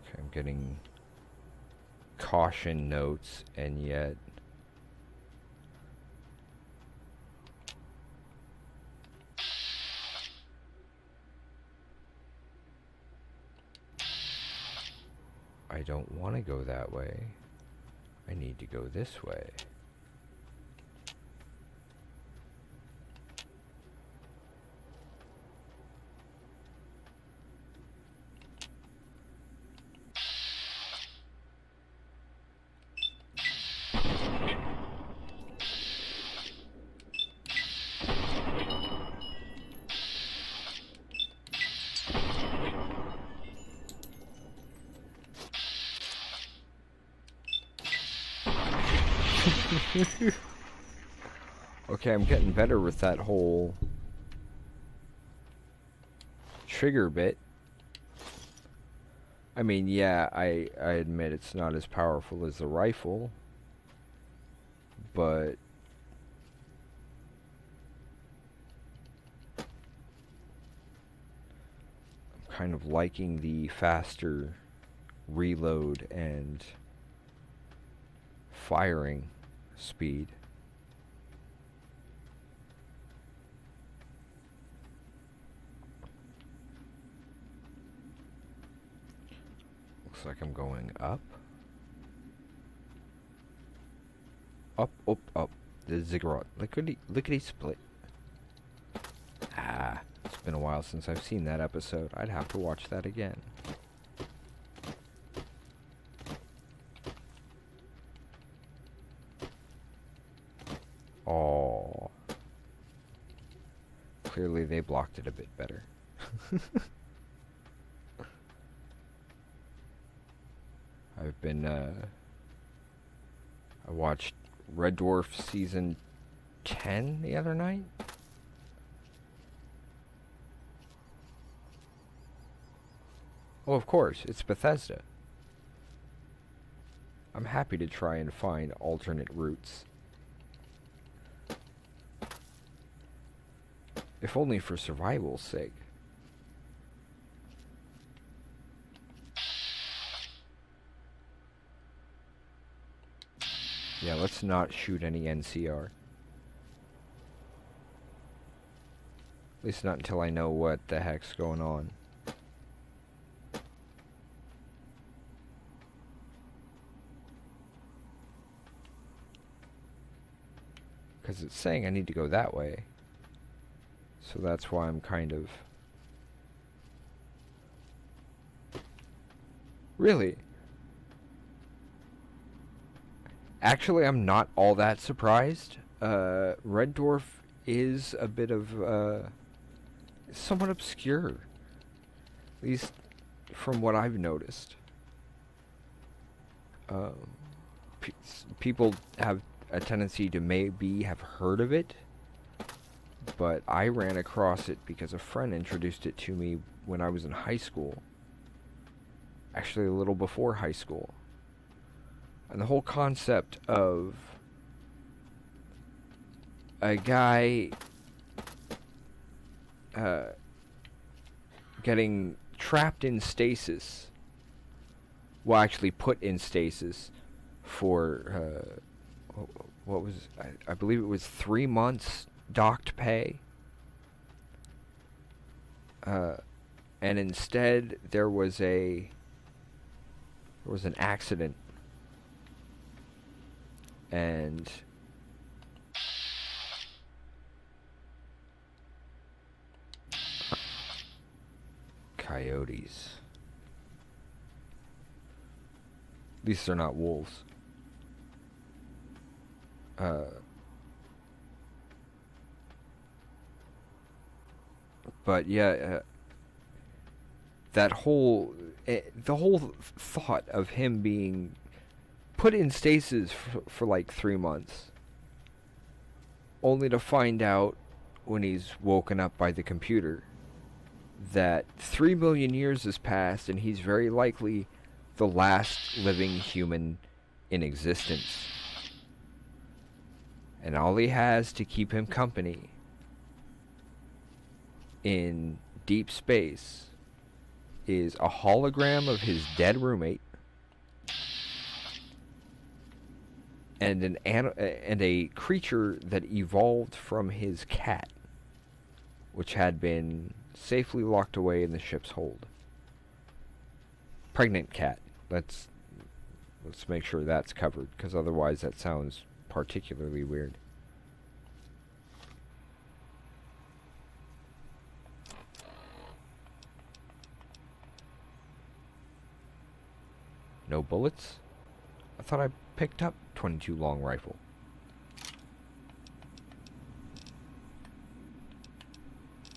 S1: Okay, I'm getting caution notes, and yet I don't want to go that way. I need to go this way. Okay, I'm getting better with that whole trigger bit. I mean, yeah, I admit it's not as powerful as the rifle, but I'm kind of liking the faster reload and firing speed. Looks like I'm going up. Up, up, up. The ziggurat. Lickety split. Ah, it's been a while since I've seen that episode. I'd have to watch that again. Oh. Clearly they blocked it a bit better. I've been, I watched Red Dwarf Season 10 the other night. Oh, of course, it's Bethesda. I'm happy to try and find alternate routes. If only for survival's sake. Yeah, let's not shoot any NCR. At least not until I know what the heck's going on. Because it's saying I need to go that way. So that's why I'm kind of... Really? Actually, I'm not all that surprised. Red Dwarf is a bit of, somewhat obscure. At least from what I've noticed. People have a tendency to maybe have heard of it. But I ran across it because a friend introduced it to me when I was in high school. Actually, a little before high school. And the whole concept of a guy getting trapped in stasis. Well, actually put in stasis for, what was, I believe it was 3 months docked pay. And instead there was an accident. And coyotes. At least they're not wolves. But yeah, that whole, the whole thought of him being put in stasis for like 3 months, only to find out when he's woken up by the computer that 3 million years has passed and he's very likely the last living human in existence. And all he has to keep him company in deep space is a hologram of his dead roommate and a creature that evolved from his cat, which had been safely locked away in the ship's hold. Pregnant cat. Let's make sure that's covered, because otherwise that sounds particularly weird. No bullets? I thought I picked up 22 long rifle.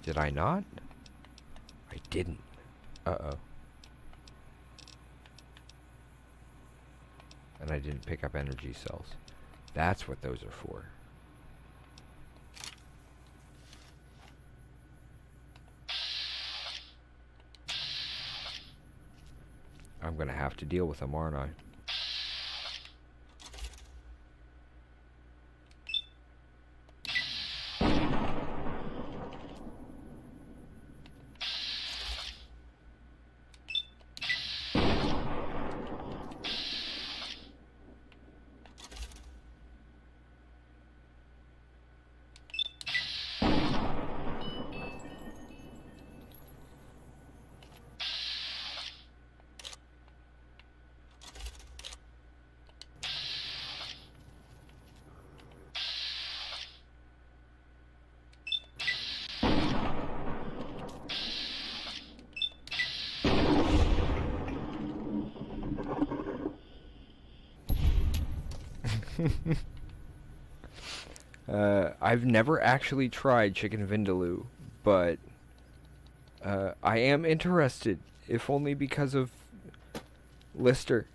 S1: Did I not? I didn't. Uh-oh. And I didn't pick up energy cells. That's what those are for. I'm gonna have to deal with them, aren't I? I've never actually tried chicken vindaloo, but I am interested, if only because of Lister.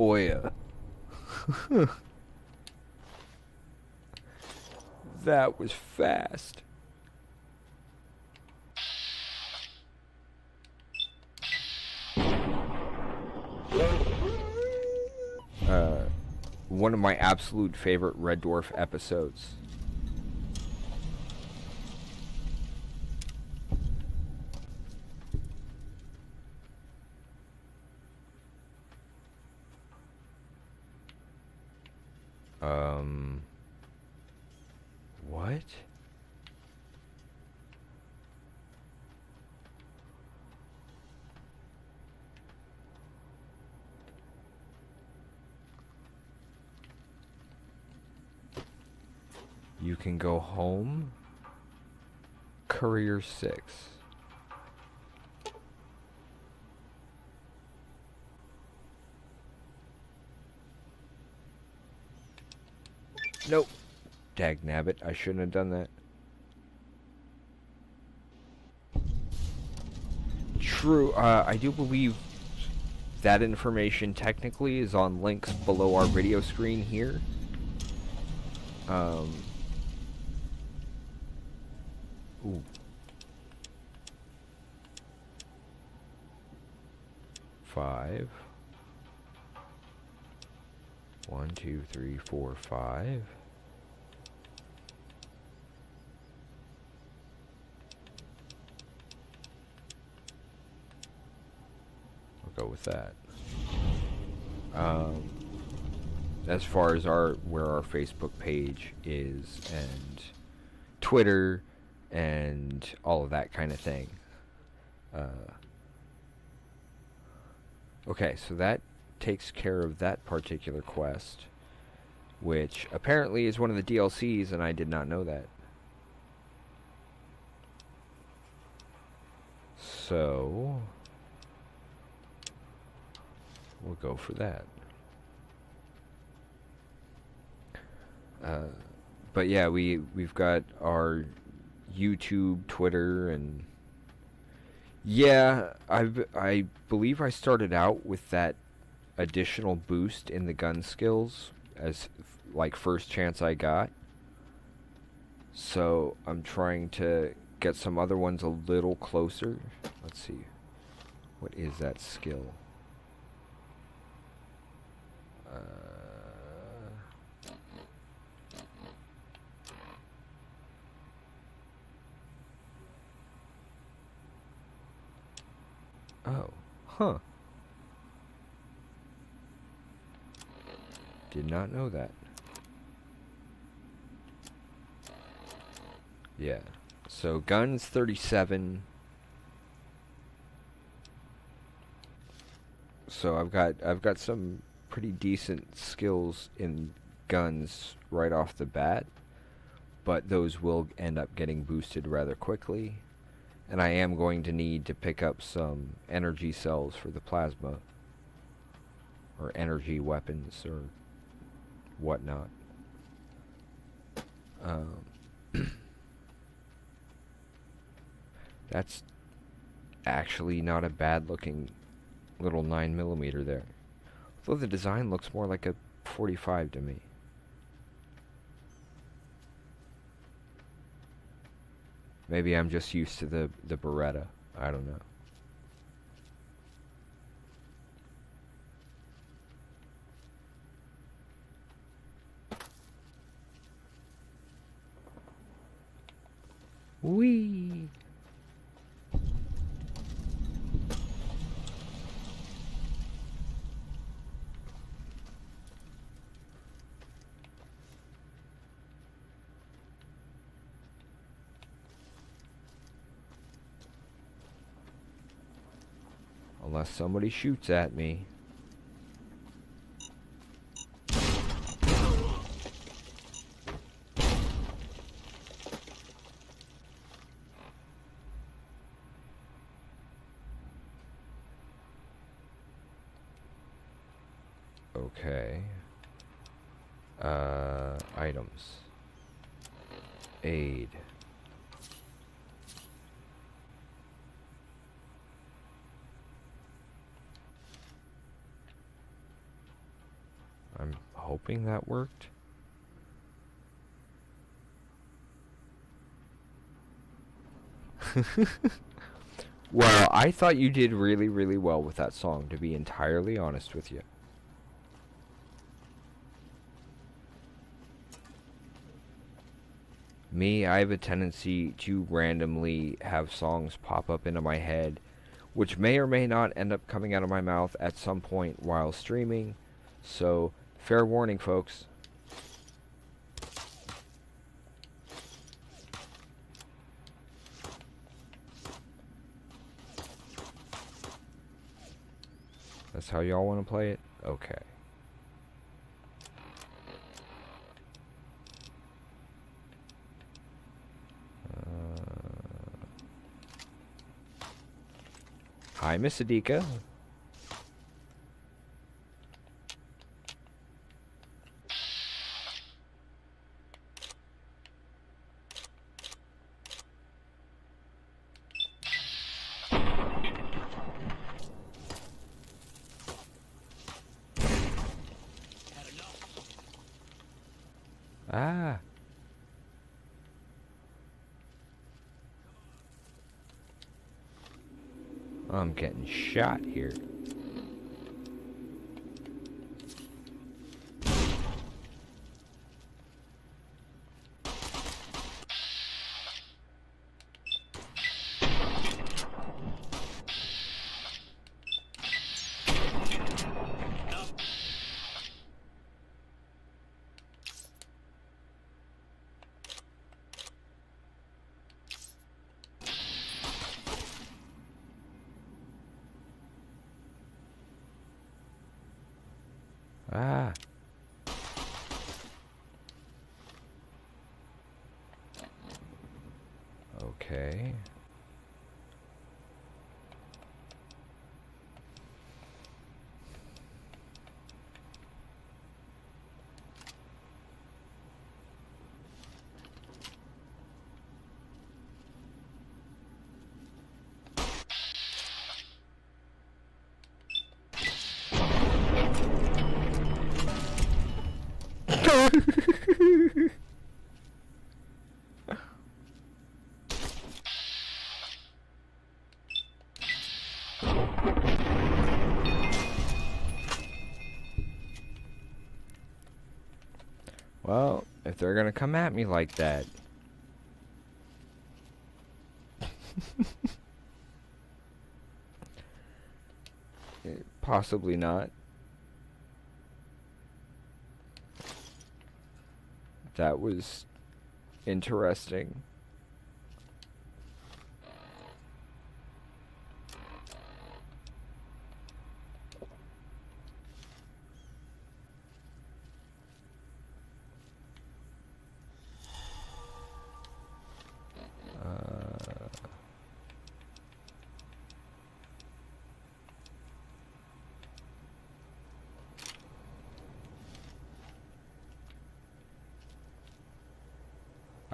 S1: Oya. That was fast. One of my absolute favorite Red Dwarf episodes. What? You can go home. Courier 6. Nope. Dagnabbit, I shouldn't have done that. True, I do believe that information technically is on links below our video screen here. Ooh. 5. 1, 2, 3, 4, 5. We'll go with that. As far as where our Facebook page is, and Twitter, and all of that kind of thing. Okay, so that takes care of that particular quest, which apparently is one of the DLCs, and I did not know that. So we'll go for that. But yeah, we've got our YouTube, Twitter, and yeah, I believe I started out with that additional boost in the gun skills as like first chance I got. So I'm trying to get some other ones a little closer. Let's see. What is that skill? Oh, huh. Did not know that. Yeah. So guns 37. So I've got some pretty decent skills in guns right off the bat, but those will end up getting boosted rather quickly. And I am going to need to pick up some energy cells for the plasma, or energy weapons, or whatnot. That's actually not a bad looking little 9mm there. Although the design looks more like a 45 to me. Maybe I'm just used to the Beretta. I don't know. Whee! Unless somebody shoots at me. Okay. Items. Aid. I'm hoping that worked. Well, I thought you did really, really well with that song, to be entirely honest with you. Me, I have a tendency to randomly have songs pop up into my head, which may or may not end up coming out of my mouth at some point while streaming. So, fair warning, folks. That's how y'all want to play it? Okay. Hi, Miss Adika. Ah. I'm getting shot here. Ah. Okay. Well, if they're gonna come at me like that. Possibly not. That was interesting.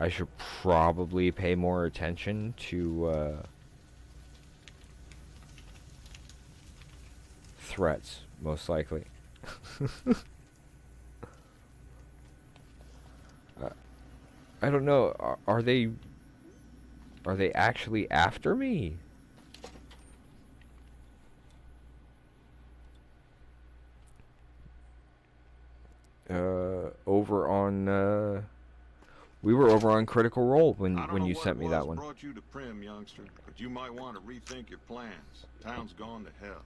S1: I should probably pay more attention to threats, most likely. I don't know. Are they actually after me? Over on we were over on Critical Role when you sent me that one.
S16: Brought you to Prim, youngster, but you might want to rethink your plans. Town's gone to hell.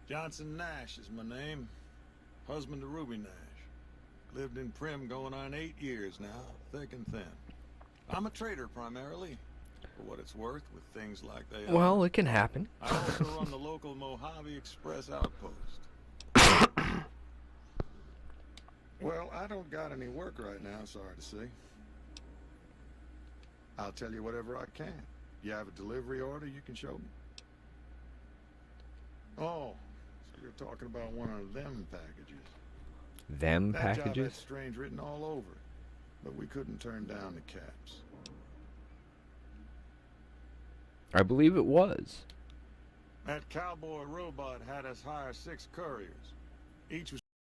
S16: Johnson Nash is my name. Husband to Ruby Nash. Lived in Prim going on 8 years now, thick and thin. I'm a trader primarily, for what it's worth with things like they are.
S1: Well, it can happen.
S16: I also run the local Mojave Express outpost. Well, I don't got any work right now, sorry to say. I'll tell you whatever I can. You have a delivery order you can show me? Oh, so you're talking about one of them packages.
S1: Them
S16: That
S1: packages?
S16: job had Strange written all over it, but we couldn't turn down the caps.
S1: I believe it was.
S16: That cowboy robot had us hire 6 couriers. Each was